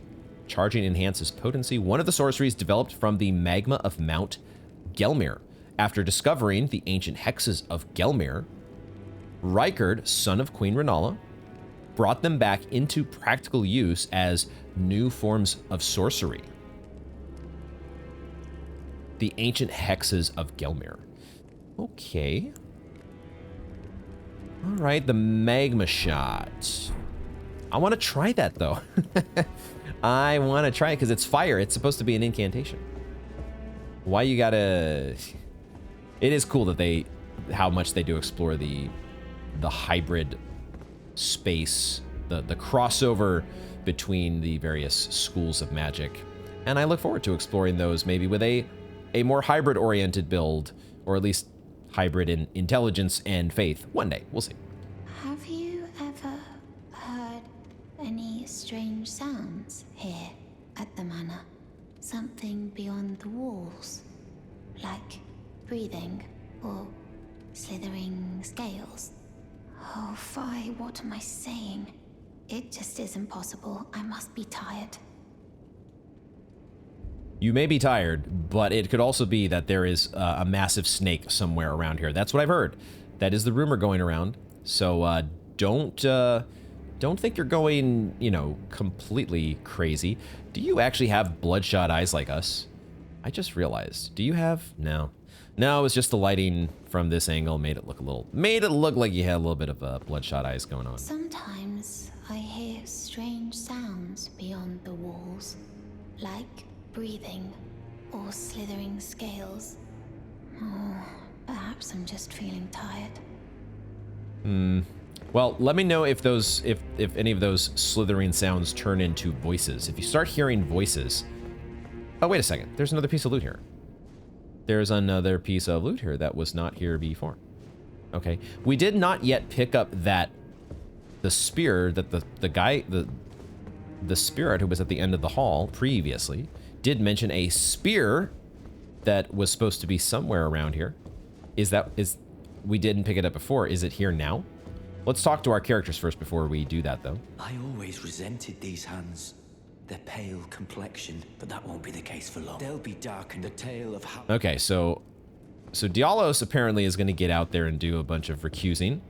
Charging enhances potency. One of the sorceries developed from the magma of Mount Gelmir. After discovering the ancient hexes of Gelmir, Rykard, son of Queen Renala, brought them back into practical use as new forms of sorcery. The ancient hexes of Gelmir. Okay. All right, the magma shot. I want to try that, though. I want to try it because it's fire. It's supposed to be an incantation. Why you gotta... It is cool that they... how much they do explore the hybrid space, the crossover between the various schools of magic. And I look forward to exploring those maybe with a more hybrid-oriented build, or at least hybrid in intelligence and faith. One day, we'll see. Have you ever heard any strange sounds here at the manor? Something beyond the walls, like breathing or slithering scales? Oh, Fi, what am I saying? It just isn't possible. I must be tired. You may be tired, but it could also be that there is a massive snake somewhere around here. That's what I've heard. That is the rumor going around. So don't think you're going, you know, completely crazy. Do you actually have bloodshot eyes like us? I just realized. Do you have? No. No, it was just the lighting from this angle made it look like you had a little bit of bloodshot eyes going on. Sometimes I hear strange sounds beyond the walls, like breathing or slithering scales. Oh, perhaps I'm just feeling tired. Well, let me know if those, if any of those slithering sounds turn into voices. If you start hearing voices... Oh, wait a second. There's another piece of loot here. There's another piece of loot here that was not here before. Okay. We did not yet pick up the spear that the guy, the spirit who was at the end of the hall previously did mention a spear that was supposed to be somewhere around here. We didn't pick it up before. Is it here now? Let's talk to our characters first before we do that, though. I always resented these hands. Their pale complexion, but that won't be the case for long. They'll be darkened. The tale of how... Okay, so Dialos apparently is going to get out there and do a bunch of recusing.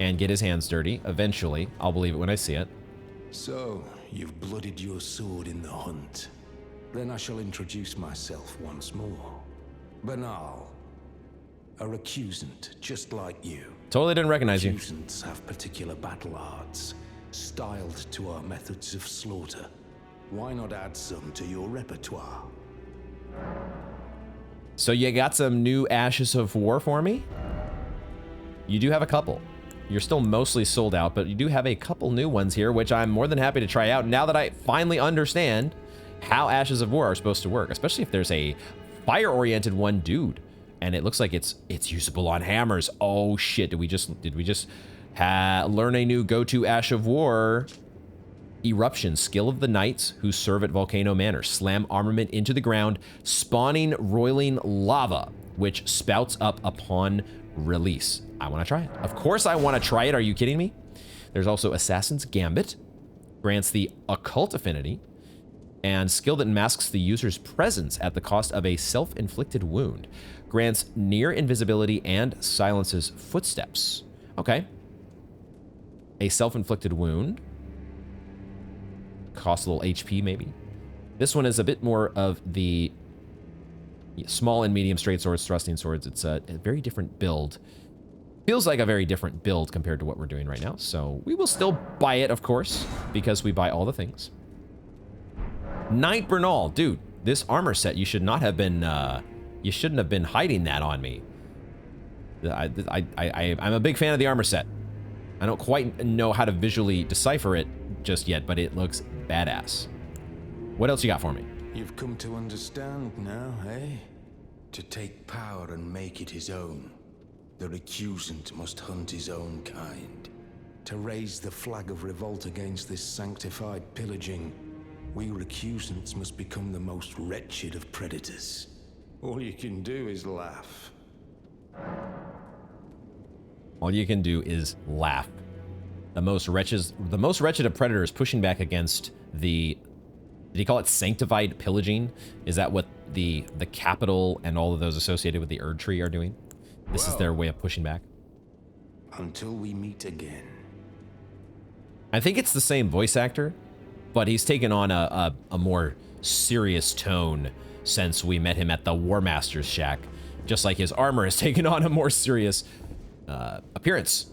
and get his hands dirty. Eventually, I'll believe it when I see it. So, you've blooded your sword in the hunt. Then I shall introduce myself once more. Banal. A recusant, just like you. Totally didn't recognize you. Recusants have particular battle arts, styled to our methods of slaughter. Why not add some to your repertoire? So you got some new Ashes of War for me? You do have a couple. You're still mostly sold out, but you do have a couple new ones here, which I'm more than happy to try out now that I finally understand how Ashes of War are supposed to work, especially if there's a fire-oriented one, dude. And it looks like it's usable on hammers. Oh shit, did we just learn a new go-to Ash of War? Eruption, skill of the knights who serve at Volcano Manor. Slam armament into the ground, spawning roiling lava, which spouts up upon release. I want to try it. Of course I want to try it. Are you kidding me? There's also Assassin's Gambit. Grants the occult affinity. And skill that masks the user's presence at the cost of a self-inflicted wound. Grants near invisibility and silences footsteps. Okay. A self-inflicted wound. Costs a little HP, maybe. This one is a bit more of the small and medium straight swords, thrusting swords. It's a very different build. Feels like a very different build compared to what we're doing right now. So we will still buy it, of course, because we buy all the things. Knight Bernal, dude, this armor set, you should not have been, you shouldn't have been hiding that on me. I'm a big fan of the armor set. I don't quite know how to visually decipher it just yet, but it looks badass. What else you got for me? You've come to understand now, eh? To take power and make it his own. The recusant must hunt his own kind. To raise the flag of revolt against this sanctified pillaging, we recusants must become the most wretched of predators. All you can do is laugh. All you can do is laugh. The most wretched of predators pushing back against the, did he call it sanctified pillaging? Is that what the capital and all of those associated with the Erd Tree are doing? This is their way of pushing back. Until we meet again. I think it's the same voice actor, but he's taken on a more serious tone since we met him at the War Master's shack. Just like his armor has taken on a more serious appearance.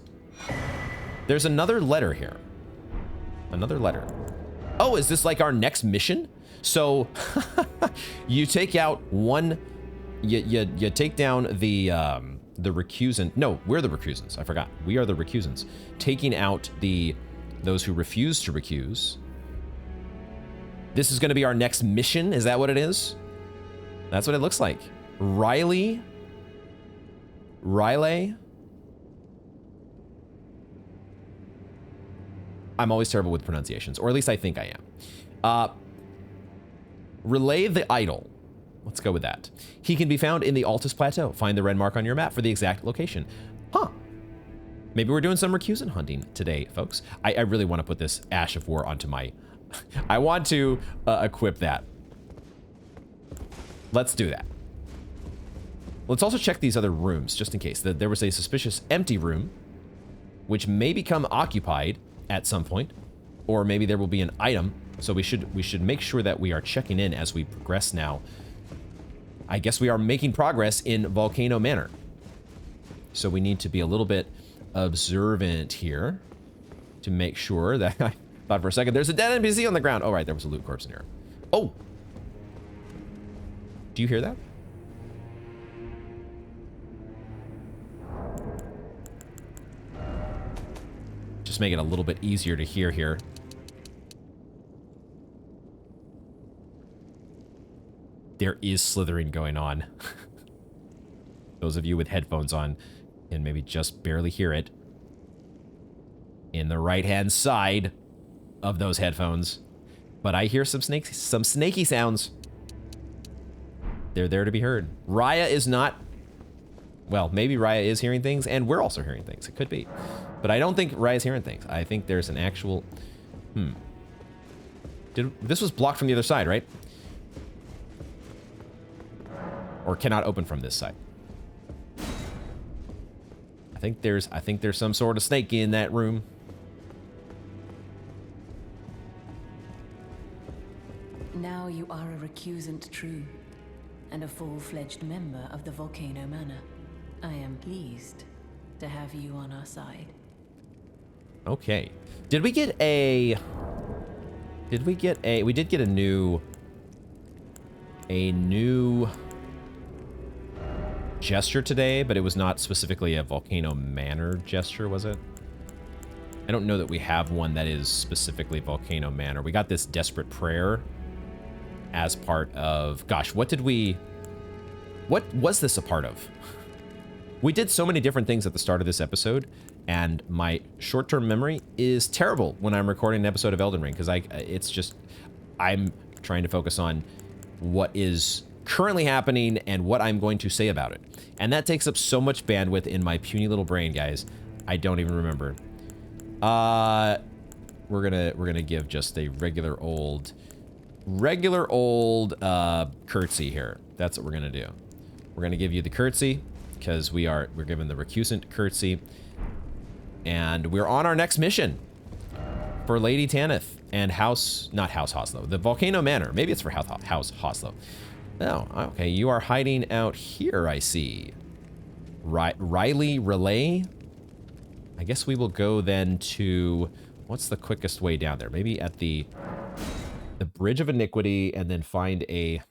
There's another letter here. Another letter. Oh, is this like our next mission? So you take out one, you take down the recusant. No, we're the recusants. I forgot. We are the recusants. Taking out those who refuse to recuse. This is going to be our next mission. Is that what it is? That's what it looks like. Riley. I'm always terrible with pronunciations, or at least I think I am. Relay the idol. Let's go with that. He can be found in the Altus Plateau. Find the red mark on your map for the exact location. Huh. Maybe we're doing some recusant hunting today, folks. I really want to put this Ash of War onto my... I want to equip that. Let's do that. Let's also check these other rooms, just in case. There was a suspicious empty room, which may become occupied at some point, or maybe there will be an item. So we should make sure that we are checking in as we progress now. I guess we are making progress in Volcano Manor. So we need to be a little bit observant here to make sure that I thought for a second there's a dead NPC on the ground. Oh, right, there was a loot corpse in here. Oh, do you hear that? Just make it a little bit easier to hear here. There is slithering going on. Those of you with headphones on can maybe just barely hear it. In the right-hand side of those headphones. But I hear some snaky sounds. They're there to be heard. Raya is not... Well, maybe Raya is hearing things, and we're also hearing things. It could be. But I don't think Raya's hearing things. I think there's an actual... This was blocked from the other side, right? Or cannot open from this side. I think there's some sort of snake in that room. Now you are a recusant true, and a full-fledged member of the Volcano Manor. I am pleased to have you on our side. Okay. Did we get a... we did get a new gesture today, but it was not specifically a Volcano Manor gesture, was it? I don't know that we have one that is specifically Volcano Manor. We got this Desperate Prayer as part of... Gosh, what was this a part of? We did so many different things at the start of this episode, and my short-term memory is terrible when I'm recording an episode of Elden Ring, because I'm trying to focus on what is currently happening and what I'm going to say about it. And that takes up so much bandwidth in my puny little brain, guys. I don't even remember. We're gonna give just a regular old curtsy here. That's what we're gonna do. We're gonna give you the curtsy because we're given the recusant curtsy, and we're on our next mission for Lady Tanith and not House Hoslow, the Volcano Manor. Maybe it's for House Hoslow. Oh, okay. You are hiding out here, I see. Riley Relay. I guess we will go then to... What's the quickest way down there? Maybe at the Bridge of Iniquity, and then find a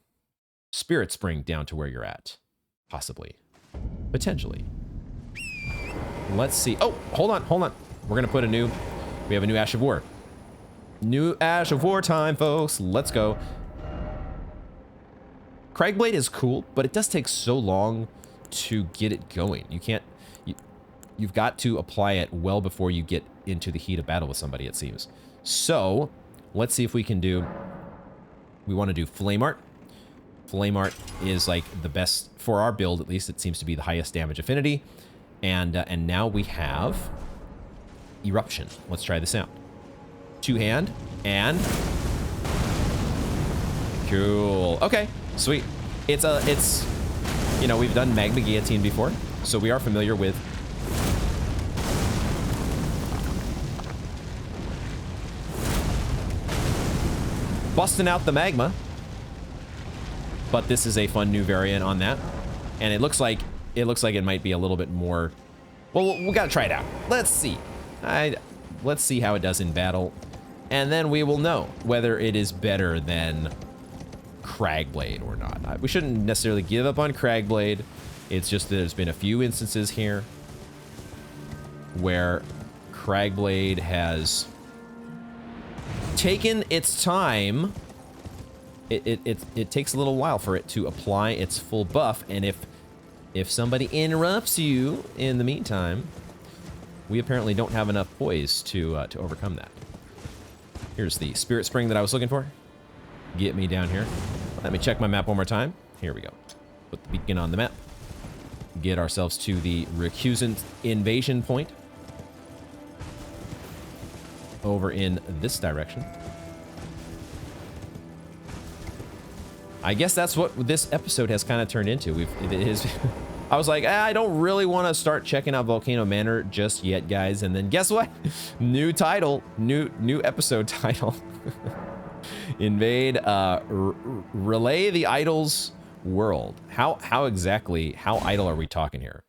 spirit spring down to where you're at. Possibly. Potentially. Let's see. Oh, hold on. We're going to put we have a new Ash of War. New Ash of War time, folks. Let's go. Cragblade is cool, but it does take so long to get it going. You've got to apply it well before you get into the heat of battle with somebody, it seems. So, let's see if we can do... We want to do Flame Art. Flame Art is like the best, for our build at least, it seems to be the highest damage affinity. And now we have Eruption. Let's try this out. Two-hand, and... Cool. Okay, sweet. It's, you know, we've done Magma Guillotine before, so we are familiar with... busting out the magma. But this is a fun new variant on that. And it looks like it might be a little bit more... Well, we gotta try it out. Let's see. Let's see how it does in battle. And then we will know whether it is better than Cragblade or not. We shouldn't necessarily give up on Cragblade. It's just that there's been a few instances here where Cragblade has taken its time. It takes a little while for it to apply its full buff, and if somebody interrupts you in the meantime, we apparently don't have enough poise to overcome that. Here's the Spirit Spring that I was looking for. Get me down here. Let me check my map one more time. Here we go. Put the beacon on the map. Get ourselves to the recusant invasion point. Over in this direction. I guess that's what this episode has kind of turned into. I was like, I don't really want to start checking out Volcano Manor just yet, guys. And then guess what? New title, new episode title. Invade, Relay the Idol's world. How idle are we talking here?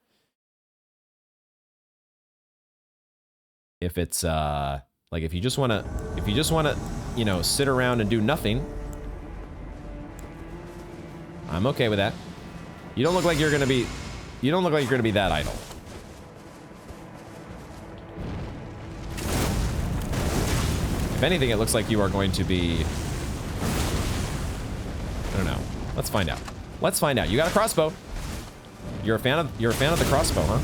If it's like if you just wanna, you know, sit around and do nothing, I'm okay with that. You don't look like you're gonna be that idle. If anything, it looks like you are going to be... I don't know. Let's find out. Let's find out. You got a crossbow. You're a fan of the crossbow, huh?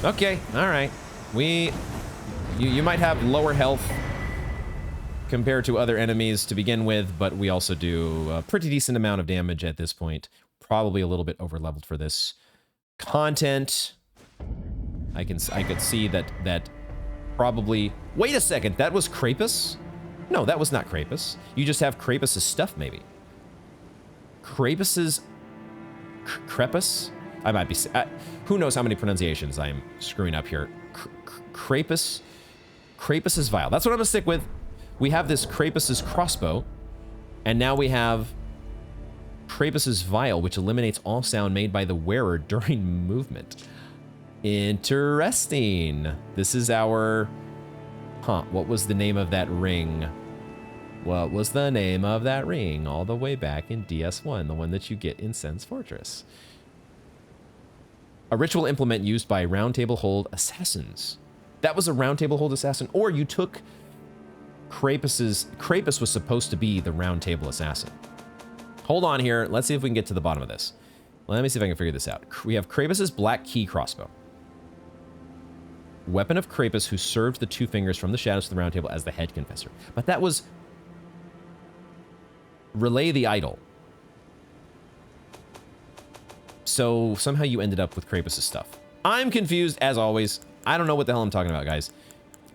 Okay, all right. You might have lower health compared to other enemies to begin with, but we also do a pretty decent amount of damage at this point. Probably a little bit over-leveled for this content. I could see that probably... Wait a second, that was Krapus? No, that was not Krapus. You just have Krapus' stuff, maybe. Krapus's... Krepus? I might be... who knows how many pronunciations I'm screwing up here. Krapus... Krapus's vial. That's what I'm gonna stick with. We have this Krapus's crossbow. And now we have Krapus's vial, which eliminates all sound made by the wearer during movement. Interesting. This is our... Huh, what was the name of that ring? What was the name of that ring all the way back in DS1, the one that you get in Sen's Fortress? A ritual implement used by Round Table Hold assassins. That was a Round Table Hold assassin, or you took Krapus's... Krapus was supposed to be the Round Table assassin. Hold on here. Let's see if we can get to the bottom of this. Let me see if I can figure this out. We have Krapus's Black Key crossbow. Weapon of Krapus, who served the two fingers from the shadows to the Round Table as the head confessor. But that was... Relay the Idol. So somehow you ended up with Krapus' stuff. I'm confused, as always. I don't know what the hell I'm talking about, guys.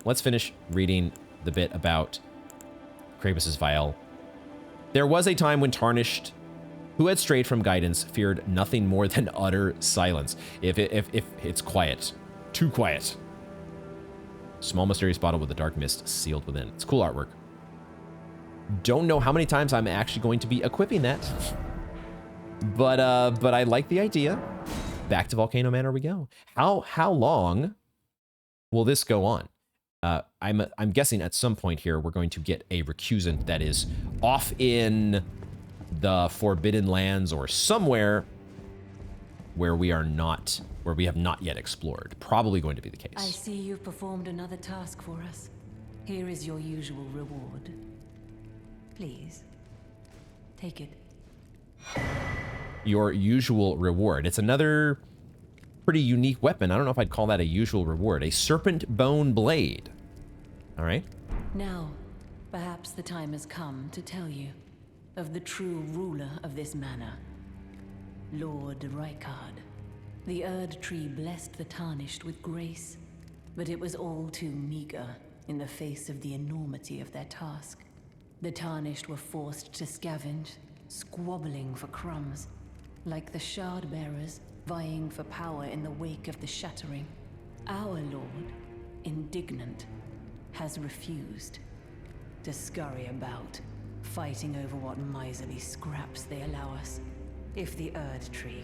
Let's finish reading the bit about Krapus' vial. There was a time when Tarnished, who had strayed from guidance, feared nothing more than utter silence. If it's quiet. Too quiet. Small mysterious bottle with a dark mist sealed within. It's cool artwork. Don't know how many times I'm actually going to be equipping that. But I like the idea. Back to Volcano Manor we go. How long will this go on? I'm guessing at some point here we're going to get a recusant that is off in the Forbidden Lands or somewhere where we have not yet explored. Probably going to be the case. I see you've performed another task for us. Here is your usual reward. Please, take it. Your usual reward. It's another pretty unique weapon. I don't know if I'd call that a usual reward. A serpent bone blade. All right. Now, perhaps the time has come to tell you of the true ruler of this manor, Lord Rykard. The Erd Tree blessed the Tarnished with grace, but it was all too meager in the face of the enormity of their task. The Tarnished were forced to scavenge, squabbling for crumbs, like the Shard Bearers vying for power in the wake of the Shattering. Our Lord, indignant, has refused to scurry about, fighting over what miserly scraps they allow us. If the Erd Tree,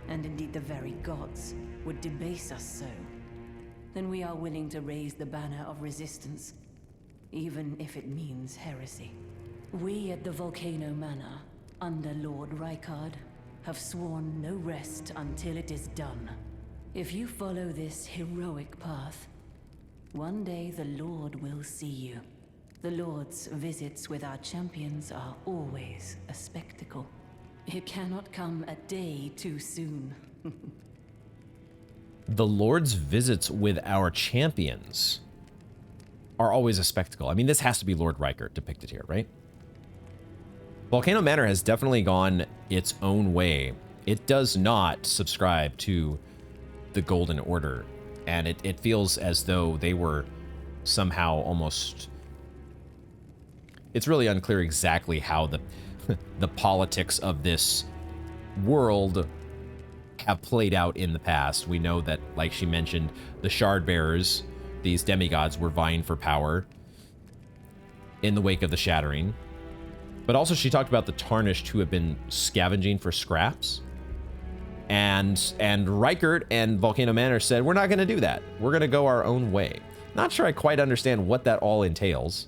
and indeed the very gods, would debase us so, then we are willing to raise the banner of resistance, even if it means heresy. We at the Volcano Manor, under Lord Rykard, have sworn no rest until it is done. If you follow this heroic path, one day the Lord will see you. The Lord's visits with our champions are always a spectacle. It cannot come a day too soon. The Lord's visits with our champions are always a spectacle. I mean, this has to be Lord Rykard depicted here, right? Volcano Manor has definitely gone its own way. It does not subscribe to the Golden Order, and it feels as though they were somehow almost... It's really unclear exactly how the politics of this world have played out in the past. We know that, like she mentioned, the Shard Bearers, these demigods, were vying for power in the wake of the Shattering. But also she talked about the Tarnished who have been scavenging for scraps. And Rykard and Volcano Manor said, we're not going to do that. We're going to go our own way. Not sure I quite understand what that all entails.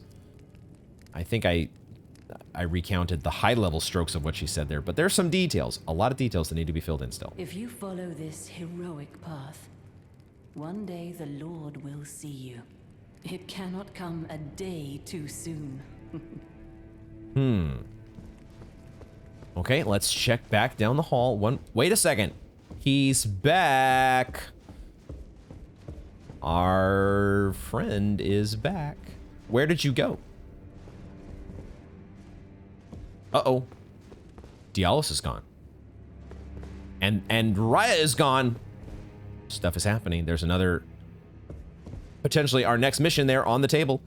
I think I recounted the high-level strokes of what she said there, but there's some details, a lot of details that need to be filled in still. If you follow this heroic path, one day the Lord will see you. It cannot come a day too soon. Okay, let's check back down the hall. Wait a second. He's back. Our friend is back. Where did you go? Uh-oh. Dialos is gone. And Raya is gone. Stuff is happening. There's another... potentially our next mission there on the table.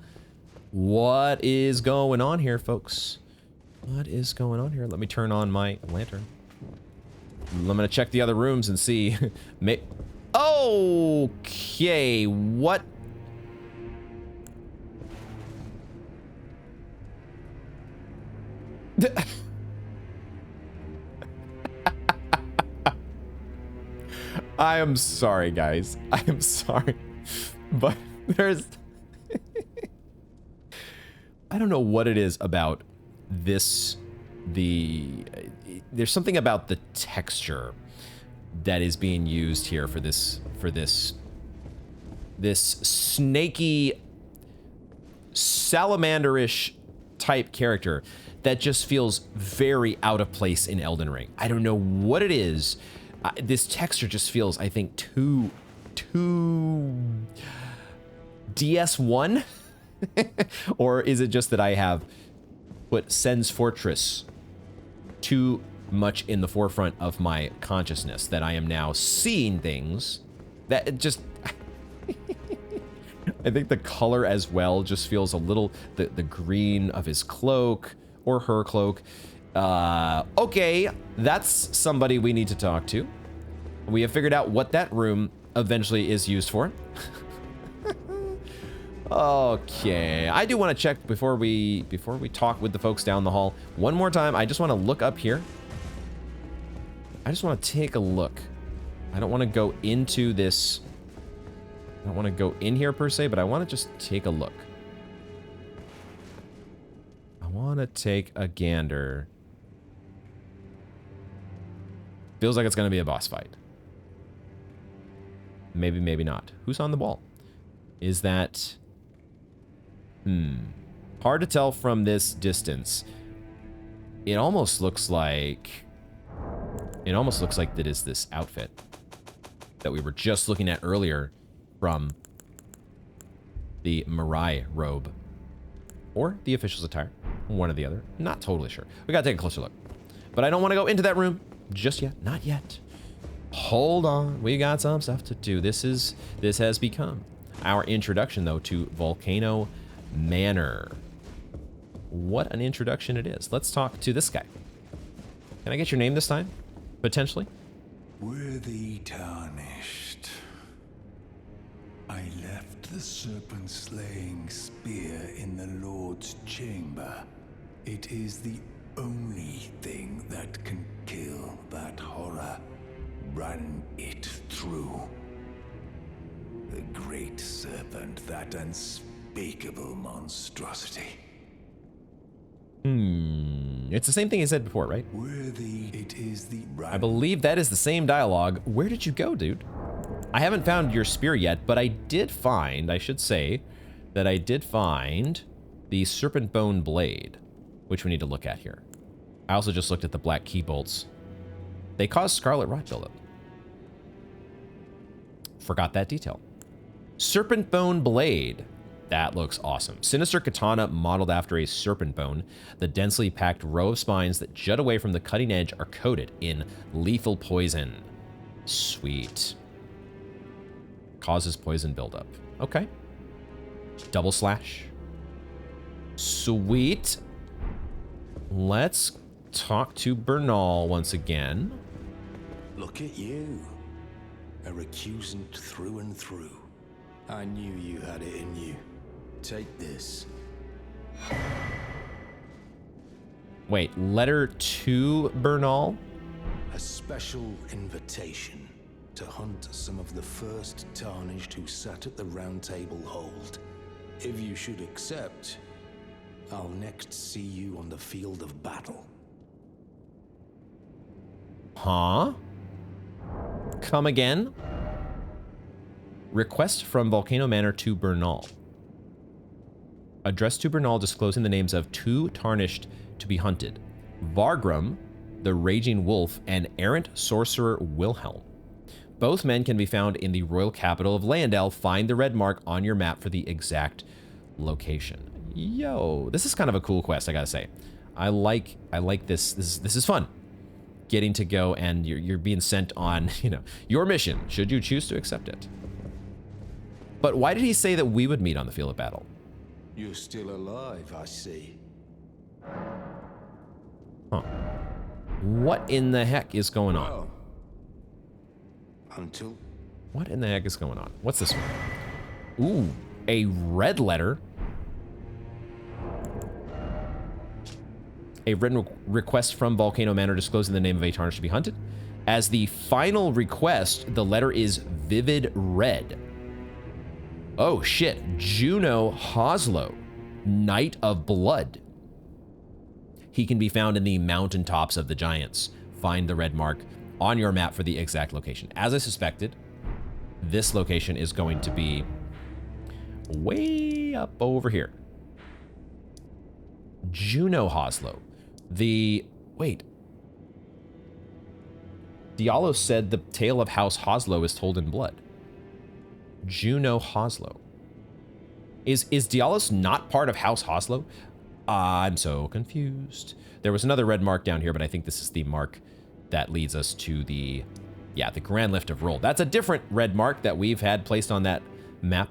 What is going on here, folks? What is going on here? Let me turn on my lantern. I'm gonna check the other rooms and see. Okay, what? I am sorry, guys. I am sorry. But there's... I don't know what it is about this... There's something about the texture that is being used here for this snaky, salamanderish type character that just feels very out of place in Elden Ring. I don't know what it is. This texture just feels, I think, too DS1? Or is it just that I have put Sen's Fortress too much in the forefront of my consciousness, that I am now seeing things that just... I think the color as well just feels a little... The green of his cloak, or her cloak. Okay, that's somebody we need to talk to. We have figured out what that room eventually is used for. Okay, I do want to check before we talk with the folks down the hall. One more time, I just want to look up here. I just want to take a look. I don't want to go into this. I don't want to go in here per se, but I want to just take a look. I want to take a gander. Feels like it's going to be a boss fight. Maybe, maybe not. Who's on the wall? Is that... Hard to tell from this distance. It almost looks like... that is this outfit that we were just looking at earlier from the Mirai robe. Or the official's attire. One or the other. Not totally sure. We gotta take a closer look. But I don't want to go into that room just yet. Not yet. Hold on. We got some stuff to do. This has become our introduction, though, to Volcano Manor. What an introduction it is. Let's talk to this guy. Can I get your name this time? Potentially? Worthy tarnished. I left the serpent-slaying spear in the Lord's chamber. It is the only thing that can kill that horror. Run it through. The great serpent, that unspeakable monstrosity. It's the same thing he said before, right? Worthy, it is the I believe that is the same dialogue. Where did you go, dude? I haven't found your spear yet, but I did find, I should say, that I did find the serpent bone blade, which we need to look at here. I also just looked at the black key bolts. They cause scarlet rot buildup. Forgot that detail. Serpent bone blade. That looks awesome. Sinister katana modeled after a serpent bone. The densely packed row of spines that jut away from the cutting edge are coated in lethal poison. Sweet. Causes poison buildup. Okay. Double slash. Sweet. Let's talk to Bernal once again. Look at you. A recusant through and through. I knew you had it in you. Take this. Wait, letter to Bernal? A special invitation to hunt some of the first tarnished who sat at the round table hold. If you should accept, I'll next see you on the field of battle. Huh? Come again? Request from Volcano Manor to Bernal. Addressed to Bernal disclosing the names of 2 tarnished to be hunted. Vargrim, the Raging Wolf, and errant sorcerer Wilhelm. Both men can be found in the royal capital of Leyendell. Find the red mark on your map for the exact location. Yo, this is kind of a cool quest, I gotta say. I like this. This is fun. Getting to go and you're being sent on, your mission, should you choose to accept it. But why did he say that we would meet on the field of battle? You're still alive, I see. Huh. What in the heck is going on? Well, until... What in the heck is going on? What's this one? Ooh, a red letter. A written request from Volcano Manor disclosing the name of a tarnished to be hunted. As the final request, the letter is vivid red. Oh shit, Juno Hoslow, Knight of Blood. He can be found in the mountaintops of the Giants. Find the red mark on your map for the exact location. As I suspected, this location is going to be way up over here. Juno Hoslow. Wait. Diallo said the tale of House Hoslow is told in blood. Juno Hoslow. Is Diallos not part of House Hoslow? I'm so confused. There was another red mark down here, but I think this is the mark that leads us to the Grand Lift of Roll. That's a different red mark that we've had placed on that map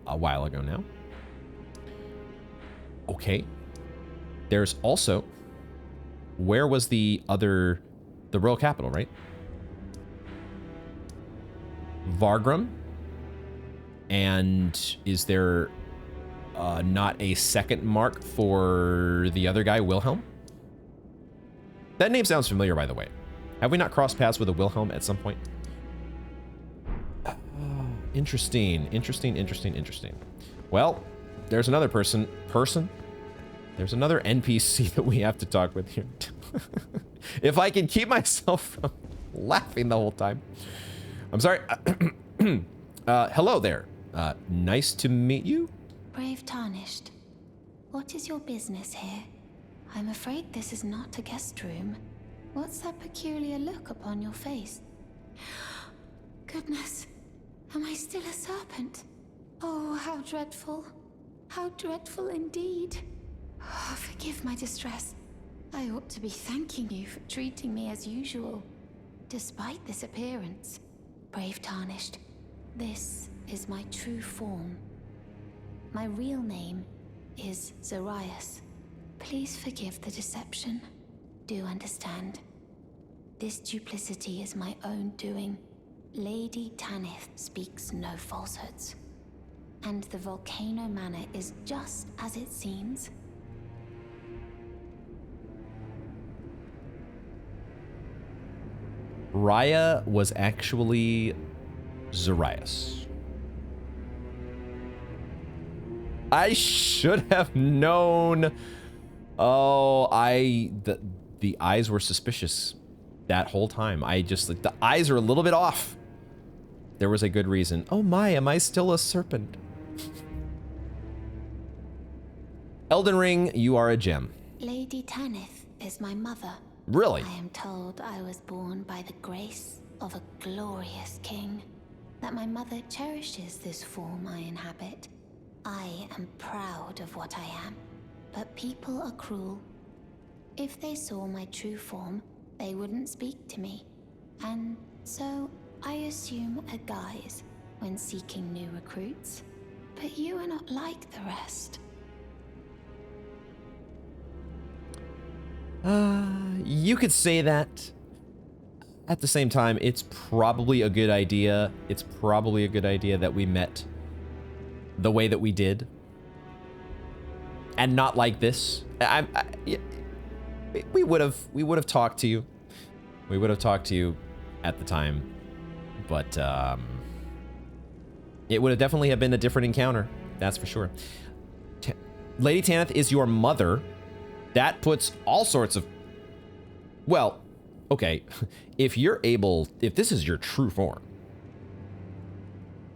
a while ago now. Okay. There's also, where was the royal capital, right? Vargrim. And is there not a second mark for the other guy, Wilhelm? That name sounds familiar, by the way. Have we not crossed paths with a Wilhelm at some point? Interesting. Well, there's another person? There's another NPC that we have to talk with here. If I can keep myself from laughing the whole time. I'm sorry. Hello there. Nice to meet you. Brave Tarnished, what is your business here? I'm afraid this is not a guest room. What's that peculiar look upon your face? Goodness, am I still a serpent? Oh, how dreadful. How dreadful indeed. Oh, forgive my distress. I ought to be thanking you for treating me as usual. Despite this appearance, Brave Tarnished, this is my true form. My real name is Zarias. Please forgive the deception. Do understand. This duplicity is my own doing. Lady Tanith speaks no falsehoods. And the Volcano Manor is just as it seems. Raya was actually Zarias. I should have known. Oh, the eyes were suspicious that whole time. I just, like, the eyes are a little bit off. There was a good reason. Oh my, am I still a serpent? Elden Ring, you are a gem. Lady Tanith is my mother. Really? I am told I was born by the grace of a glorious king, that my mother cherishes this form I inhabit. I am proud of what I am, but people are cruel. If they saw my true form, they wouldn't speak to me, and so I assume a guise when seeking new recruits. But you are not like the rest. You could say that. At the same time, it's probably a good idea. It's probably a good idea that we met the way that we did. And not like this. We would have talked to you. We would have talked to you at the time. But it would have definitely have been a different encounter. That's for sure. Lady Tanith is your mother. That puts all sorts of... Well, okay. If this is your true form,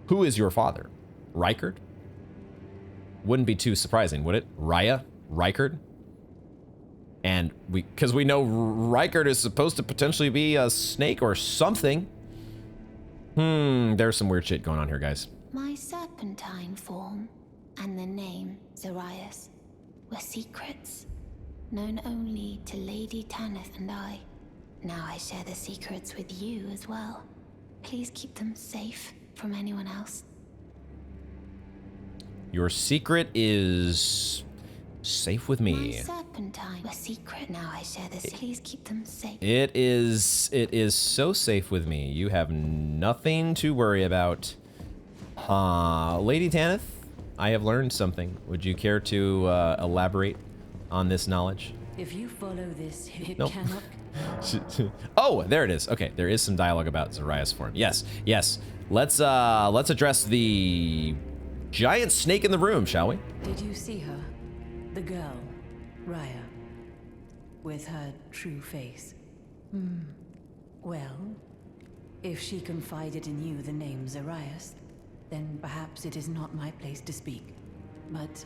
who is your father? Rykard? Wouldn't be too surprising, would it? Raya? Rykard? And because we know Rykard is supposed to potentially be a snake or something. There's some weird shit going on here, guys. My serpentine form and the name Zarias were secrets, known only to Lady Tanith and I. Now I share the secrets with you as well. Please keep them safe from anyone else. Your secret is safe with My me. serpentine. A secret now I share this. Please keep them safe. It is so safe with me. You have nothing to worry about. Lady Tanith, I have learned something. Would you care to elaborate on this knowledge? If you follow this, it Nope. cannot. Oh, there it is. Okay, there is some dialogue about Zariah's form. Yes, yes. Let's address the giant snake in the room, shall we? Did you see her? The girl, Raya, with her true face. Well, if she confided in you the name Zarias, then perhaps it is not my place to speak. But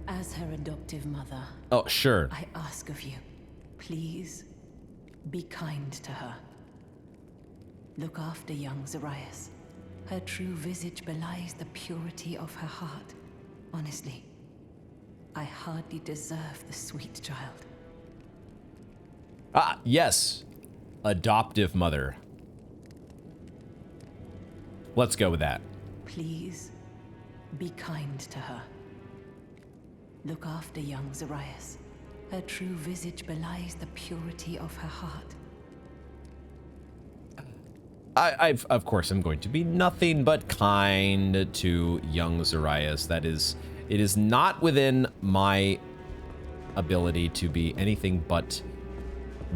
as her adoptive mother, Oh, sure. I ask of you, please be kind to her. Look after young Zarias. Her true visage belies the purity of her heart. Honestly, I hardly deserve the sweet child. Ah, yes. Adoptive mother. Let's go with that. Please be kind to her. Look after young Zarias. Her true visage belies the purity of her heart. Of course, I'm going to be nothing but kind to young Zarias. It is not within my ability to be anything but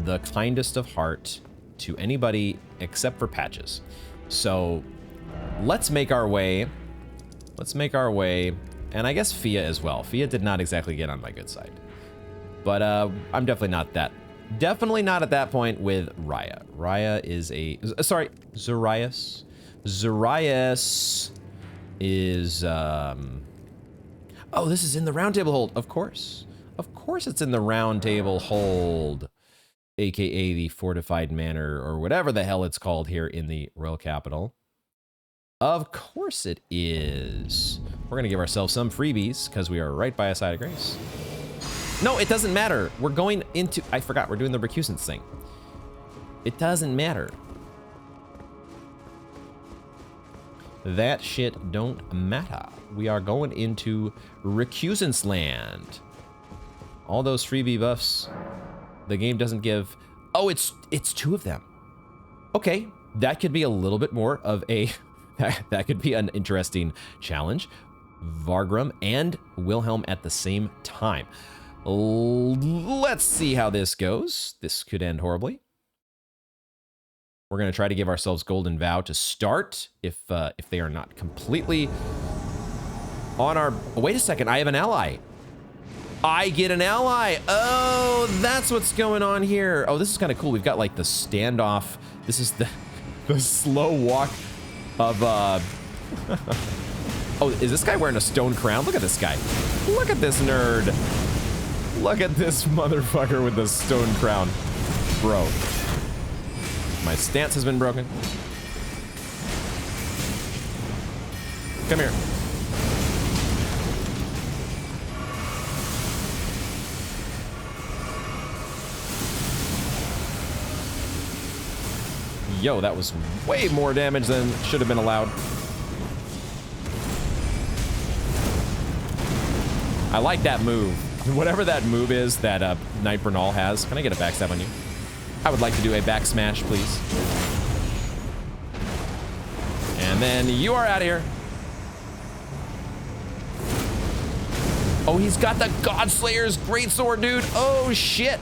the kindest of heart to anybody except for Patches. So let's make our way. And I guess Fia as well. Fia did not exactly get on my good side. But I'm definitely not at that point with Raya. Raya is sorry, Zarias. Zarias is, oh, this is in the Round Table Hold. Of course. Of course it's in the Round Table Hold, aka the Fortified Manor, or whatever the hell it's called here in the Royal Capital. Of course it is. We're gonna give ourselves some freebies because we are right by a side of grace. No, it doesn't matter. We're going into, I forgot, we're doing the recusants thing. It doesn't matter. That shit don't matter. We are going into recusants land. All those freebie buffs, the game doesn't give. Oh, it's two of them. Okay, that could be a little bit more of a, that could be an interesting challenge. Vargrim and Wilhelm at the same time. Let's see how this goes. This could end horribly. We're going to try to give ourselves Golden Vow to start if they are not completely on our... Oh, wait a second, I have an ally. I get an ally. Oh, that's what's going on here. Oh, this is kind of cool. We've got like the standoff. This is the slow walk of... Oh, is this guy wearing a stone crown? Look at this guy. Look at this nerd. Look at this motherfucker with the stone crown. Bro. My stance has been broken. Come here. Yo, that was way more damage than should have been allowed. I like that move. Whatever that move is that Knight Bernal has. Can I get a backstab on you? I would like to do a back smash, please. And then you are out of here. Oh, he's got the Godslayer's greatsword, dude. Oh, shit.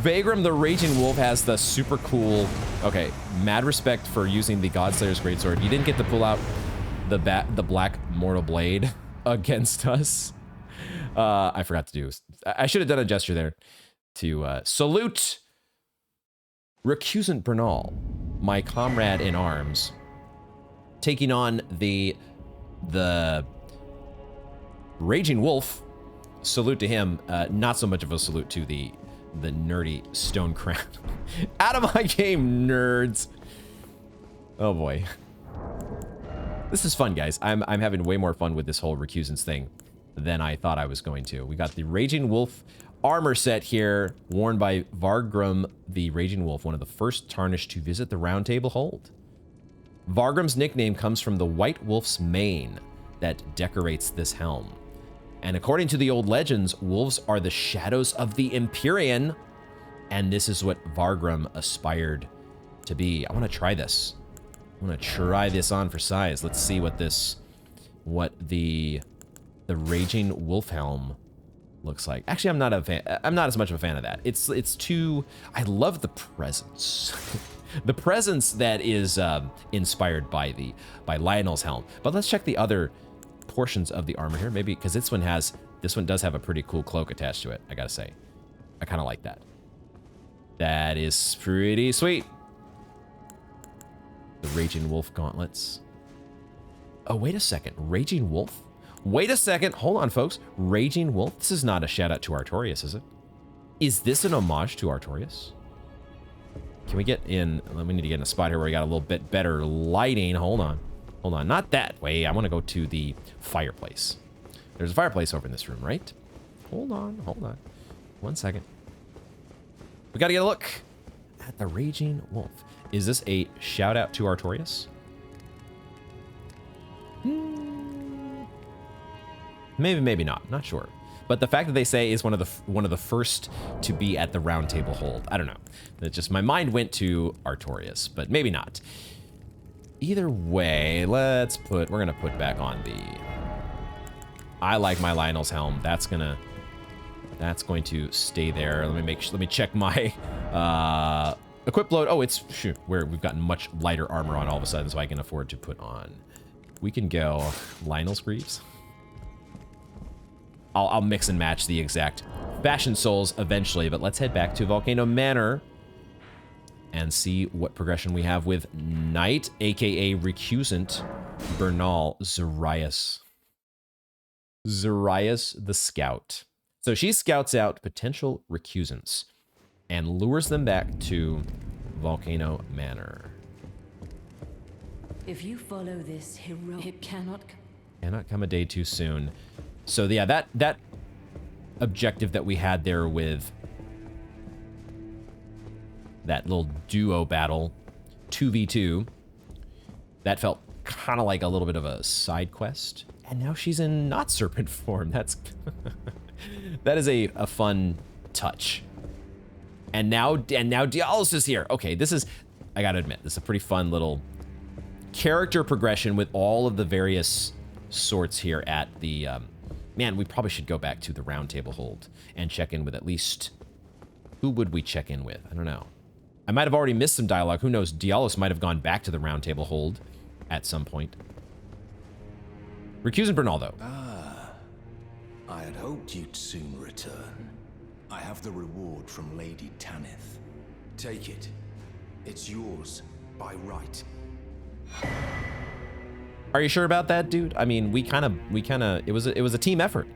Vagram the Raging Wolf has the super cool... Okay, mad respect for using the Godslayer's greatsword. You didn't get to pull out the Black Mortal Blade against us. I forgot to do... I should have done a gesture there to salute Recusant Bernal, my comrade in arms, taking on the Raging Wolf. Salute to him. Not so much of a salute to the nerdy stone crown. Out of my game, nerds. Oh boy. This is fun, guys. I'm having way more fun with this whole recusants thing than I thought I was going to. We got the Raging Wolf armor set here, worn by Vargrim the Raging Wolf, one of the first Tarnished to visit the Round Table Hold. Vargrim's nickname comes from the White Wolf's mane, that decorates this helm. And according to the old legends, wolves are the shadows of the Empyrean, and this is what Vargrim aspired to be. I want to try this. I want to try this on for size. Let's see what the Raging Wolf helm looks like. Actually, I'm not a fan. I'm not as much of a fan of that. It's too. I love the presence, the presence that is inspired by Lionel's helm. But let's check the other portions of the armor here, maybe because this one does have a pretty cool cloak attached to it. I gotta say, I kind of like that. That is pretty sweet. The Raging Wolf gauntlets. Oh, wait a second. Raging Wolf? Wait a second. Hold on, folks. Raging Wolf? This is not a shout out to Artorias, is it? Is this an homage to Artorias? Can we get in? We need to get in a spot here where we got a little bit better lighting. Hold on. Hold on. Not that way. I want to go to the fireplace. There's a fireplace over in this room, right? Hold on. Hold on. 1 second. We got to get a look at the Raging Wolf. Is this a shout out to Artorias? Maybe, maybe not. Not sure. But the fact that they say is one of the first to be at the Round Table Hold, I don't know. That just my mind went to Artorias, but maybe not. Either way, we're gonna put back on the. I like my Lionel's helm. That's going to stay there. Let me check my equip load. Oh, we've gotten much lighter armor on all of a sudden, so I can afford to put on. We can go Lionel's Greaves. I'll mix and match the exact fashion souls eventually, but let's head back to Volcano Manor and see what progression we have with Knight, aka Recusant Bernal Zarias. Zarias the Scout. So she scouts out potential recusants and lures them back to Volcano Manor. If you follow this hero, it cannot come a day too soon. So yeah, that objective that we had there with that little duo battle, 2v2, that felt kind of like a little bit of a side quest. And now she's in not serpent form. That is a fun touch. And now Dialos is here. Okay, I gotta admit, this is a pretty fun little character progression with all of the various sorts here at the, man, we probably should go back to the Round Table Hold and check in with at least, who would we check in with? I don't know. I might have already missed some dialogue. Who knows? Dialos might have gone back to the Round Table Hold at some point. Recusant Bernaldo. Ah, I had hoped you'd soon return. I have the reward from Lady Tanith. Take it. It's yours by right. Are you sure about that, dude? I mean, it was a team effort.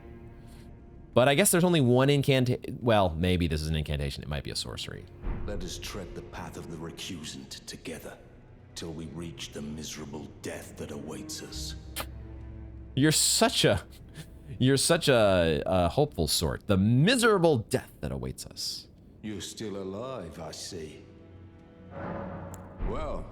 But I guess there's only one incantation. Well, maybe this is an incantation. It might be a sorcery. Let us tread the path of the recusant together, till we reach the miserable death that awaits us. You're such a hopeful sort. The miserable death that awaits us. You're still alive, I see. Well.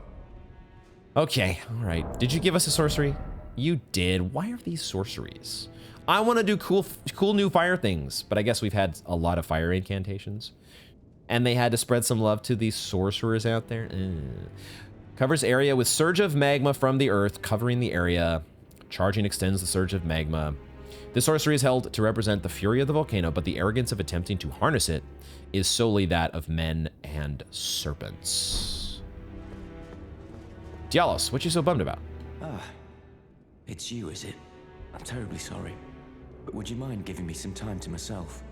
Okay, all right. Did you give us a sorcery? You did. Why are these sorceries? I want to do cool new fire things, but I guess we've had a lot of fire incantations. And they had to spread some love to these sorcerers out there. Covers area with surge of magma from the earth, covering the area. Charging extends the surge of magma. This sorcery is held to represent the fury of the volcano, but the arrogance of attempting to harness it is solely that of men and serpents. Dialos, what you so bummed about? Ah, it's you, is it? I'm terribly sorry. But would you mind giving me some time to myself?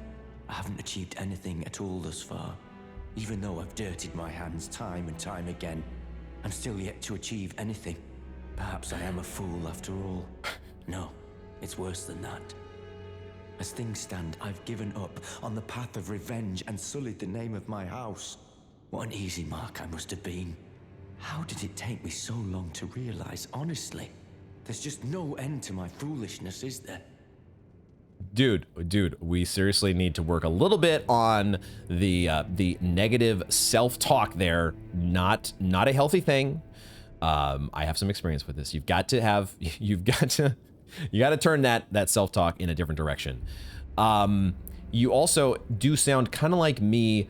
I haven't achieved anything at all thus far. Even though I've dirtied my hands time and time again, I'm still yet to achieve anything. Perhaps I am a fool after all. No, it's worse than that. As things stand, I've given up on the path of revenge and sullied the name of my house. What an easy mark I must have been. How did it take me so long to realize, honestly? There's just no end to my foolishness, is there? Dude, we seriously need to work a little bit on the negative self-talk there. Not a healthy thing. I have some experience with this. You've got to You got to turn that self-talk in a different direction. You also do sound kind of like me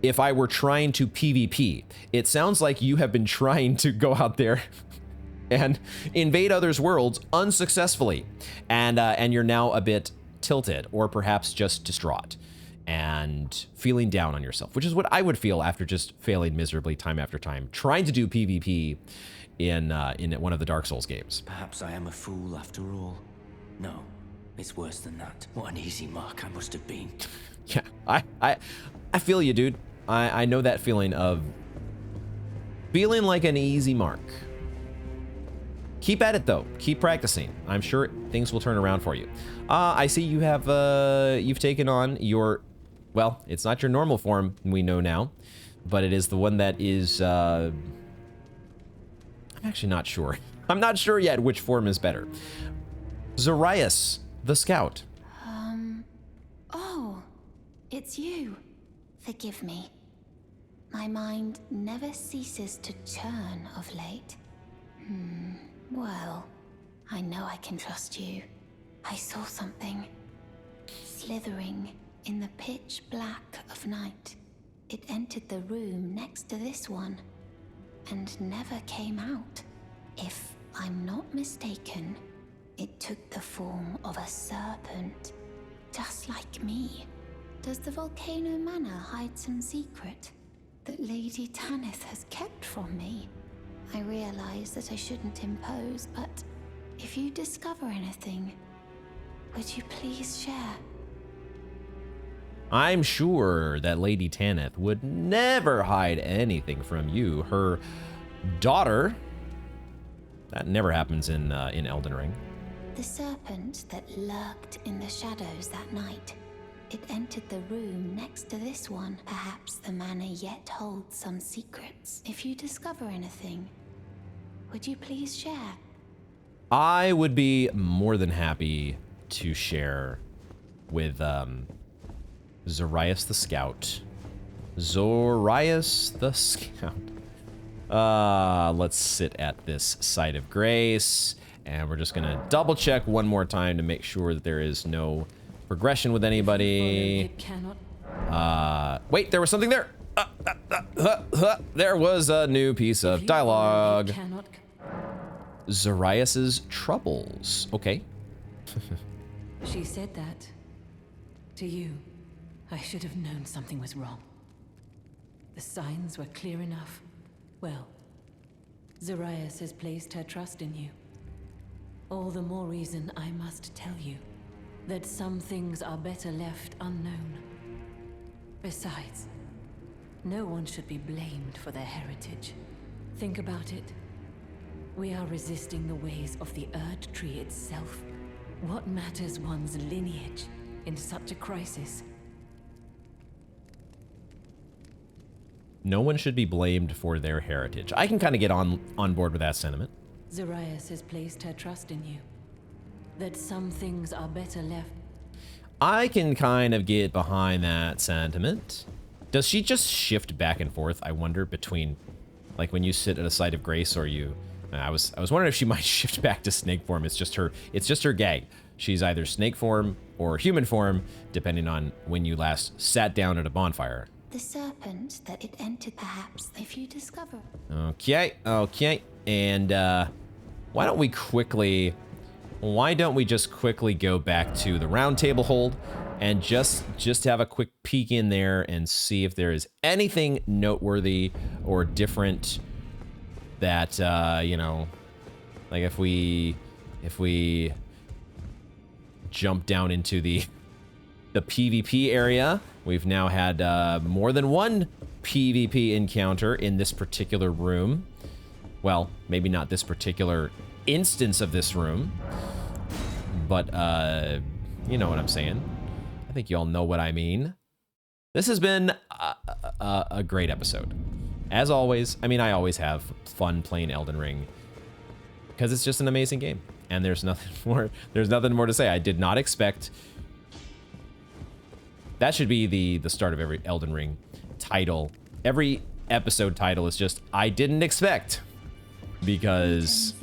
if I were trying to PvP. It sounds like you have been trying to go out there and invade others' worlds unsuccessfully, and you're now a bit tilted, or perhaps just distraught and feeling down on yourself, which is what I would feel after just failing miserably time after time trying to do PvP in one of the Dark Souls games. Perhaps I am a fool after all. No, it's worse than that. What an easy mark I must have been. Yeah, I feel you, dude. I know that feeling of feeling like an easy mark. Keep at it though. Keep practicing. I'm sure things will turn around for you. I see you have you've taken on your, well, it's not your normal form, we know now, but it is the one that is I'm actually not sure. I'm not sure yet which form is better. Zarias, the Scout. Oh, it's you. Forgive me. My mind never ceases to churn of late. Well, I know I can trust you. I saw something slithering in the pitch black of night. It entered the room next to this one and never came out. If I'm not mistaken, it took the form of a serpent, just like me. Does the Volcano Manor hide some secret that Lady Tanith has kept from me? I realize that I shouldn't impose, but if you discover anything, would you please share? I'm sure that Lady Tanith would never hide anything from you. Her daughter, that never happens in Elden Ring. The serpent that lurked in the shadows that night. It entered the room next to this one. Perhaps the manor yet holds some secrets. If you discover anything, would you please share? I would be more than happy to share with Zarias the Scout. Zarias the Scout. Let's sit at this site of grace, and we're just gonna double check one more time to make sure that there is no progression with anybody. Wait, there was something there. There was a new piece of dialogue. Zarias's troubles. Okay. She said that to you. I should have known something was wrong. The signs were clear enough. Well, Zarias has placed her trust in you. All the more reason I must tell you that some things are better left unknown. Besides, no one should be blamed for their heritage. Think about it. We are resisting the ways of the Erd Tree itself. What matters one's lineage in such a crisis? No one should be blamed for their heritage. I can kind of get on board with that sentiment. Zarias has placed her trust in you. That some things are better left. I can kind of get behind that sentiment. Does she just shift back and forth, I wonder, between, like, when you sit at a site of grace or you... I was wondering if she might shift back to snake form. It's just her gag. She's either snake form or human form, depending on when you last sat down at a bonfire. The serpent that it entered, perhaps, if you discover. Okay. And why don't we just quickly go back to the round table hold and just have a quick peek in there and see if there is anything noteworthy or different that, you know, like if we jump down into the PvP area, we've now had more than one PvP encounter in this particular room. Well, maybe not this particular instance of this room, but you know what I'm saying. I think you all know what I mean. This has been a great episode. As always, I mean, I always have fun playing Elden Ring because it's just an amazing game, and there's nothing more to say. I did not expect. That should be the start of every Elden Ring title. Every episode title is just I didn't expect, because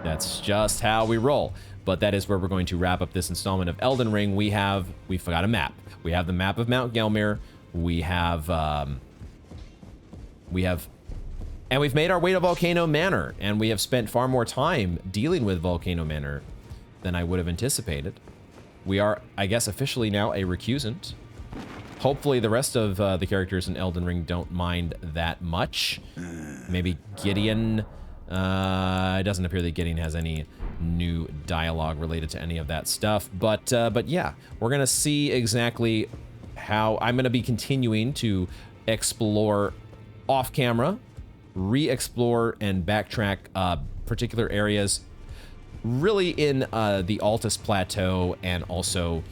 That's just how we roll. But that is where we're going to wrap up this installment of Elden Ring. We've got a map. We have the map of Mount Gelmir. And we've made our way to Volcano Manor, and we have spent far more time dealing with Volcano Manor than I would have anticipated. We are, I guess, officially now a recusant. Hopefully the rest of the characters in Elden Ring don't mind that much. Maybe Gideon. It doesn't appear that Gideon has any new dialogue related to any of that stuff. But yeah, we're going to see exactly how I'm going to be continuing to explore off camera, re-explore and backtrack particular areas really in the Altus Plateau and also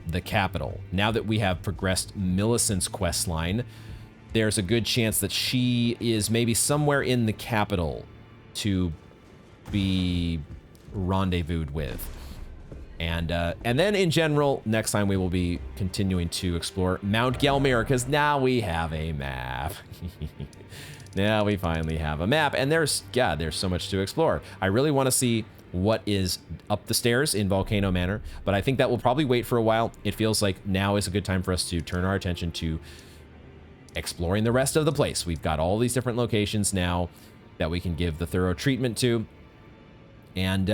the capital. Now that we have progressed Millicent's quest line, there's a good chance that she is maybe somewhere in the capital to be rendezvoused with. And then in general, next time we will be continuing to explore Mount Gelmir, because now we have a map. Now we finally have a map, and there's so much to explore. I really want to see what is up the stairs in Volcano Manor, but I think that will probably wait for a while. It feels like now is a good time for us to turn our attention to exploring the rest of the place. We've got all these different locations now that we can give the thorough treatment to, and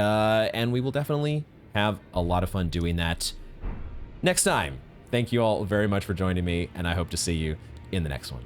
we will definitely have a lot of fun doing that next time. Thank you all very much for joining me, and I hope to see you in the next one.